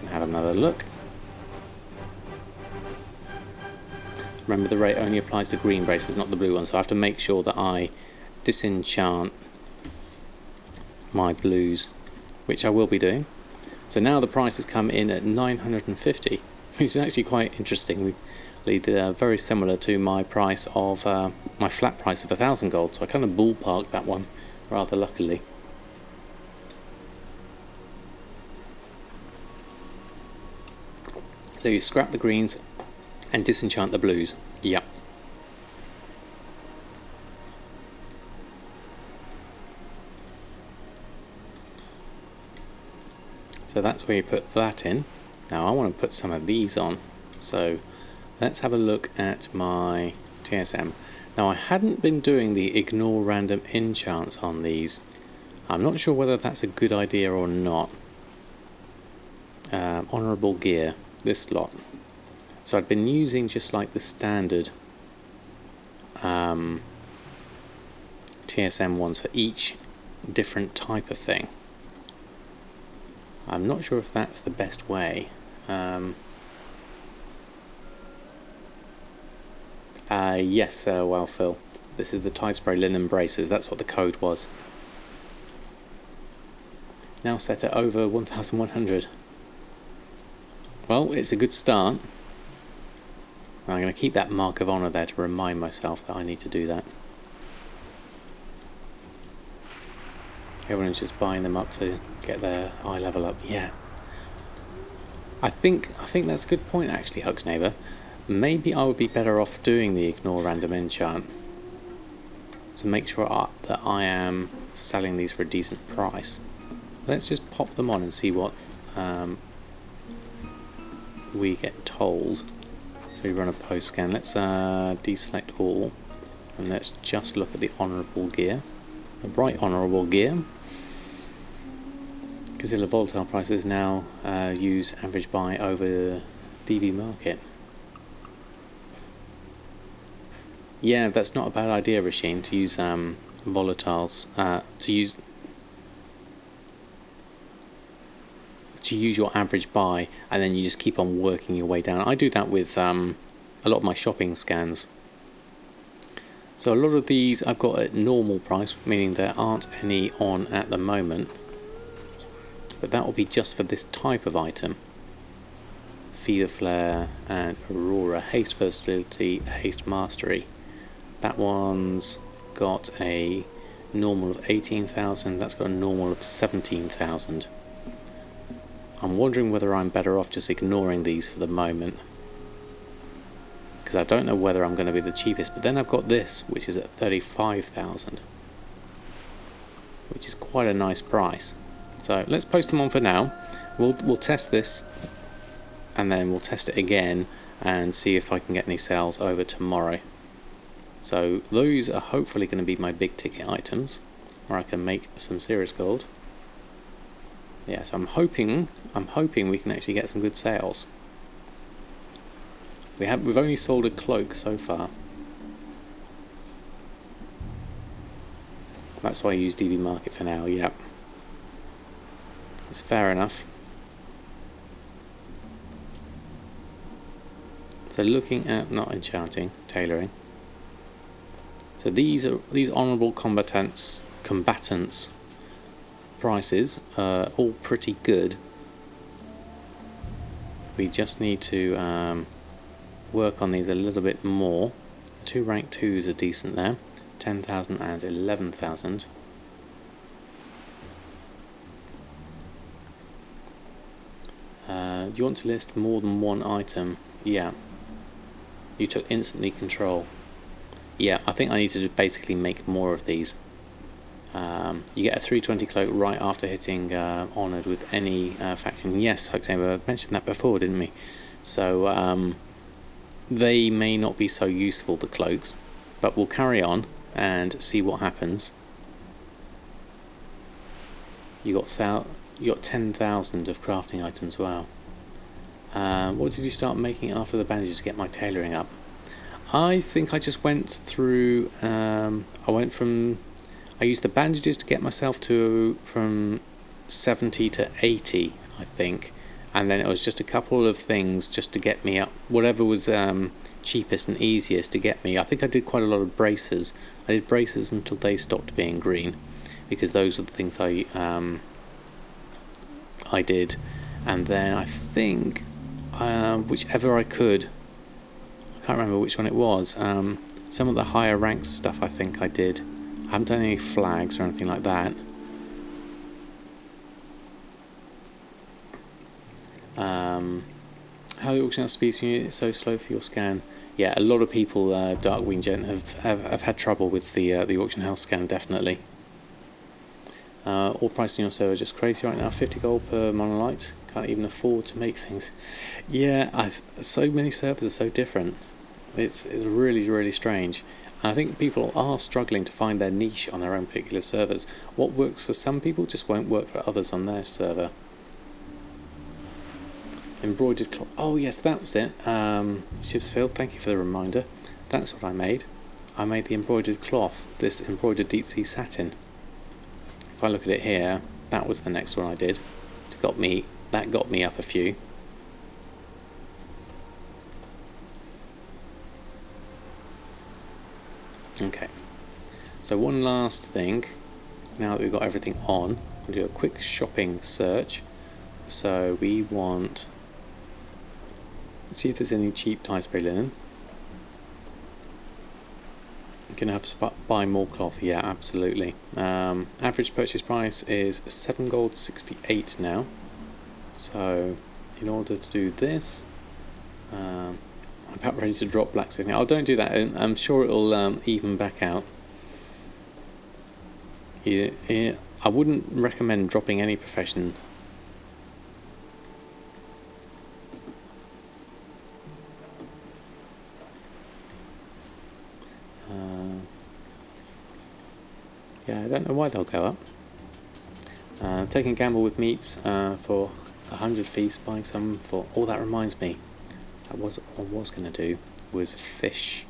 and have another look. Remember, the rate only applies to green braces, not the blue ones, so I have to make sure that I disenchant my blues, which I will be doing. So now the price has come in at 950, which is actually quite interesting. Very similar to my price of my flat price of 1000 gold, so I kind of ballparked that one rather luckily. So you scrap the greens and disenchant the blues. Yep. So that's where you put that in. Now I want to put some of these on. So let's have a look at my TSM. Now I hadn't been doing the ignore random enchants on these I'm not sure whether that's a good idea or not. Honourable gear, this lot. So I'd been using just like the standard TSM ones for each different type of thing. I'm not sure if that's the best way. Yes, well, Phil, this is the tie spray linen braces. That's what the code was. Now set at over 1,100. Well, it's a good start. I'm going to keep that mark of honour there to remind myself that I need to do that. Everyone's just buying them up to get their eye level up. Yeah. I think that's a good point actually, Huxneighbour. Maybe I would be better off doing the ignore random enchant to make sure that I am selling these for a decent price. Let's just pop them on and see what we get told. So we run a post scan. Let's deselect all and let's just look at the honourable gear. The bright honourable gear. Godzilla volatile prices now use average buy over DB market. Yeah, that's not a bad idea, Rasheen, to use volatiles, to use your average buy, and then you just keep on working your way down. I do that with a lot of my shopping scans. So a lot of these I've got at normal price, meaning there aren't any on at the moment, but that will be just for this type of item. Fever Flare and Aurora, Haste Versatility, Haste Mastery. That one's got a normal of 18,000, that's got a normal of 17,000. I'm wondering whether I'm better off just ignoring these for the moment, because I don't know whether I'm going to be the cheapest. But then I've got this, which is at 35,000, which is quite a nice price. So let's post them on for now. We'll test this, and then we'll test it again and see if I can get any sales over tomorrow. So those are hopefully going to be my big ticket items, where I can make some serious gold. Yeah, so I'm hoping we can actually get some good sales. We've only sold a cloak so far. That's why I use DB Market for now. Yep, it's fair enough. So looking at not enchanting, tailoring. So these honourable combatants prices are all pretty good. We just need to work on these a little bit more. The two rank 2s are decent there, 10,000 and 11,000. Do you want to list more than one item? Yeah. You took instantly control. Yeah, I think I need to basically make more of these. You get a 320 cloak right after hitting honoured with any faction. Yes, Huxneighbour, I mentioned that before, didn't we? So they may not be so useful, the cloaks, but we'll carry on and see what happens. You got 10,000 of crafting items. Wow. What did you start making after the bandages to get my tailoring up? I think I just went through. I used the bandages to get myself to from 70 to 80, I think, and then it was just a couple of things just to get me up, whatever was cheapest and easiest to get me. I think I did quite a lot of bracers. I did bracers until they stopped being green, because those were the things I did, and then I think whichever I could. I can't remember which one it was. Some of the higher ranks stuff I think I did. I haven't done any flags or anything like that. How the auction house speeds for you is so slow for your scan. Yeah, a lot of people, Darkwing Gent, have had trouble with the auction house scan, definitely. All pricing on your server just crazy right now. 50 gold per monolite. Can't even afford to make things. Yeah, so many servers are so different. It's really, really strange. I think people are struggling to find their niche on their own particular servers. What works for some people just won't work for others on their server. Embroidered cloth. Oh yes, that was it. Shipsfield, thank you for the reminder. That's what I made. I made the embroidered cloth, this embroidered deep sea satin. If I look at it here, that was the next one I did. That got me up a few. Okay, so one last thing, now that we've got everything on, we'll do a quick shopping search. So we want, let's see if there's any cheap tie spray linen. I'm going to have to buy more cloth, yeah, absolutely. Average purchase price is 7 gold 68 now. So in order to do this, I'm about ready to drop blacksmithing. Oh, don't do that. I'm sure it'll even back out. Yeah, I wouldn't recommend dropping any profession. Yeah, I don't know why they'll go up. Taking a gamble with meats for 100 feasts, buying some for... Oh, that reminds me. What I was going to do was fish.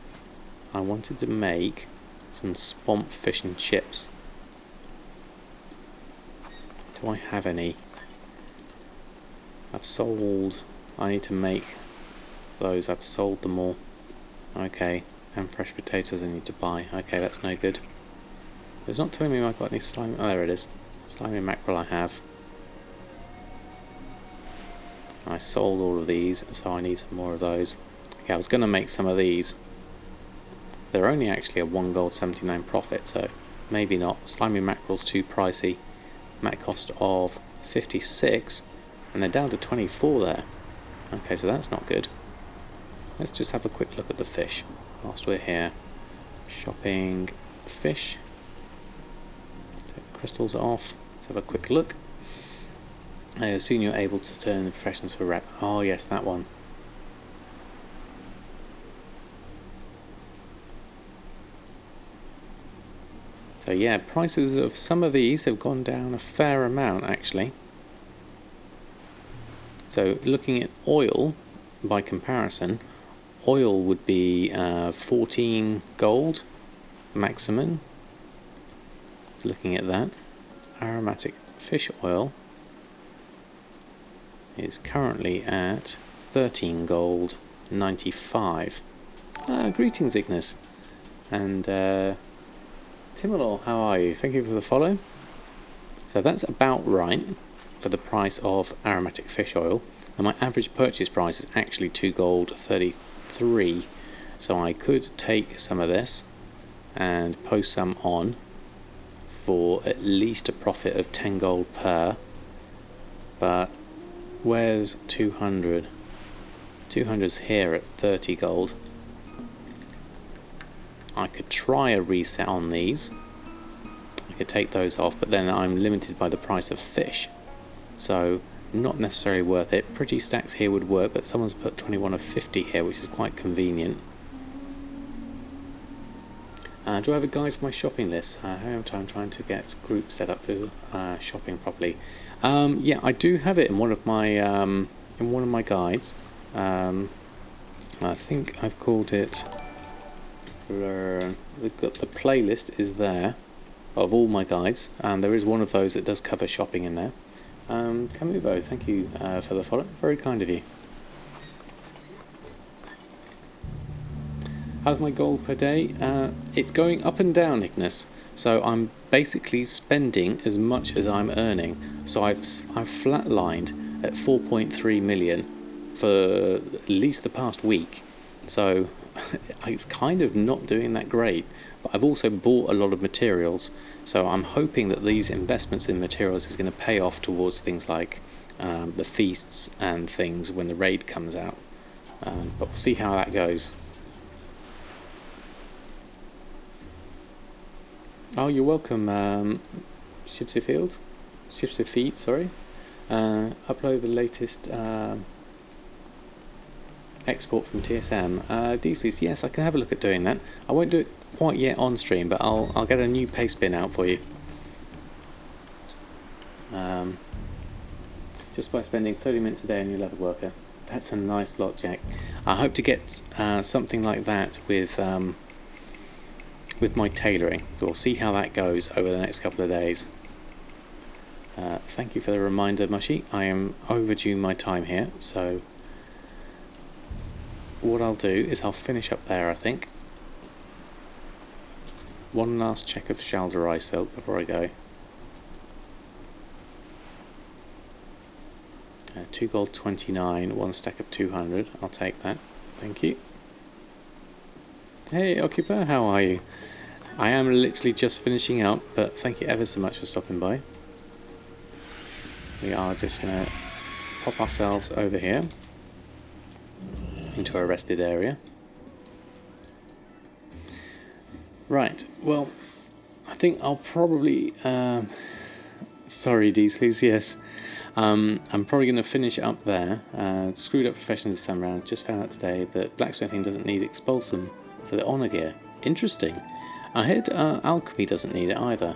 I wanted to make some swamp fish and chips. Do I have any? I've sold... I need to make those. I've sold them all. Okay, and fresh potatoes I need to buy. Okay, that's no good. It's not telling me I've got any slime... Oh, there it is. Slimy mackerel I have. I sold all of these, so I need some more of those. Okay, I was going to make some of these. They're only actually a 1 gold 79 profit, so maybe not. Slimy mackerel's too pricey. Mat cost of 56, and they're down to 24 there. Okay, so that's not good. Let's just have a quick look at the fish whilst we're here. Shopping fish. Take the crystals off. Let's have a quick look. I assume you're able to turn the professions for rep. Oh yes, that one. So yeah, prices of some of these have gone down a fair amount actually. So looking at oil, by comparison, oil would be 14 gold maximum. Looking at that, aromatic fish oil is currently at 13 gold 95. Greetings Ignis, and Timolor, how are you? Thank you for the follow. So that's about right for the price of aromatic fish oil, and my average purchase price is actually 2 gold 33, so I could take some of this and post some on for at least a profit of 10 gold per, but where's 200? 200's here at 30 gold. I could try a reset on these. I could take those off, but then I'm limited by the price of fish. So, not necessarily worth it. Pretty stacks here would work, but someone's put 21 of 50 here, which is quite convenient. Do I have a guide for my shopping list? I'm trying to get groups set up for shopping properly. Yeah, I do have it in one of my guides. I think I've called it. We've got the playlist is there of all my guides, and there is one of those that does cover shopping in there. Camuvo, thank you for the follow. Very kind of you. How's my gold per day? It's going up and down, Ignis. So I'm basically spending as much as I'm earning. So I've flatlined at 4.3 million for at least the past week. So it's kind of not doing that great. But I've also bought a lot of materials. So I'm hoping that these investments in materials is going to pay off towards things like the feasts and things when the raid comes out. But we'll see how that goes. Oh, you're welcome, Shipsy Feed, sorry. Upload the latest export from TSM. Please, yes, I can have a look at doing that. I won't do it quite yet on stream, but I'll get a new paste bin out for you. Just by spending 30 minutes a day on your leather worker. That's a nice lot, Jack. I hope to get something like that with my tailoring. We'll see how that goes over the next couple of days. Thank you for the reminder, Mushy. I am overdue my time here, so what I'll do is I'll finish up there, I think. One last check of Shalderai silk before I go. 2 gold 29, 1 stack of 200. I'll take that. Thank you. Hey, Occuper, how are you? I am literally just finishing up, but thank you ever so much for stopping by. We are just going to pop ourselves over here into a rested area. Right, well, I think I'll probably... sorry, Dees, please, yes. I'm probably going to finish it up there. Screwed up professions this time around. Just found out today that blacksmithing doesn't need Expulsom for the honour gear. Interesting. I heard alchemy doesn't need it either.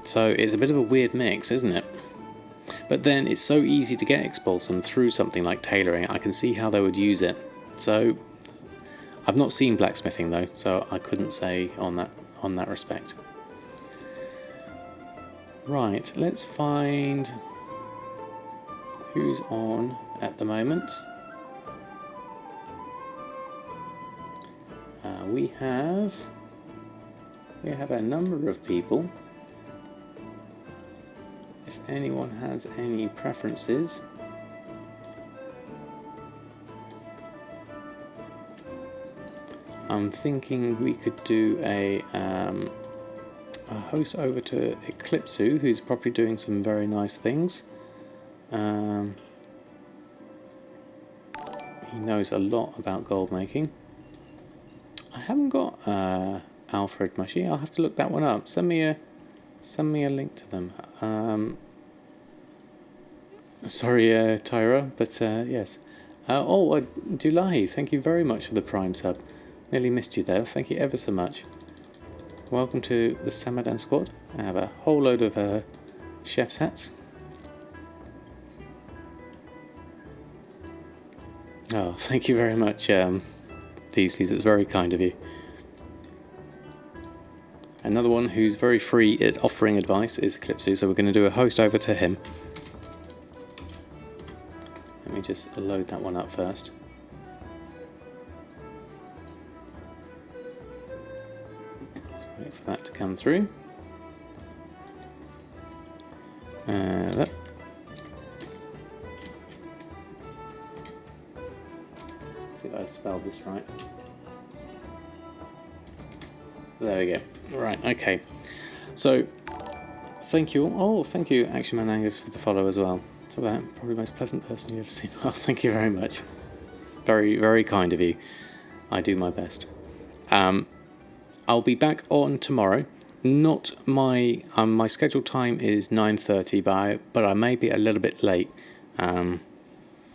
So it's a bit of a weird mix, isn't it? But then it's so easy to get Expulsom through something like tailoring. I can see how they would use it. So I've not seen blacksmithing though, so I couldn't say on that respect. Right, let's find who's on at the moment. We have a number of people. If anyone has any preferences. I'm thinking we could do a host over to Expulsom, who's probably doing some very nice things. He knows a lot about gold making. I haven't got Alfred Mushy. I'll have to look that one up. Send me a link to them. Sorry, Tyra, but yes. Dulahi, thank you very much for the Prime sub. Nearly missed you there. Thank you ever so much. Welcome to the Samadan squad. I have a whole load of chef's hats. Oh, thank you very much, please, it's very kind of you. Another one who's very free at offering advice is Expulsom, so we're going to do a host over to him. Let me just load that one up first. Wait for that to come through. That. See if I spelled this right. There we go. Right, okay. So, thank you. Oh, thank you, Action Man Angus, for the follow as well. So that probably the most pleasant person you've ever seen. Oh, thank you very much. Very, very kind of you. I do my best. I'll be back on tomorrow. Not my my scheduled time is 9:30, but I may be a little bit late.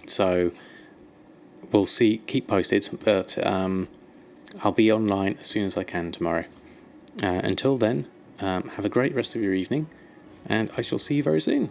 So we'll see. Keep posted, but I'll be online as soon as I can tomorrow. Until then, have a great rest of your evening, and I shall see you very soon.